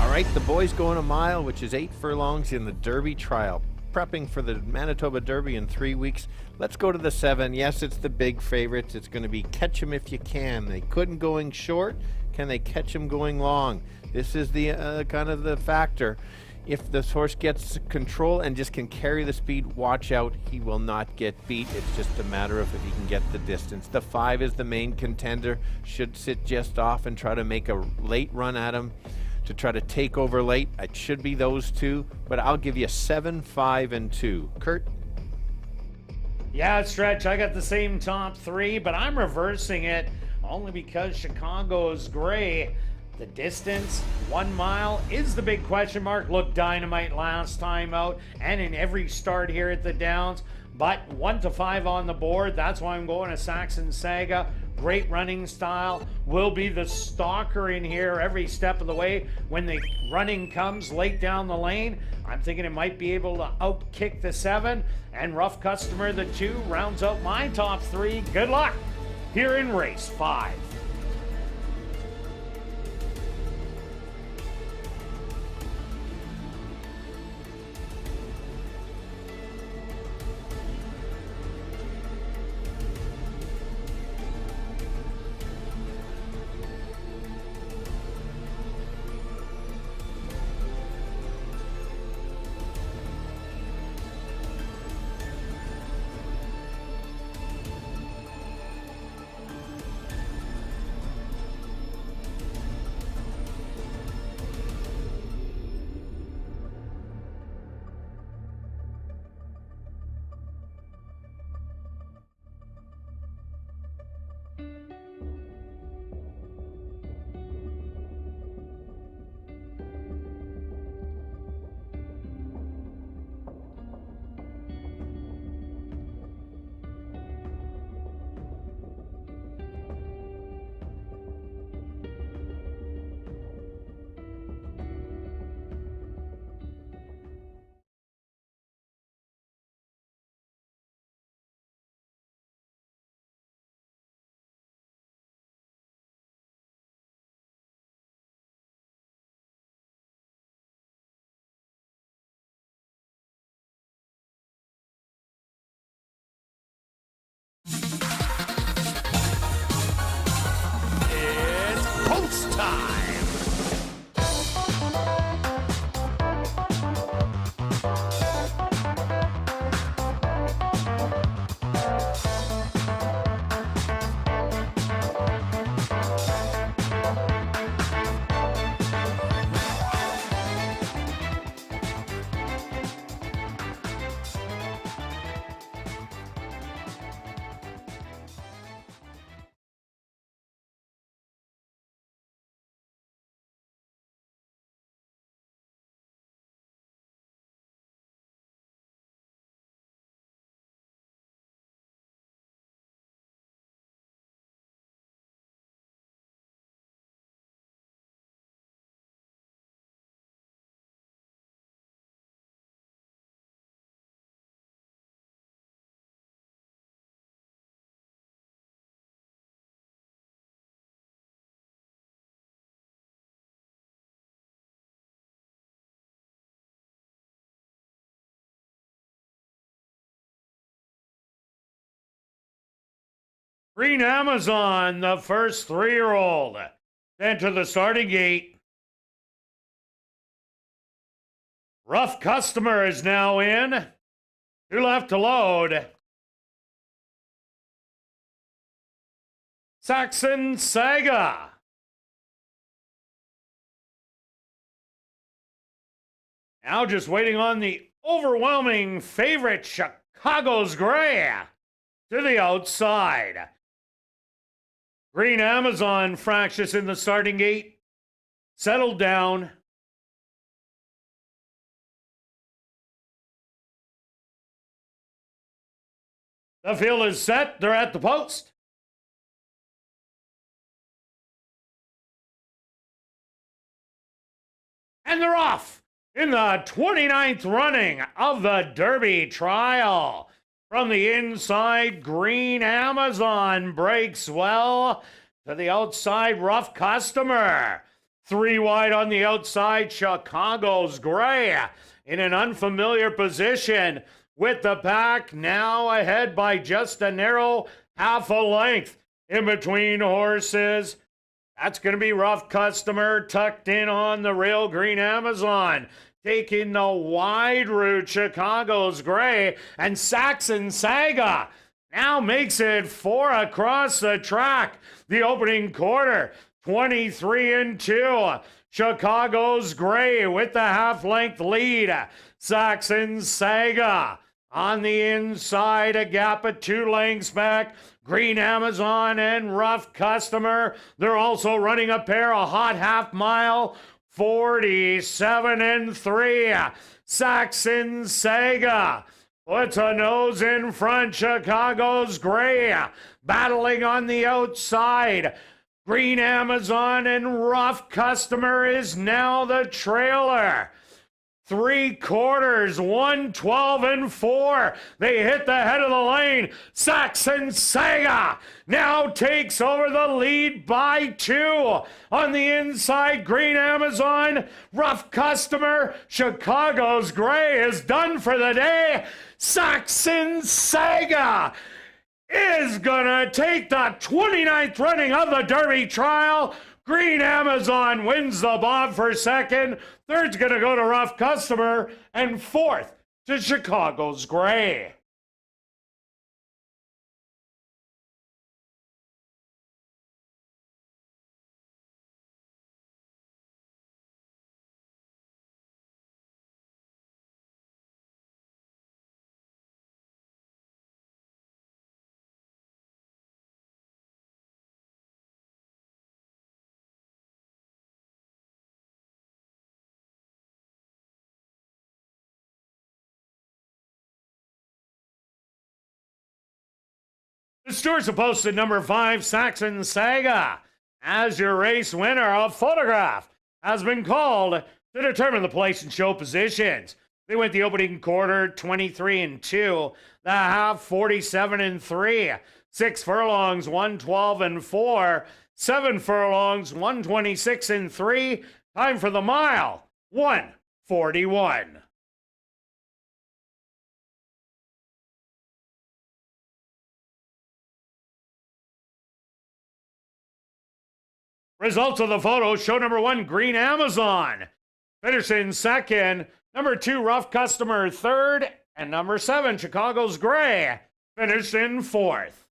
D: All right, the boys going a mile, which is 8 furlongs in the Derby trial. Prepping for the Manitoba Derby in 3 weeks. Let's go to the 7. Yes, it's the big favorites. It's going to be catch 'em if you can. They couldn't going short. Can they catch 'em going long? This is the kind of the factor. If this horse gets control and just can carry the speed, watch out. He will not get beat. It's just a matter of if he can get the distance. The 5 is the main contender. Should sit just off and try to make a late run at him to try to take over late. It should be those two, but I'll give you 7, 5, and 2. Kirt?
C: Yeah, Stretch, I got the same top 3, but I'm reversing it only because Chicago's Gray. The distance, 1 mile, is the big question mark. Looked dynamite last time out and in every start here at the Downs. But 1 to 5 on the board. That's why I'm going to Saxon Saga. Great running style. Will be the stalker in here every step of the way. When the running comes late down the lane, I'm thinking it might be able to outkick the 7. And Rough Customer, the 2, rounds out my top 3. Good luck here in race 5. Green Amazon, the first 3-year-old. Enter the starting gate. Rough Customer is now in. 2 left to load. Saxon Saga. Now just waiting on the overwhelming favorite, Chicago's Gray, to the outside. Green Amazon fractious in the starting gate. Settled down. The field is set. They're at the post. And they're off in the 29th running of the Derby Trial. From the inside, Green Amazon breaks well to the outside, Rough Customer. 3 wide on the outside, Chicago's Gray in an unfamiliar position with the pack now ahead by just a narrow half a length in between horses. That's going to be Rough Customer tucked in on the rail. Green Amazon taking the wide route, Chicago's Gray, and Saxon Saga now makes it 4 across the track. The opening quarter, 23-2. Chicago's Gray with the half-length lead. Saxon Saga on the inside, a gap of 2 lengths back. Green Amazon and Rough Customer. They're also running a pair, a hot half mile. 47-3. Saxon Saga puts a nose in front. Chicago's Gray battling on the outside. Green Amazon and Rough Customer is now the trailer. 3/4, 112-4. They hit the head of the lane. Saxon Saga now takes over the lead by 2. On the inside, Green Amazon, Rough Customer, Chicago's Gray is done for the day. Saxon Saga is gonna take the 29th running of the Derby Trial. Green Amazon wins the bob for second. Third's going to go to Rough Customer. And fourth to Chicago's Gray. The stewards have posted number 5, Saxon Saga. As your race winner, a photograph has been called to determine the place and show positions. They went the opening quarter 23-2, the half 47-3, 6 furlongs 112-4, 7 furlongs 126-3. Time for the mile 141. Results of the photo show number 1, Green Amazon finished in second, number 2, Rough Customer third, and number 7, Chicago's Gray finished in fourth.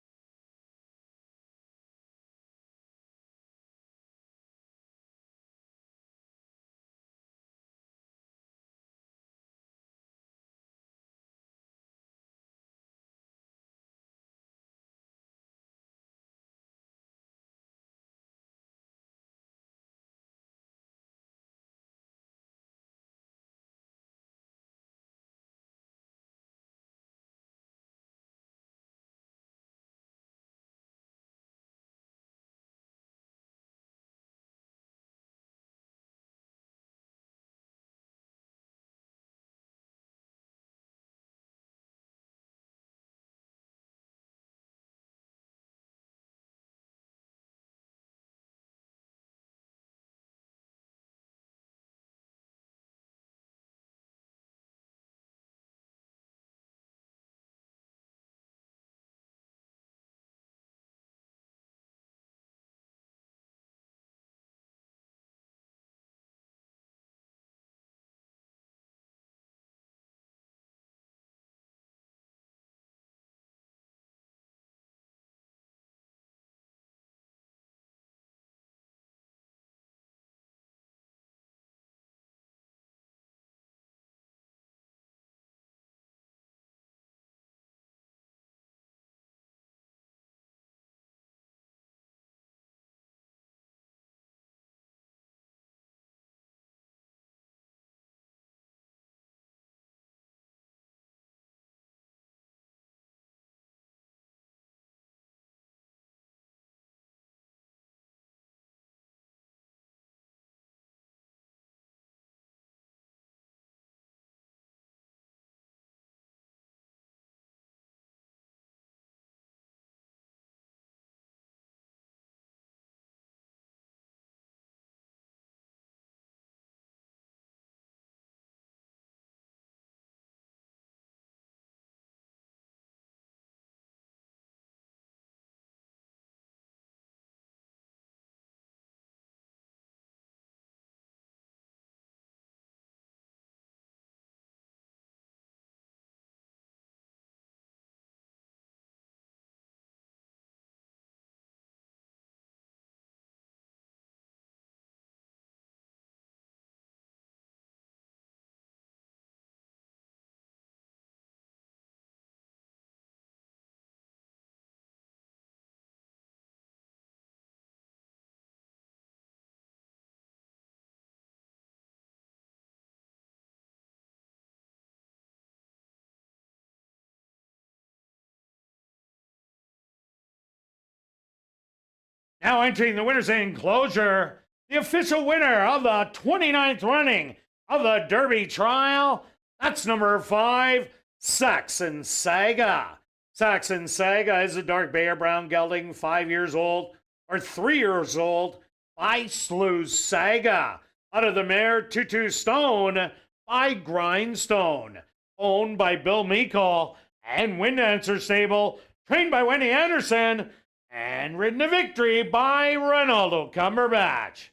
C: Now entering the winner's enclosure, the official winner of the 29th running of the Derby Trial, that's number 5, Saxon Saga. Saxon Saga is a dark Bear Brown gelding, 5 years old, or 3 years old, by Slews Saga. Out of the mare, Tutu Stone by Grindstone. Owned by Bill Meikle and Wind Dancer Stable, trained by Wendy Anderson, and ridden to victory by Ronaldo Cumberbatch.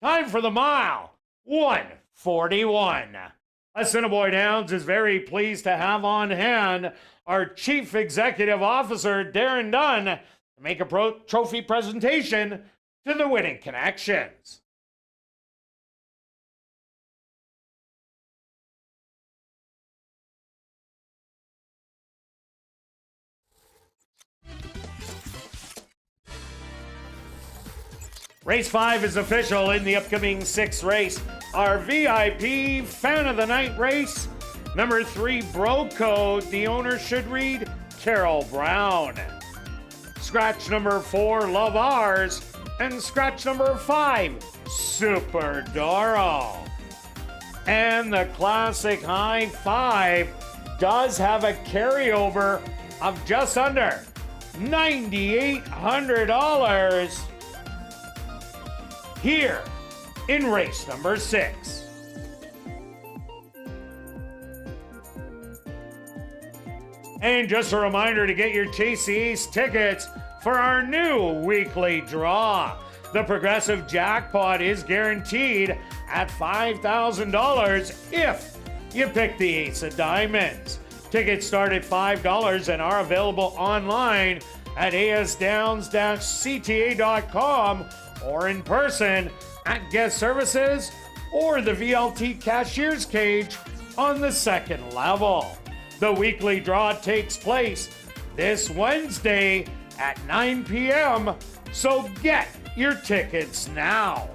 C: Time for the mile, 1:41. Assiniboia Downs is very pleased to have on hand our Chief Executive Officer, Darren Dunn, to make a trophy presentation to the winning connections. Race 5 is official in the upcoming 6th race. Our VIP Fan of the Night race, number 3, Bro Code. The owner should read Carol Brown. Scratch number 4, Love Ours. And scratch number 5, Super Doro. And the Classic High 5 does have a carryover of just under $9,800 here in race number 6. And just a reminder to get your TC East tickets for our new weekly draw. The Progressive Jackpot is guaranteed at $5,000 if you pick the Ace of Diamonds. Tickets start at $5 and are available online at asdowns-cta.com or in person at Guest Services or the VLT Cashier's Cage on the 2nd level. The weekly draw takes place this Wednesday at 9 p.m., so get your tickets now.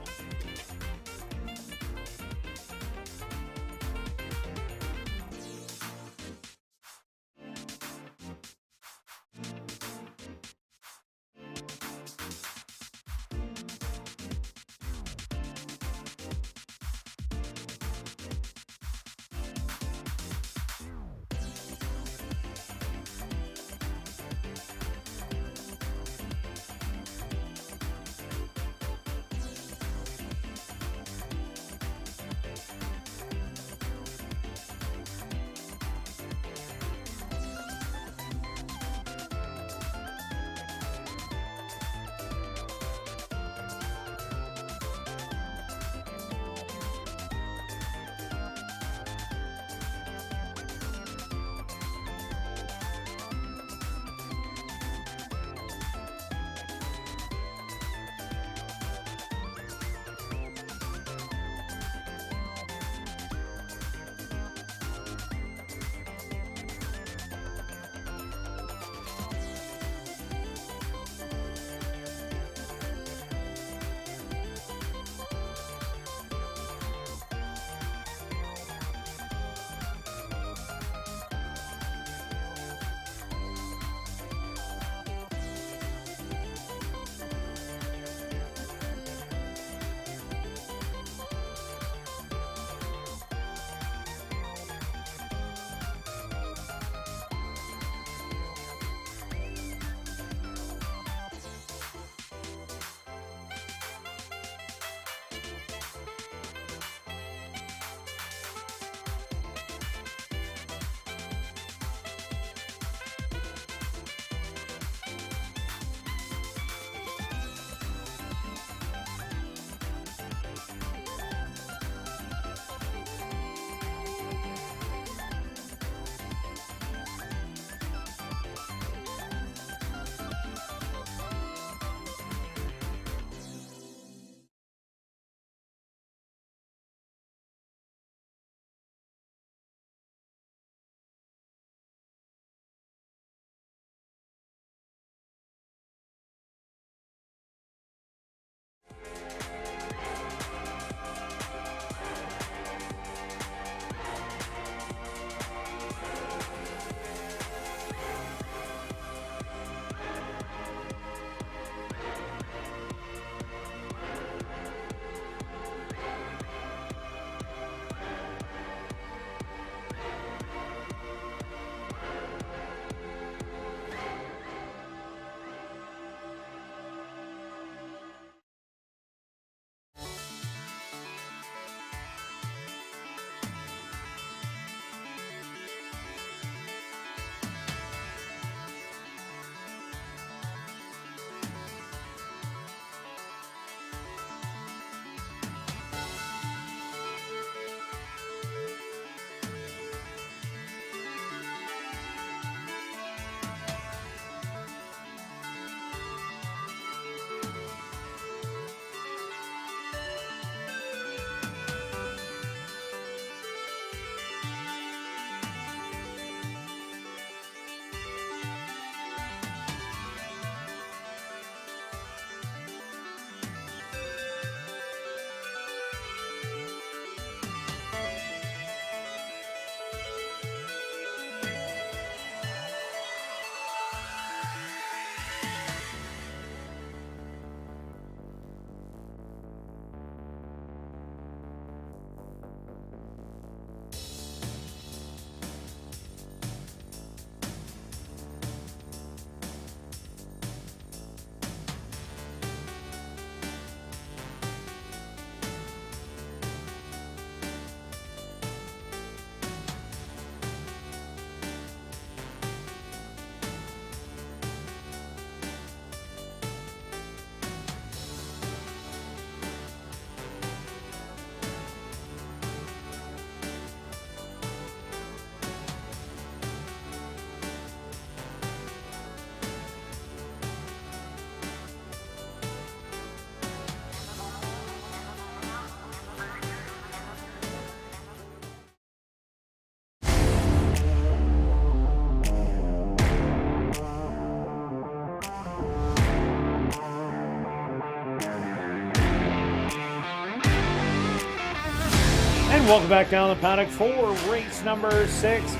C: welcome back down the paddock for race number 6.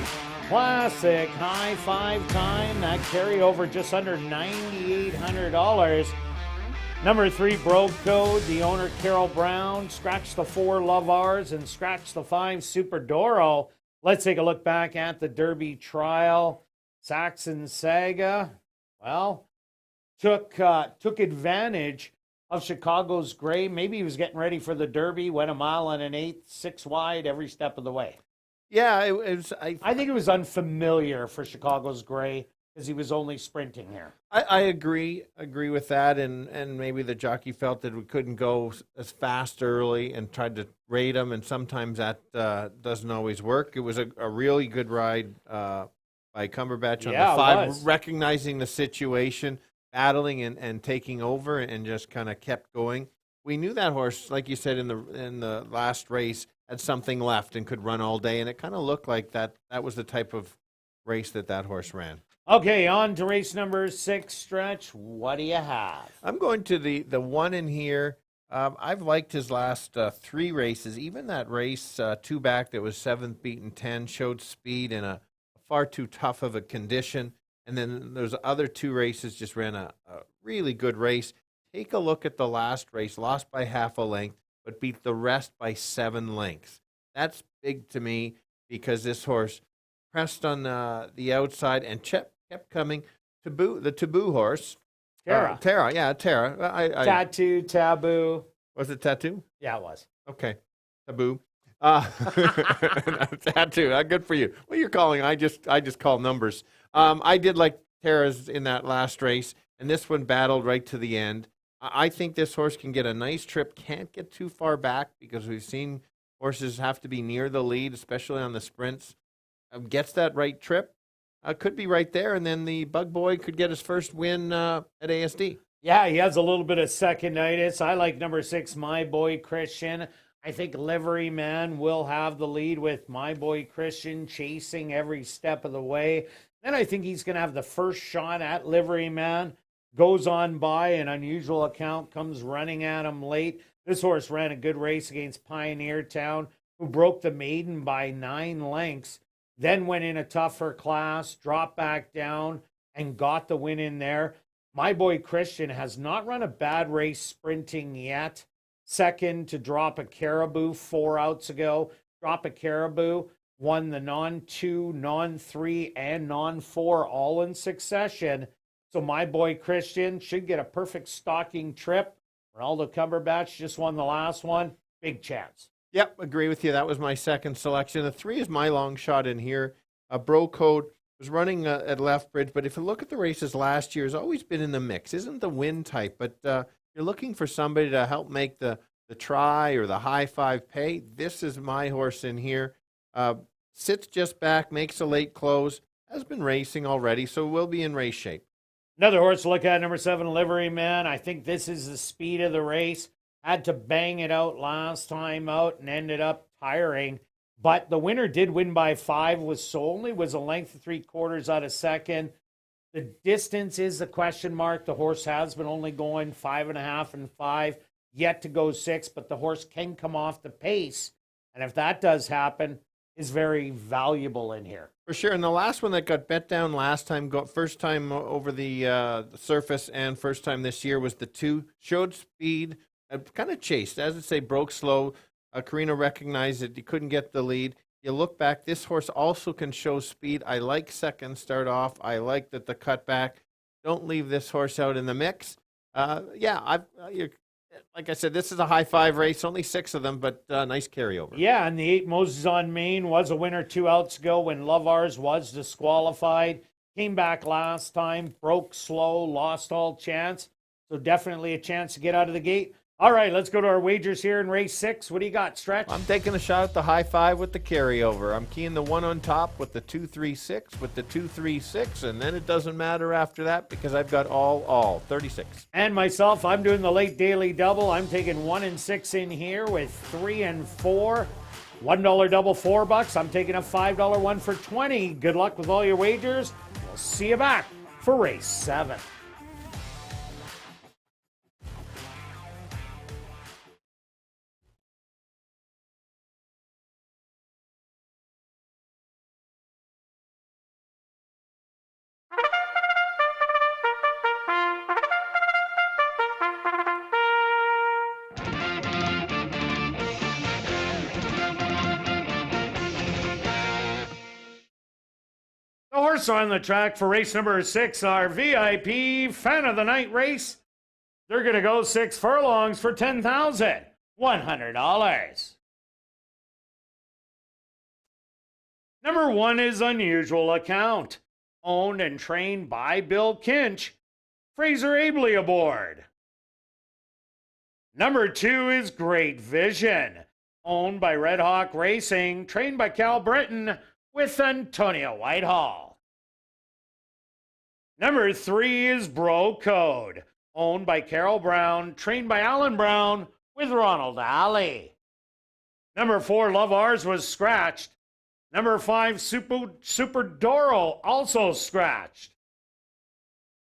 C: Classic high five time. That carryover just under $9,800. Number 3 broke code. The owner Carol Brown scratched the 4 Love Ours and scratched the 5 Super Doro. Let's take a look back at the Derby trial. Saxon Saga, well, took advantage of Chicago's Gray. Maybe he was getting ready for the Derby, went 1 1/8 miles, 6 wide every step of the way.
D: Yeah, it was.
C: I think it was unfamiliar for Chicago's Gray because he was only sprinting here.
D: I agree with that, and maybe the jockey felt that we couldn't go as fast early and tried to rate him, and sometimes that doesn't always work. It was a really good ride by Cumberbatch on the 5, recognizing the situation, battling and taking over, and just kind of kept going. We knew that horse, like you said in the last race, had something left and could run all day, and it kind of looked like that was the type of race that horse ran.
C: Okay, on to race number 6, Stretch. What do you have?
D: I'm going to the one in here. I've liked his last 3 races. Even that race 2 back that was 7th beaten 10 showed speed in a far too tough of a condition. And then those other 2 races just ran a really good race. Take a look at the last race, lost by half a length, but beat the rest by 7 lengths. That's big to me because this horse pressed on the outside and kept coming. The Taboo horse.
C: Tara.
D: Tara.
C: Tattoo, Taboo.
D: Was it Tattoo?
C: Yeah, it was.
D: Okay. Taboo. Tattoo. Good for you. What you're calling, I just call numbers. I did like Tara's in that last race, and this one battled right to the end. I think this horse can get a nice trip, can't get too far back because we've seen horses have to be near the lead, especially on the sprints. Gets that right trip, could be right there, and then the Bug Boy could get his first win at ASD.
C: Yeah, he has a little bit of second-itis. I like number 6, My Boy Christian. I think Livery Man will have the lead with My Boy Christian chasing every step of the way. Then I think he's going to have the first shot at Livery Man. Goes on by, an unusual account comes running at him late. This horse ran a good race against Pioneer Town, who broke the maiden by 9 lengths, then went in a tougher class, dropped back down, and got the win in there. My Boy Christian has not run a bad race sprinting yet. Second to Drop a Caribou 4 outs ago. Drop a Caribou won the non-2, non-3, and non-4 all in succession. So My Boy Christian should get a perfect stalking trip. Ronaldo Cumberbatch just won the last one. Big chance.
D: Yep, agree with you. That was my second selection. The 3 is my long shot in here. Bro Code was running at Lethbridge, but if you look at the races last year, has always been in the mix. Isn't the win type, but you're looking for somebody to help make the try or the high 5 pay. This is my horse in here. Sits just back, makes a late close, has been racing already, so will be in race shape.
C: Another horse to look at, number 7, Livery Man. I think this is the speed of the race. Had to bang it out last time out and ended up tiring. But the winner did win by 5, only was a length of 3/4 out of second. The distance is the question mark. The horse has been only going 5.5 and 5, yet to go 6, but the horse can come off the pace. And if that does happen, is very valuable in here.
D: For sure. And the last one that got bet down last time, first time over the surface and first time this year was the 2. Showed speed, kind of chased. As I say, broke slow. Carino recognized that he couldn't get the lead. You look back, this horse also can show speed. I like second start off. I like that the cutback. Don't leave this horse out in the mix. Like I said, this is a high 5 race, only 6 of them, but nice carryover.
C: Yeah, and the 8 Moses on Main was a winner 2 outs ago when Love Ours was disqualified. Came back last time, broke slow, lost all chance. So definitely a chance to get out of the gate. All right, let's go to our wagers here in race 6. What do you got, Stretch?
D: I'm taking a shot at the high 5 with the carryover. I'm keying the 1 on top with the 2-3-6 with the 2-3-6, and then it doesn't matter after that because I've got all 36.
C: And myself, I'm doing the late daily double. I'm taking 1 and 6 in here with 3 and 4. $1 double, $4. I'm taking a $5 one for 20. Good luck with all your wagers. We'll see you back for race 7. horse on the track for race number 6, our VIP Fan of the Night race. They're going to go 6 furlongs for $10,100. Number 1 is Unusual Account, owned and trained by Bill Kinch. Fraser Abley aboard. Number 2 is Great Vision, owned by Red Hawk Racing, trained by Cal Britton with Antonia Whitehall. Number 3 is Bro Code, owned by Carol Brown, trained by Alan Brown with Ronald Alley. Number 4, Love Ours, was scratched. Number 5, Super Doro, also scratched.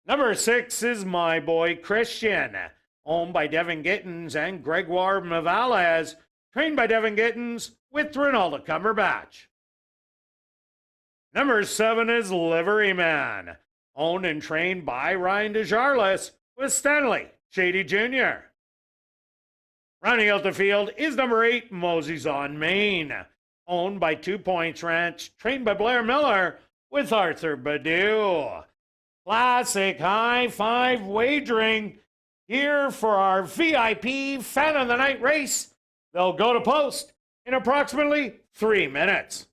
C: Number 6 is My Boy Christian, owned by Devin Gittins and Gregoire Mavales, trained by Devin Gittins with Ronaldo Cumberbatch. Number 7 is Livery Man, owned and trained by Ryan DeJarlis with Stanley Shady Jr. Rounding out the field is number 8, Mosey's on Main, owned by 2 Points Ranch, trained by Blair Miller with Arthur Badu. Classic high five wagering here for our VIP Fan of the Night race. They'll go to post in approximately 3 minutes.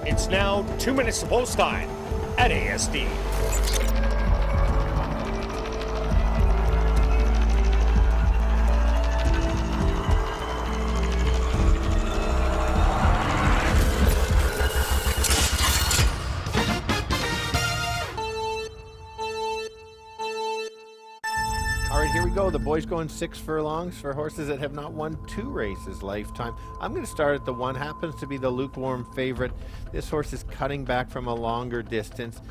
G: It's now 2 minutes to post time at ASD.
D: All right, here we go. The boys going 6 furlongs for horses that have not won 2 races lifetime. I'm going to start at the 1. Happens to be the lukewarm favorite. This horse is cutting back from a longer distance.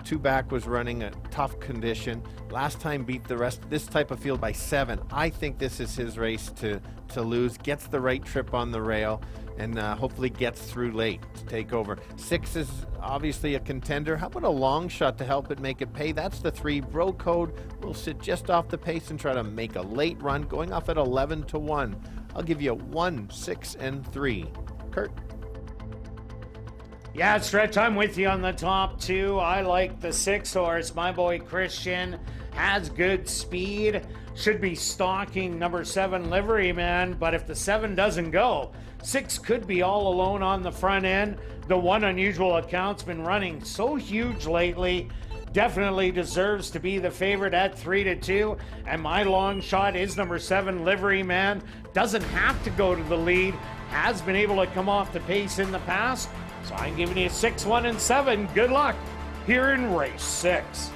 D: 2 back was running a tough condition. Last time beat the rest this type of field by 7. I think this is his race to lose. Gets the right trip on the rail and hopefully gets through late to take over. 6 is obviously a contender. How about a long shot to help it make it pay? That's the 3. Bro Code will sit just off the pace and try to make a late run, going off at 11-1. I'll give you 1, 6, and 3. Kirt.
C: Yeah, Stretch, I'm with you on the top 2. I like the 6 horse. My Boy Christian has good speed. Should be stalking number 7, Livery Man. But if the 7 doesn't go, 6 could be all alone on the front end. The 1, Unusual Account's been running so huge lately. Definitely deserves to be the favorite at 3-2. And my long shot is number 7, Livery Man. Doesn't have to go to the lead. Has been able to come off the pace in the past. So I'm giving you 6, 1, and 7. Good luck here in race 6.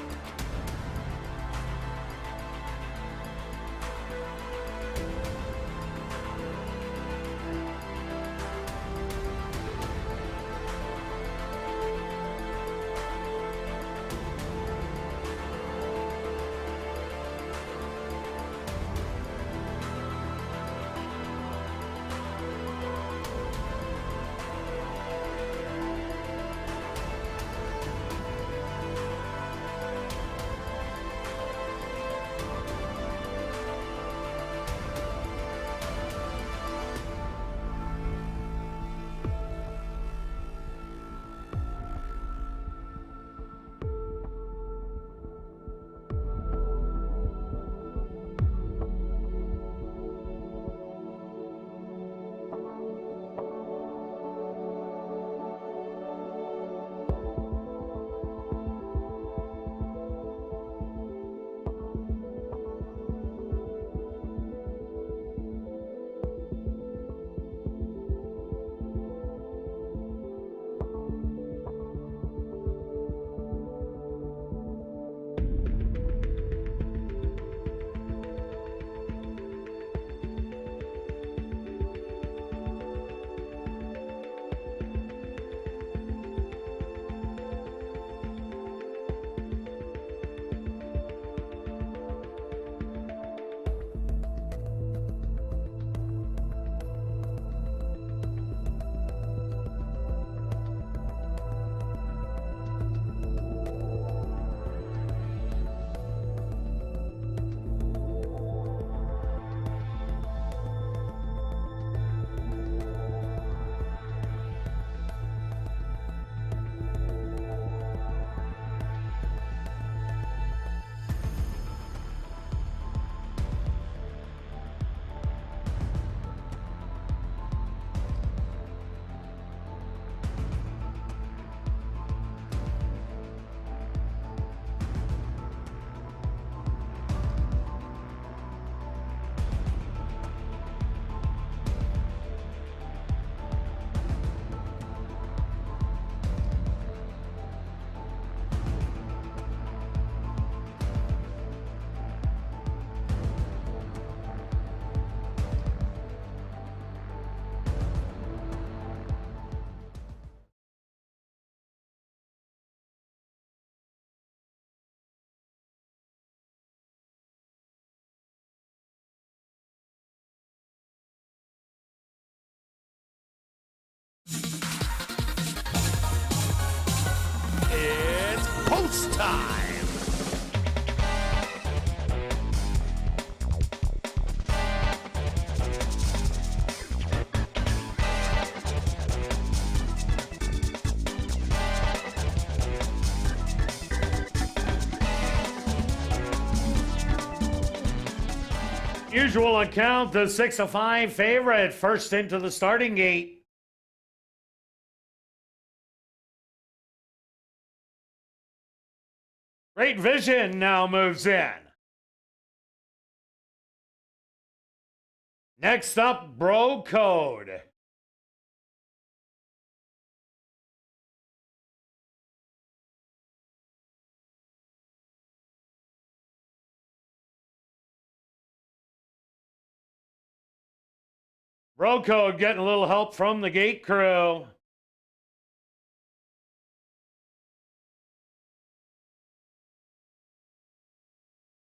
C: post time. Usual account, the 6-5 favorite, first into the starting gate. Great Vision now moves in. Next up, Bro Code. Bro Code getting a little help from the gate crew.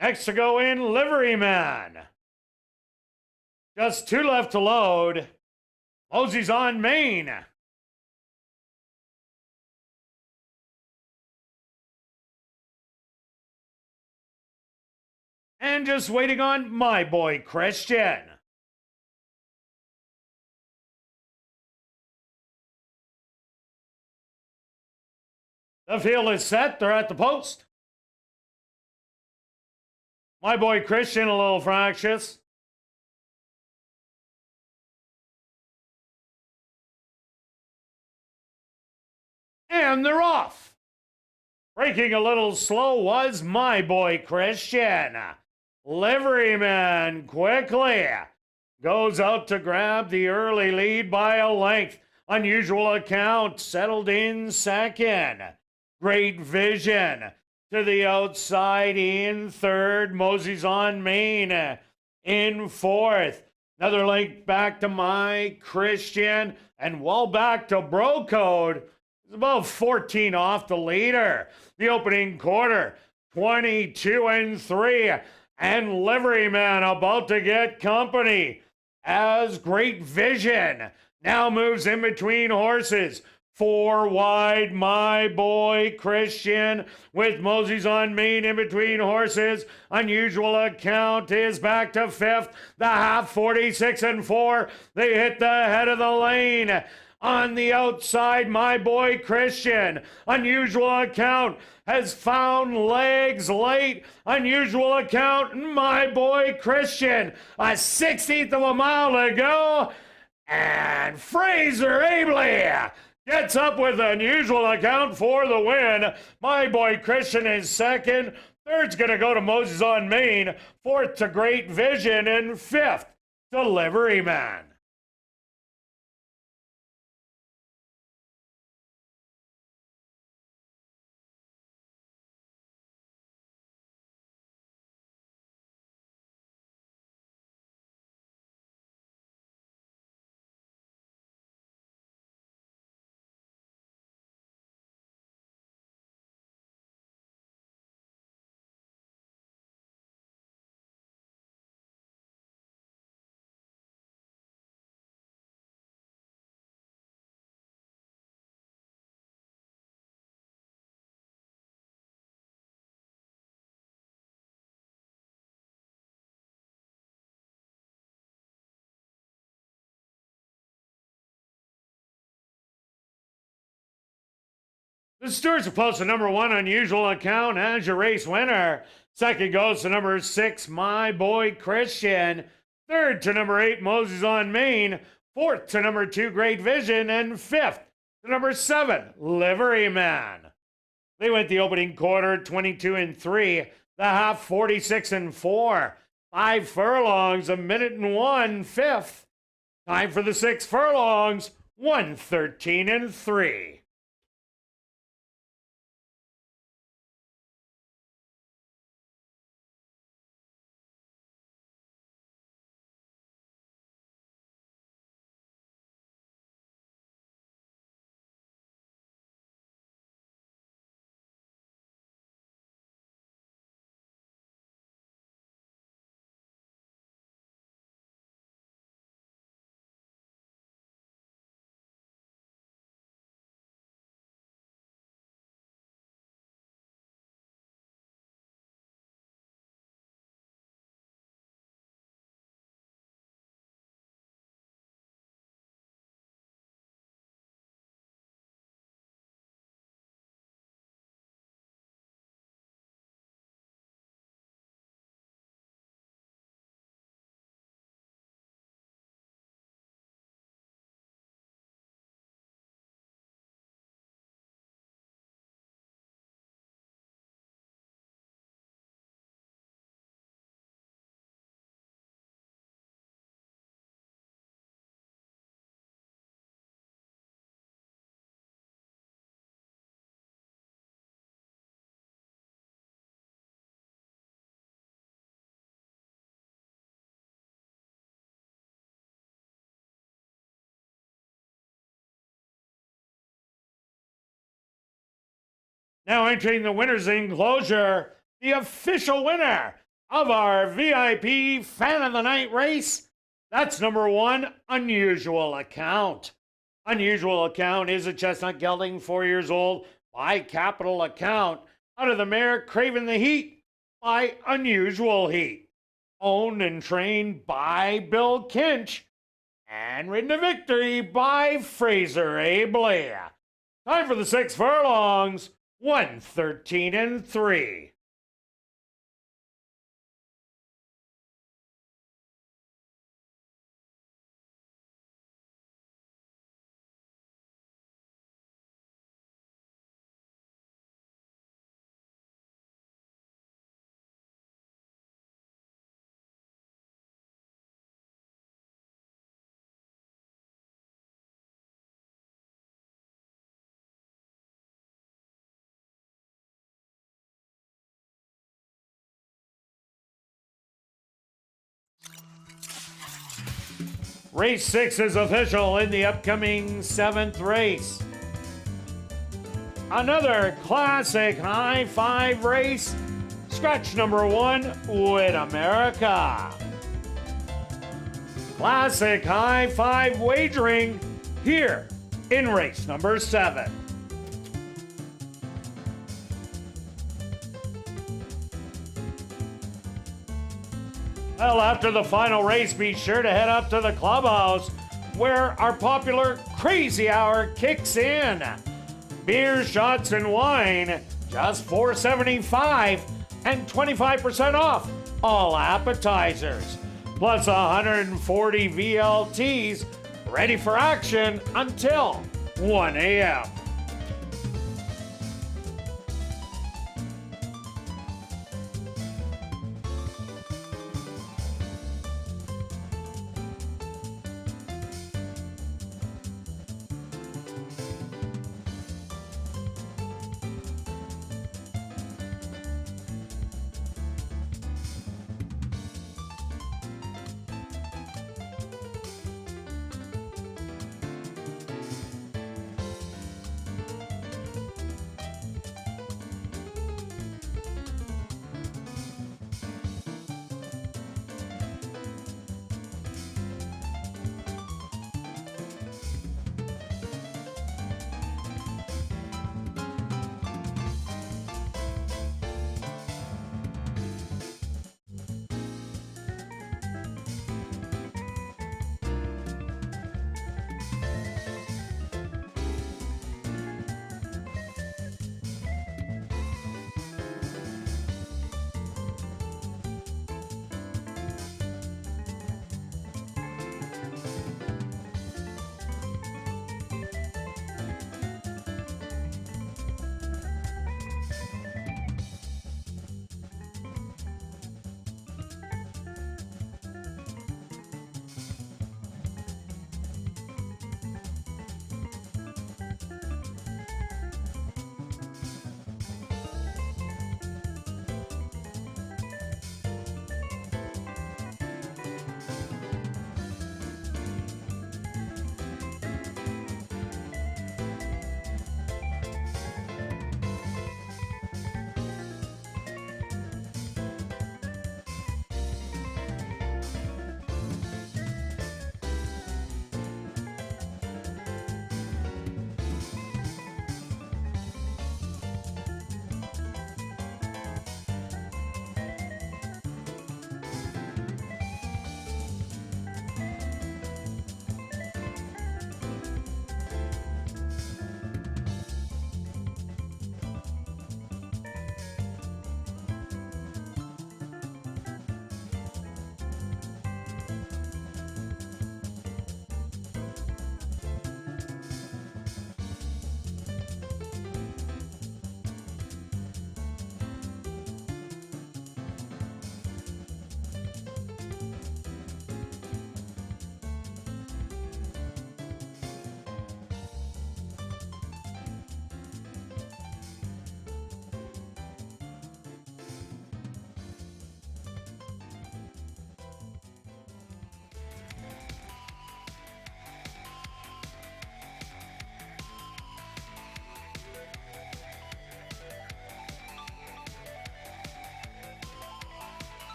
C: Next to go in, Liveryman. Just 2 left to load. Mosey's on main. And just waiting on My Boy Christian. The field is set. They're at the post. My Boy Christian a little fractious. And they're off. Breaking a little slow was My Boy Christian. Liveryman quickly goes out to grab the early lead by a length. Unusual Account settled in second. Great Vision to the outside in third. Mosey's on main in fourth. Another link back to My Christian and well back to Bro Code. It's about 14 off the leader. The opening quarter, 22-3. And Liveryman about to get company as Great Vision now moves in between horses. 4 wide, My Boy Christian with Mosey's on main in between horses. Unusual Account is back to 5th. The half 46-4. They hit the head of the lane. On the outside, My Boy Christian. Unusual Account has found legs late. Unusual Account, My Boy Christian. A 16th of a mile to go. And Fraser Abley gets up with Unusual Account for the win. My Boy Christian is second. Third's going to go to Moses on main. Fourth to Great Vision. And fifth to Liveryman. The Stewards are posted number 1 Unusual Account as your race winner. Second goes to number 6, My Boy Christian. Third to number 8, Moses on main. Fourth to number 2, Great Vision. And fifth to number 7, Liveryman. They went the opening quarter 22-3. The half 46-4. 5 furlongs, 1:01 Time for the 6 furlongs, 1:13-3. Now entering the winner's enclosure, the official winner of our VIP Fan of the Night race. That's number 1, Unusual Account. Unusual Account is a chestnut gelding, 4 years old, by Capital Account, out of the mare Craving the Heat by Unusual Heat. Owned and trained by Bill Kinch, and ridden to victory by Fraser A. Blair. Time for the 6 furlongs, 1:13 3. Race 6 is official in the upcoming 7th race. Another classic high five race. Scratch number 1, Win America. Classic high five wagering here in race number 7. Well, after the final race, be sure to head up to the clubhouse where our popular Crazy Hour kicks in. Beer, shots, and wine, just $4.75 and 25% off all appetizers. Plus 140 VLTs ready for action until 1 a.m.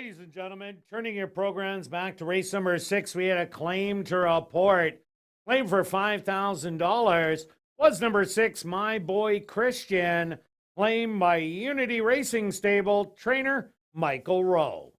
C: Ladies and gentlemen, turning your programs back to race number 6, we had a claim to report. Claim for $5,000 was number 6, My Boy Christian, claimed by Unity Racing Stable trainer Michael Rowe.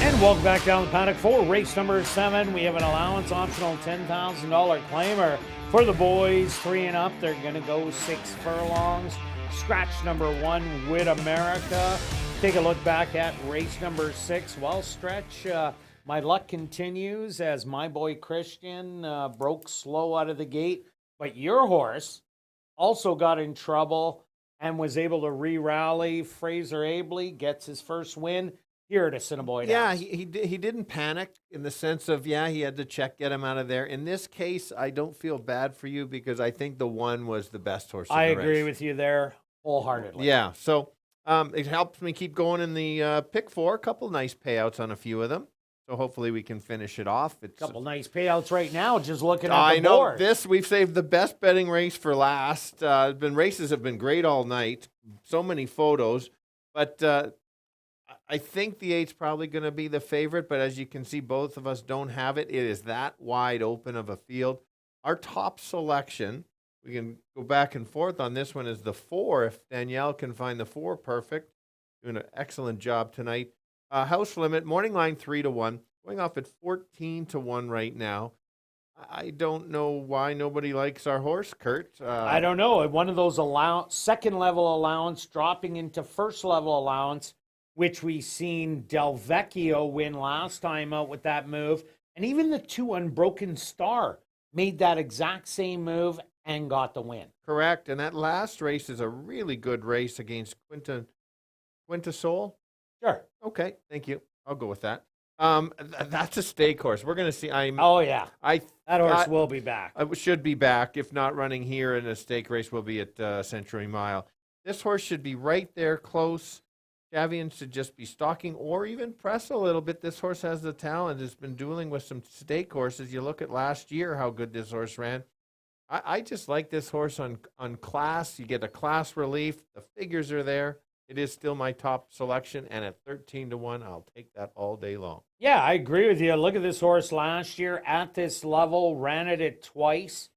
C: And welcome back down the paddock for race number 7. We have an allowance optional $10,000 claimer for the boys 3 and up. They're going to go 6 furlongs. Scratch number 1, Wit America. Take a look back at race number 6. Well, Stretch, my luck continues as My Boy Christian broke slow out of the gate. But your horse also got in trouble and was able to re-rally. Fraser Abley gets his first win here at Assiniboia.
D: Yeah, he didn't panic in the sense of, he had to get him out of there. In this case, I don't feel bad for you because I think the 1 was the best horse in the race.
C: I agree with you there wholeheartedly.
D: Yeah, so it helps me keep going in the pick 4. A couple nice payouts on a few of them. So hopefully we can finish it off. It's
C: a couple nice payouts right now, just looking at the board.
D: I know, we've saved the best betting race for last. Races have been great all night. So many photos. But I think the 8's probably going to be the favorite, but as you can see, both of us don't have it. It is that wide open of a field. Our top selection, we can go back and forth on this one, is the 4. If Danielle can find the 4, perfect. Doing an excellent job tonight. House limit, morning line 3-1, going off at 14-1 right now. I don't know why nobody likes our horse, Kirt.
C: I don't know. One of those second level allowance dropping into first level allowance, which we seen Del Vecchio win last time out with that move. And even the 2 Unbroken Star made that exact same move and got the win.
D: Correct. And that last race is a really good race against Quintasol.
C: Sure.
D: Okay. Thank you. I'll go with that. That's a stake horse. We're going to see.
C: That horse will be back.
D: I should be back. If not running here in a stake race, we'll be at Century Mile. This horse should be right there close. Gavian should just be stalking or even press a little bit. This horse has the talent. Has been dueling with some stake horses. You look at last year, how good this horse ran. I just like this horse on class. You get a class relief. The figures are there. It is still my top selection. And at 13-1, I'll take that all day long.
C: Yeah, I agree with you. Look at this horse last year at this level. Ran it twice.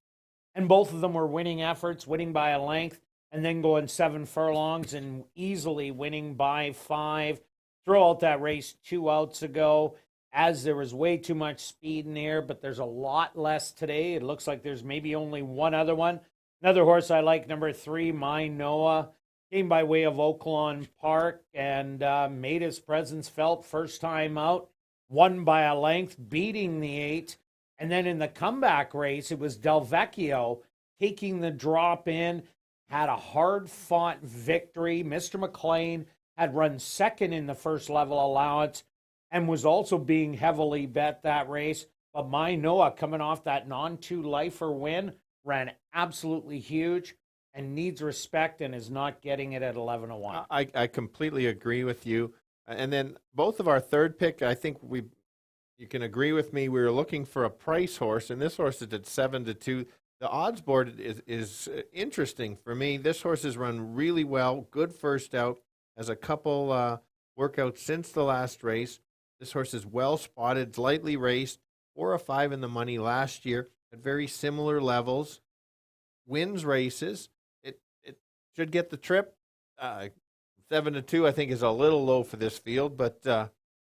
C: And both of them were winning efforts, winning by a length. And then going 7 furlongs and easily winning by 5. Throw out that race 2 outs ago, as there was way too much speed in here, but there's a lot less today. It looks like there's maybe only one other one. Another horse I like, number 3, My Noah, came by way of Oaklawn Park and made his presence felt first time out. Won by a length, beating the 8. And then in the comeback race, it was Del Vecchio taking the drop in. Had a hard-fought victory. Mr. McLean had run second in the first level allowance and was also being heavily bet that race. But My Noah, coming off that non-2-lifer win, ran absolutely huge and needs respect and is not getting it at 11-1.
D: I completely agree with you. And then both of our third pick, I think you can agree with me. We were looking for a price horse, and this horse is at 7-2. The odds board is interesting for me. This horse has run really well. Good first out. Has a couple workouts since the last race. This horse is well spotted, lightly raced, 4 or 5 in the money last year at very similar levels. Wins races. It should get the trip. 7-2, I think, is a little low for this field, but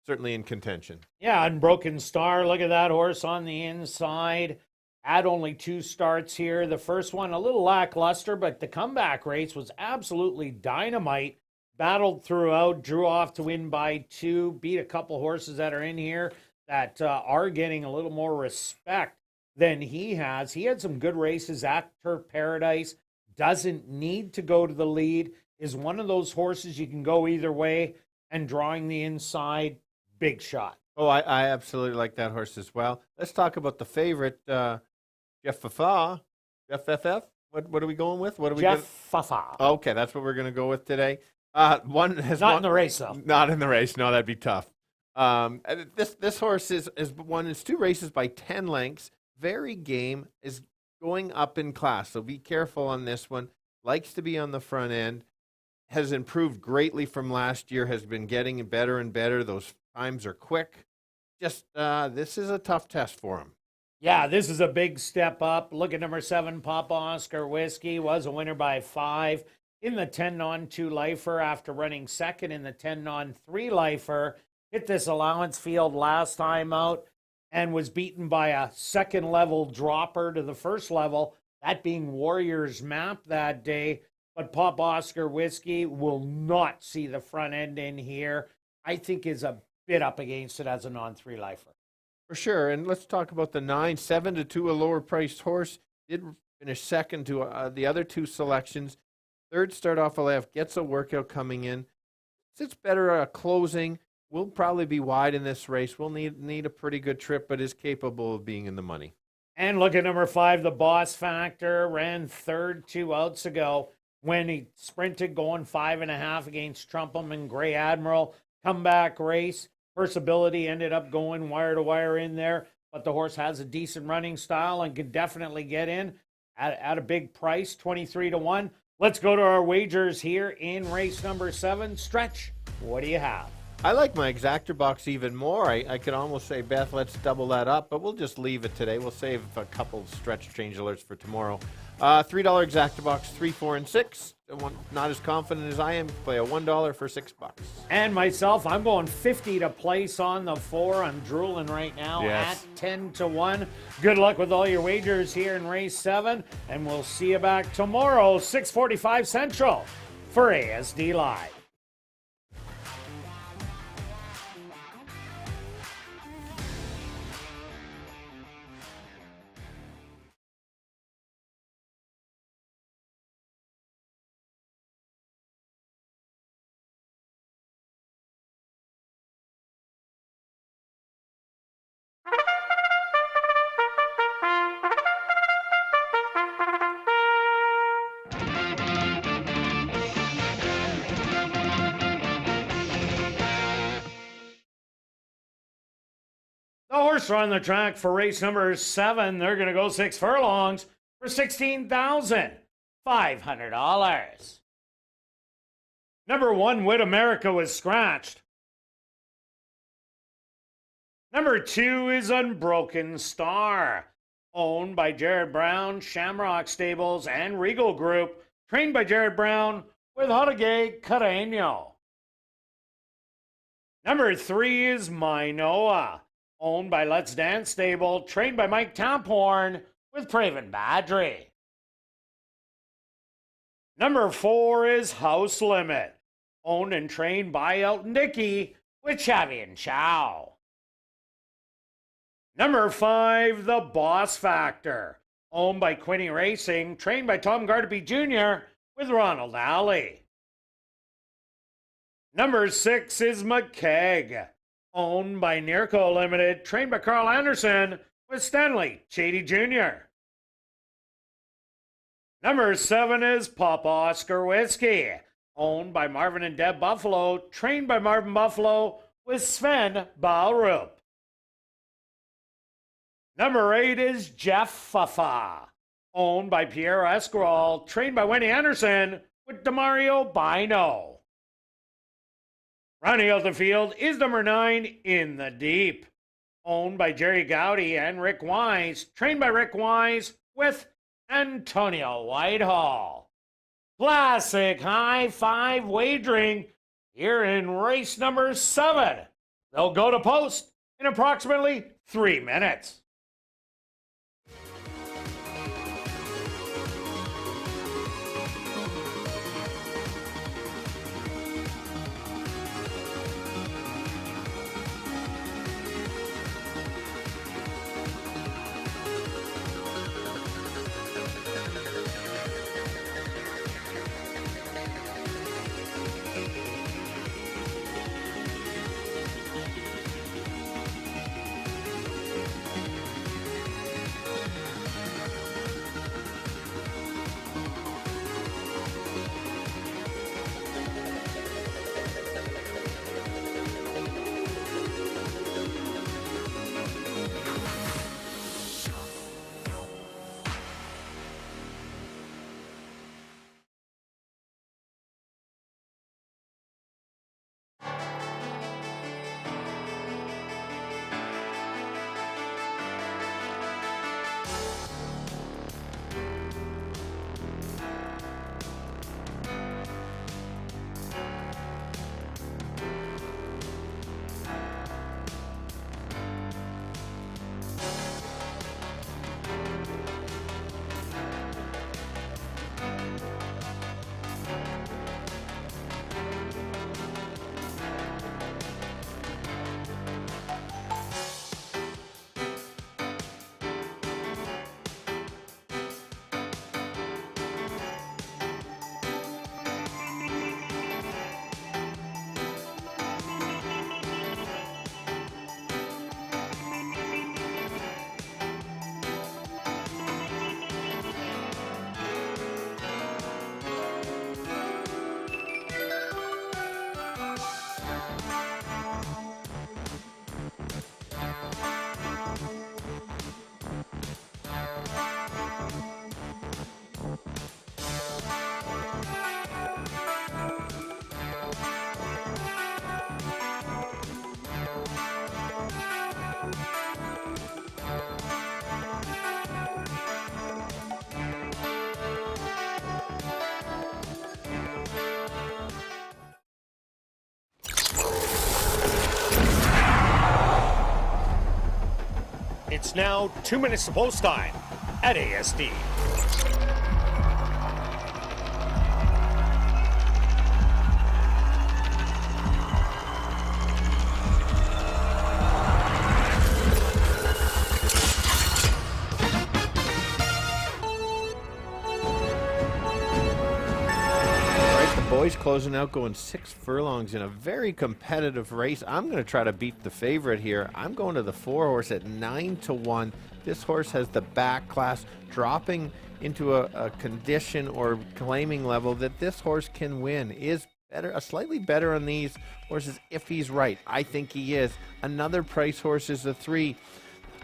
D: certainly in contention.
C: Yeah, Unbroken Star. Look at that horse on the inside. Had only 2 starts here. The first one a little lackluster, but the comeback race was absolutely dynamite. Battled throughout, drew off to win by 2, beat a couple horses that are in here that are getting a little more respect than he has. He had some good races at Turf Paradise. Doesn't need to go to the lead. Is one of those horses you can go either way, and drawing the inside, big shot.
D: Oh, I absolutely like that horse as well. Let's talk about the favorite, Jeff Fafa. Jeff FF? What are we going with? What are we
C: Jeff Fafa.
D: Okay, that's what we're going to go with today. One has
C: Not in the race, though.
D: Not in the race. No, that'd be tough. This horse has won its 2 races by 10 lengths. Very game, is going up in class, so be careful on this one. Likes to be on the front end. Has improved greatly from last year. Has been getting better and better. Those times are quick. Just this is a tough test for him.
C: Yeah, this is a big step up. Look at number 7, Papa Oscar Whiskey. Was a winner by 5 in the 10-on-2 lifer after running second in the 10-on-3 lifer. Hit this allowance field last time out and was beaten by a second-level dropper to the first level, that being Warriors Map that day. But Papa Oscar Whiskey will not see the front end in here. I think is a bit up against it as a non-3 lifer.
D: For sure, and let's talk about the 9, 7-2, a lower-priced horse. Did finish second to the other 2 selections. Third start off left, gets a workout coming in. Sits better closing. Will probably be wide in this race. Will need a pretty good trip, but is capable of being in the money.
C: And look at number 5, the Boss Factor. Ran third 2 outs ago when he sprinted going 5.5 against Trumpum and Grey Admiral. Comeback race. First ability ended up going wire to wire in there, but the horse has a decent running style and can definitely get in at a big price, 23-1. Let's go to our wagers here in race number 7. Stretch, what do you have?
D: I like my exactor box even more. I could almost say, Beth, let's double that up, but we'll just leave it today. We'll save a couple stretch change alerts for tomorrow. $3 exactor box, 3, 4, and 6. Not as confident as I am, play a $1 for $6.
C: And myself, I'm going 50 to place on the 4. I'm drooling right now at 10-1. Good luck with all your wagers here in race 7, and we'll see you back tomorrow, 6:45 Central, for ASD Live. The horse are on the track for race number 7. They're going to go 6 furlongs for $16,500. Number 1, Wit America, was scratched. Number 2 is Unbroken Star, owned by Jared Brown, Shamrock Stables, and Regal Group, trained by Jared Brown with Hodegay Carreño. Number 3 is Minoa, owned by Let's Dance Stable, trained by Mike Tamphorn with Praven Badri. Number 4 is House Limit, owned and trained by Elton Dickey with Xavi and Chow. Number 5, the Boss Factor, owned by Quinny Racing, trained by Tom Gardaby Jr. with Ronald Alley. Number 6 is McKeg, owned by Nirco Limited, trained by Carl Anderson with Stanley Chady Jr. Number 7 is Papa Oscar Whiskey, owned by Marvin and Deb Buffalo, trained by Marvin Buffalo with Sven Baalrup. Number 8 is Jeff Fafa, owned by Pierre Esquirol, trained by Wendy Anderson with Demario Bino. Rounding out the field is number 9, In the Deep, owned by Jerry Gowdy and Rick Wise, trained by Rick Wise with Antonio Whitehall. Classic high five wagering here in race number 7. They'll go to post in approximately 3 minutes.
G: It's now 2 minutes to post time at ASD.
D: Boys closing out, going 6 furlongs in a very competitive race. I'm going to try to beat the favorite here. I'm going to the 4 horse at 9-1. This horse has the back class, dropping into a condition or claiming level that this horse can win. Is better, slightly better on these horses if he's right. I think he is. Another price horse is the 3.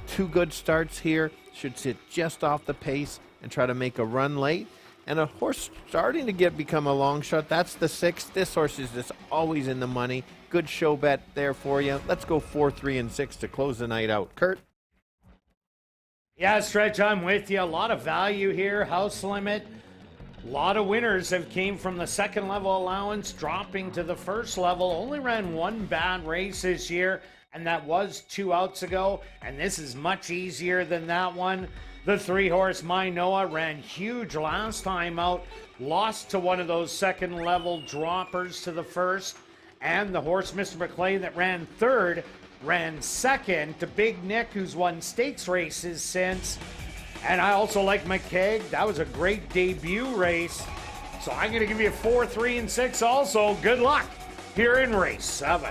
D: 2 good starts here. Should sit just off the pace and try to make a run late. And a horse starting to become a long shot, that's the 6. This horse is just always in the money. Good show bet there for you. Let's go 4, 3, and 6 to close the night out. Kirt?
C: Yeah, Stretch, I'm with you. A lot of value here. House limit. A lot of winners have came from the second level allowance, dropping to the first level. Only ran 1 bad race this year, and that was 2 outs ago. And this is much easier than that one. The 3 horse Minoa ran huge last time out, lost to one of those second level droppers to the first, and the horse Mr. McLean that ran 3rd ran 2nd to Big Nick, who's won stakes races since. And I also like McKeag. That was a great debut race. So I'm going to give you 4, 3, and 6 also. Good luck here in race 7.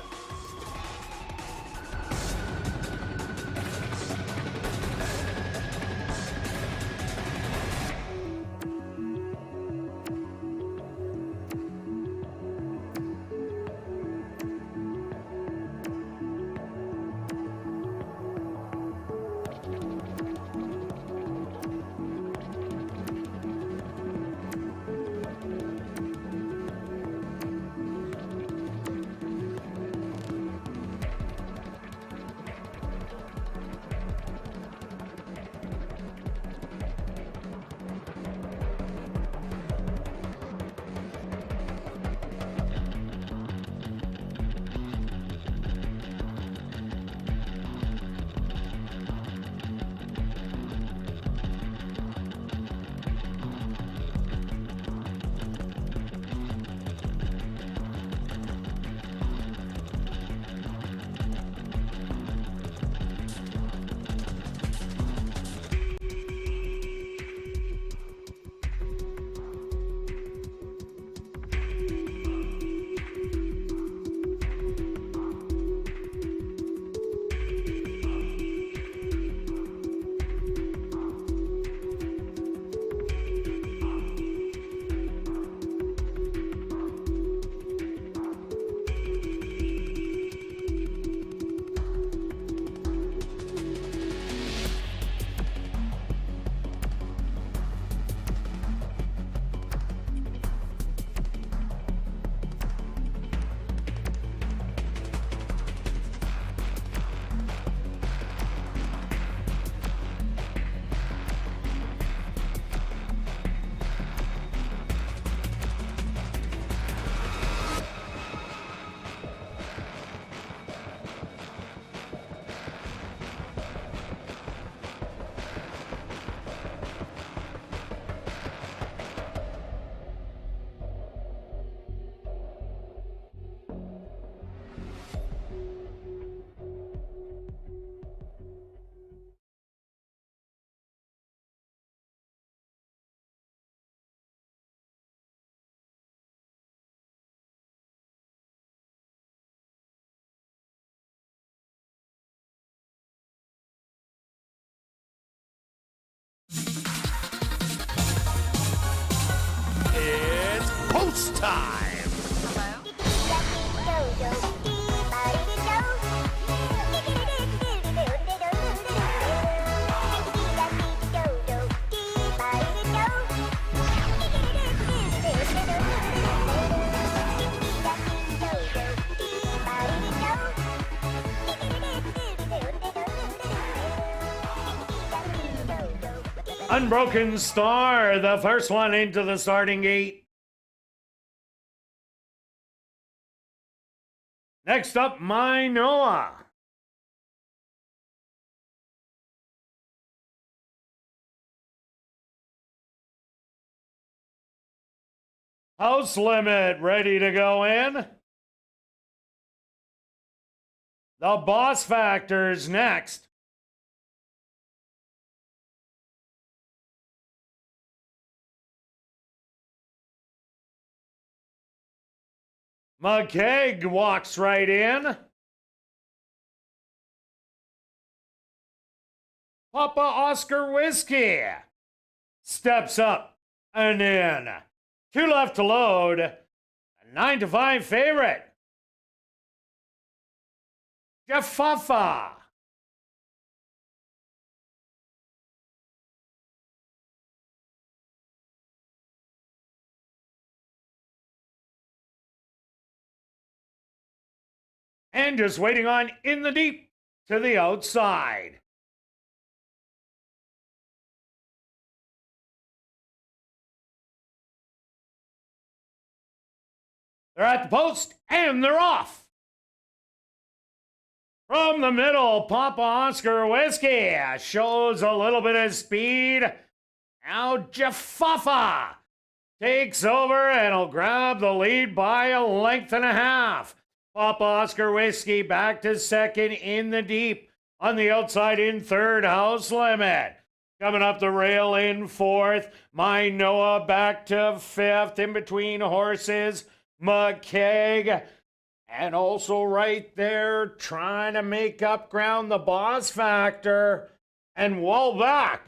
C: time. Unbroken Star, the first one into the starting gate. Next up, My Noah. House Limit ready to go in. The Boss Factor's next. McKeag walks right in. Papa Oscar Whiskey steps up and in. 2 left to load. A 9-5 favorite. Jaffafa. And just waiting on In the Deep to the outside. They're at the post and they're off. From the middle, Papa Oscar Whiskey shows a little bit of speed. Now Jaffafa takes over and will grab the lead by a length and a half. Papa Oscar Whiskey back to second, In the Deep. On the outside in third, House Limit. Coming up the rail in fourth, My Noah back to fifth. In between horses, McKeag. And also right there trying to make up ground, the Boss Factor. And well back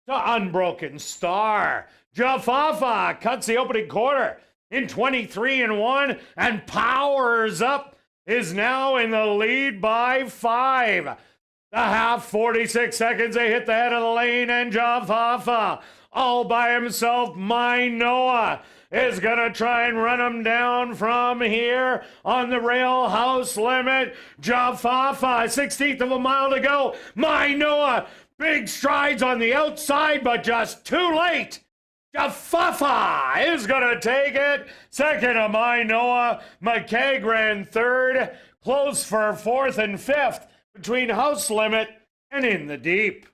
C: to Unbroken Star. Jaffafa cuts the opening quarter in 23-1 and powers up, is now in the lead by 5. The half, 46 seconds, they hit the head of the lane, and Jaffafa all by himself. My Noah is gonna try and run him down from here on the rail. House Limit. Jaffafa, 16th of a mile to go. My Noah, big strides on the outside, but just too late. Jaffafa is going to take it. Second of My Noah. McKeag ran third. Close for fourth and fifth between House Limit and In the Deep.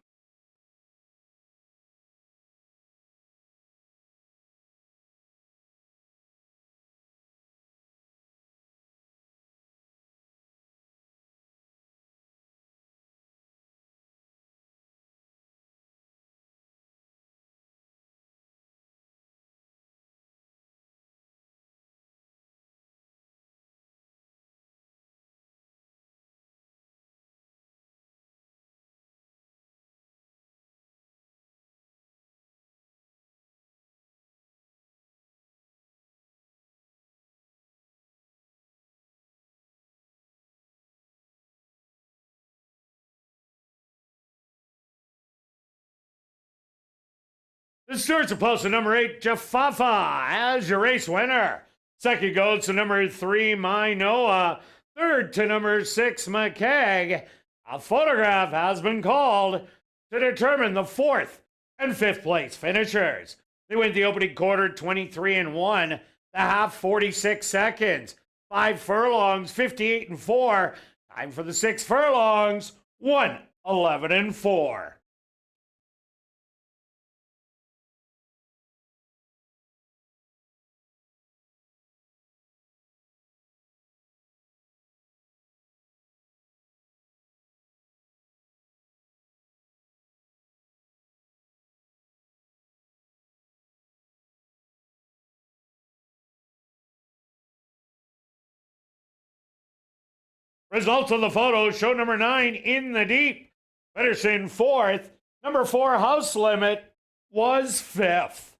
C: The stewards are posted number 8, Jaffafa, as your race winner. Second goes to number 3, My Noah. Third to number 6, McKeag. A photograph has been called to determine the 4th and 5th place finishers. They went the opening quarter 23-1, the half 46 seconds, 5 furlongs 58-4. Time for the 6 furlongs 1:11-4. Results of the photo show number 9, In the Deep, finishing 4th. Number 4, House Limit, was 5th.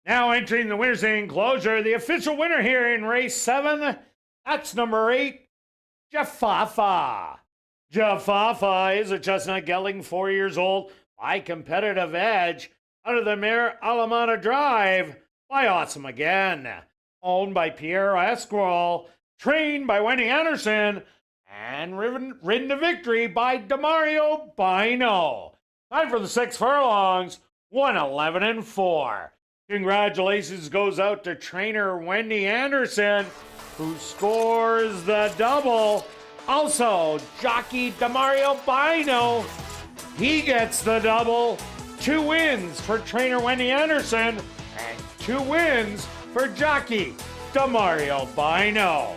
C: Now entering the winner's enclosure, the official winner here in race 7, that's number 8, Jafafa. Jafafa is a chestnut gelding, 4 years old, by competitive edge, out of the mare Alamana Drive by Awesome Again. Owned by Pierre Esquirrel, trained by Wendy Anderson, and ridden to victory by Demario Bino. Time for the 6 furlongs, 1:11:4. Congratulations goes out to trainer Wendy Anderson, who scores the double. Also, jockey Demario Bino, he gets the double. 2 wins for trainer Wendy Anderson and 2 wins for jockey Demario Bino.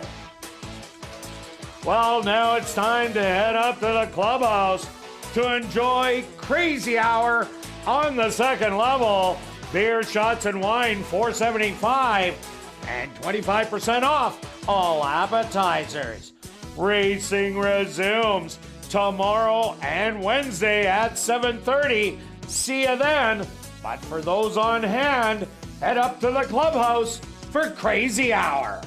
C: Well, now it's time to head up to the clubhouse to enjoy Crazy Hour on the second level. Beer, shots, and wine, $4.75 and 25% off all appetizers. Racing resumes tomorrow and Wednesday at 7:30. See you then. But for those on hand, head up to the clubhouse for Crazy Hour.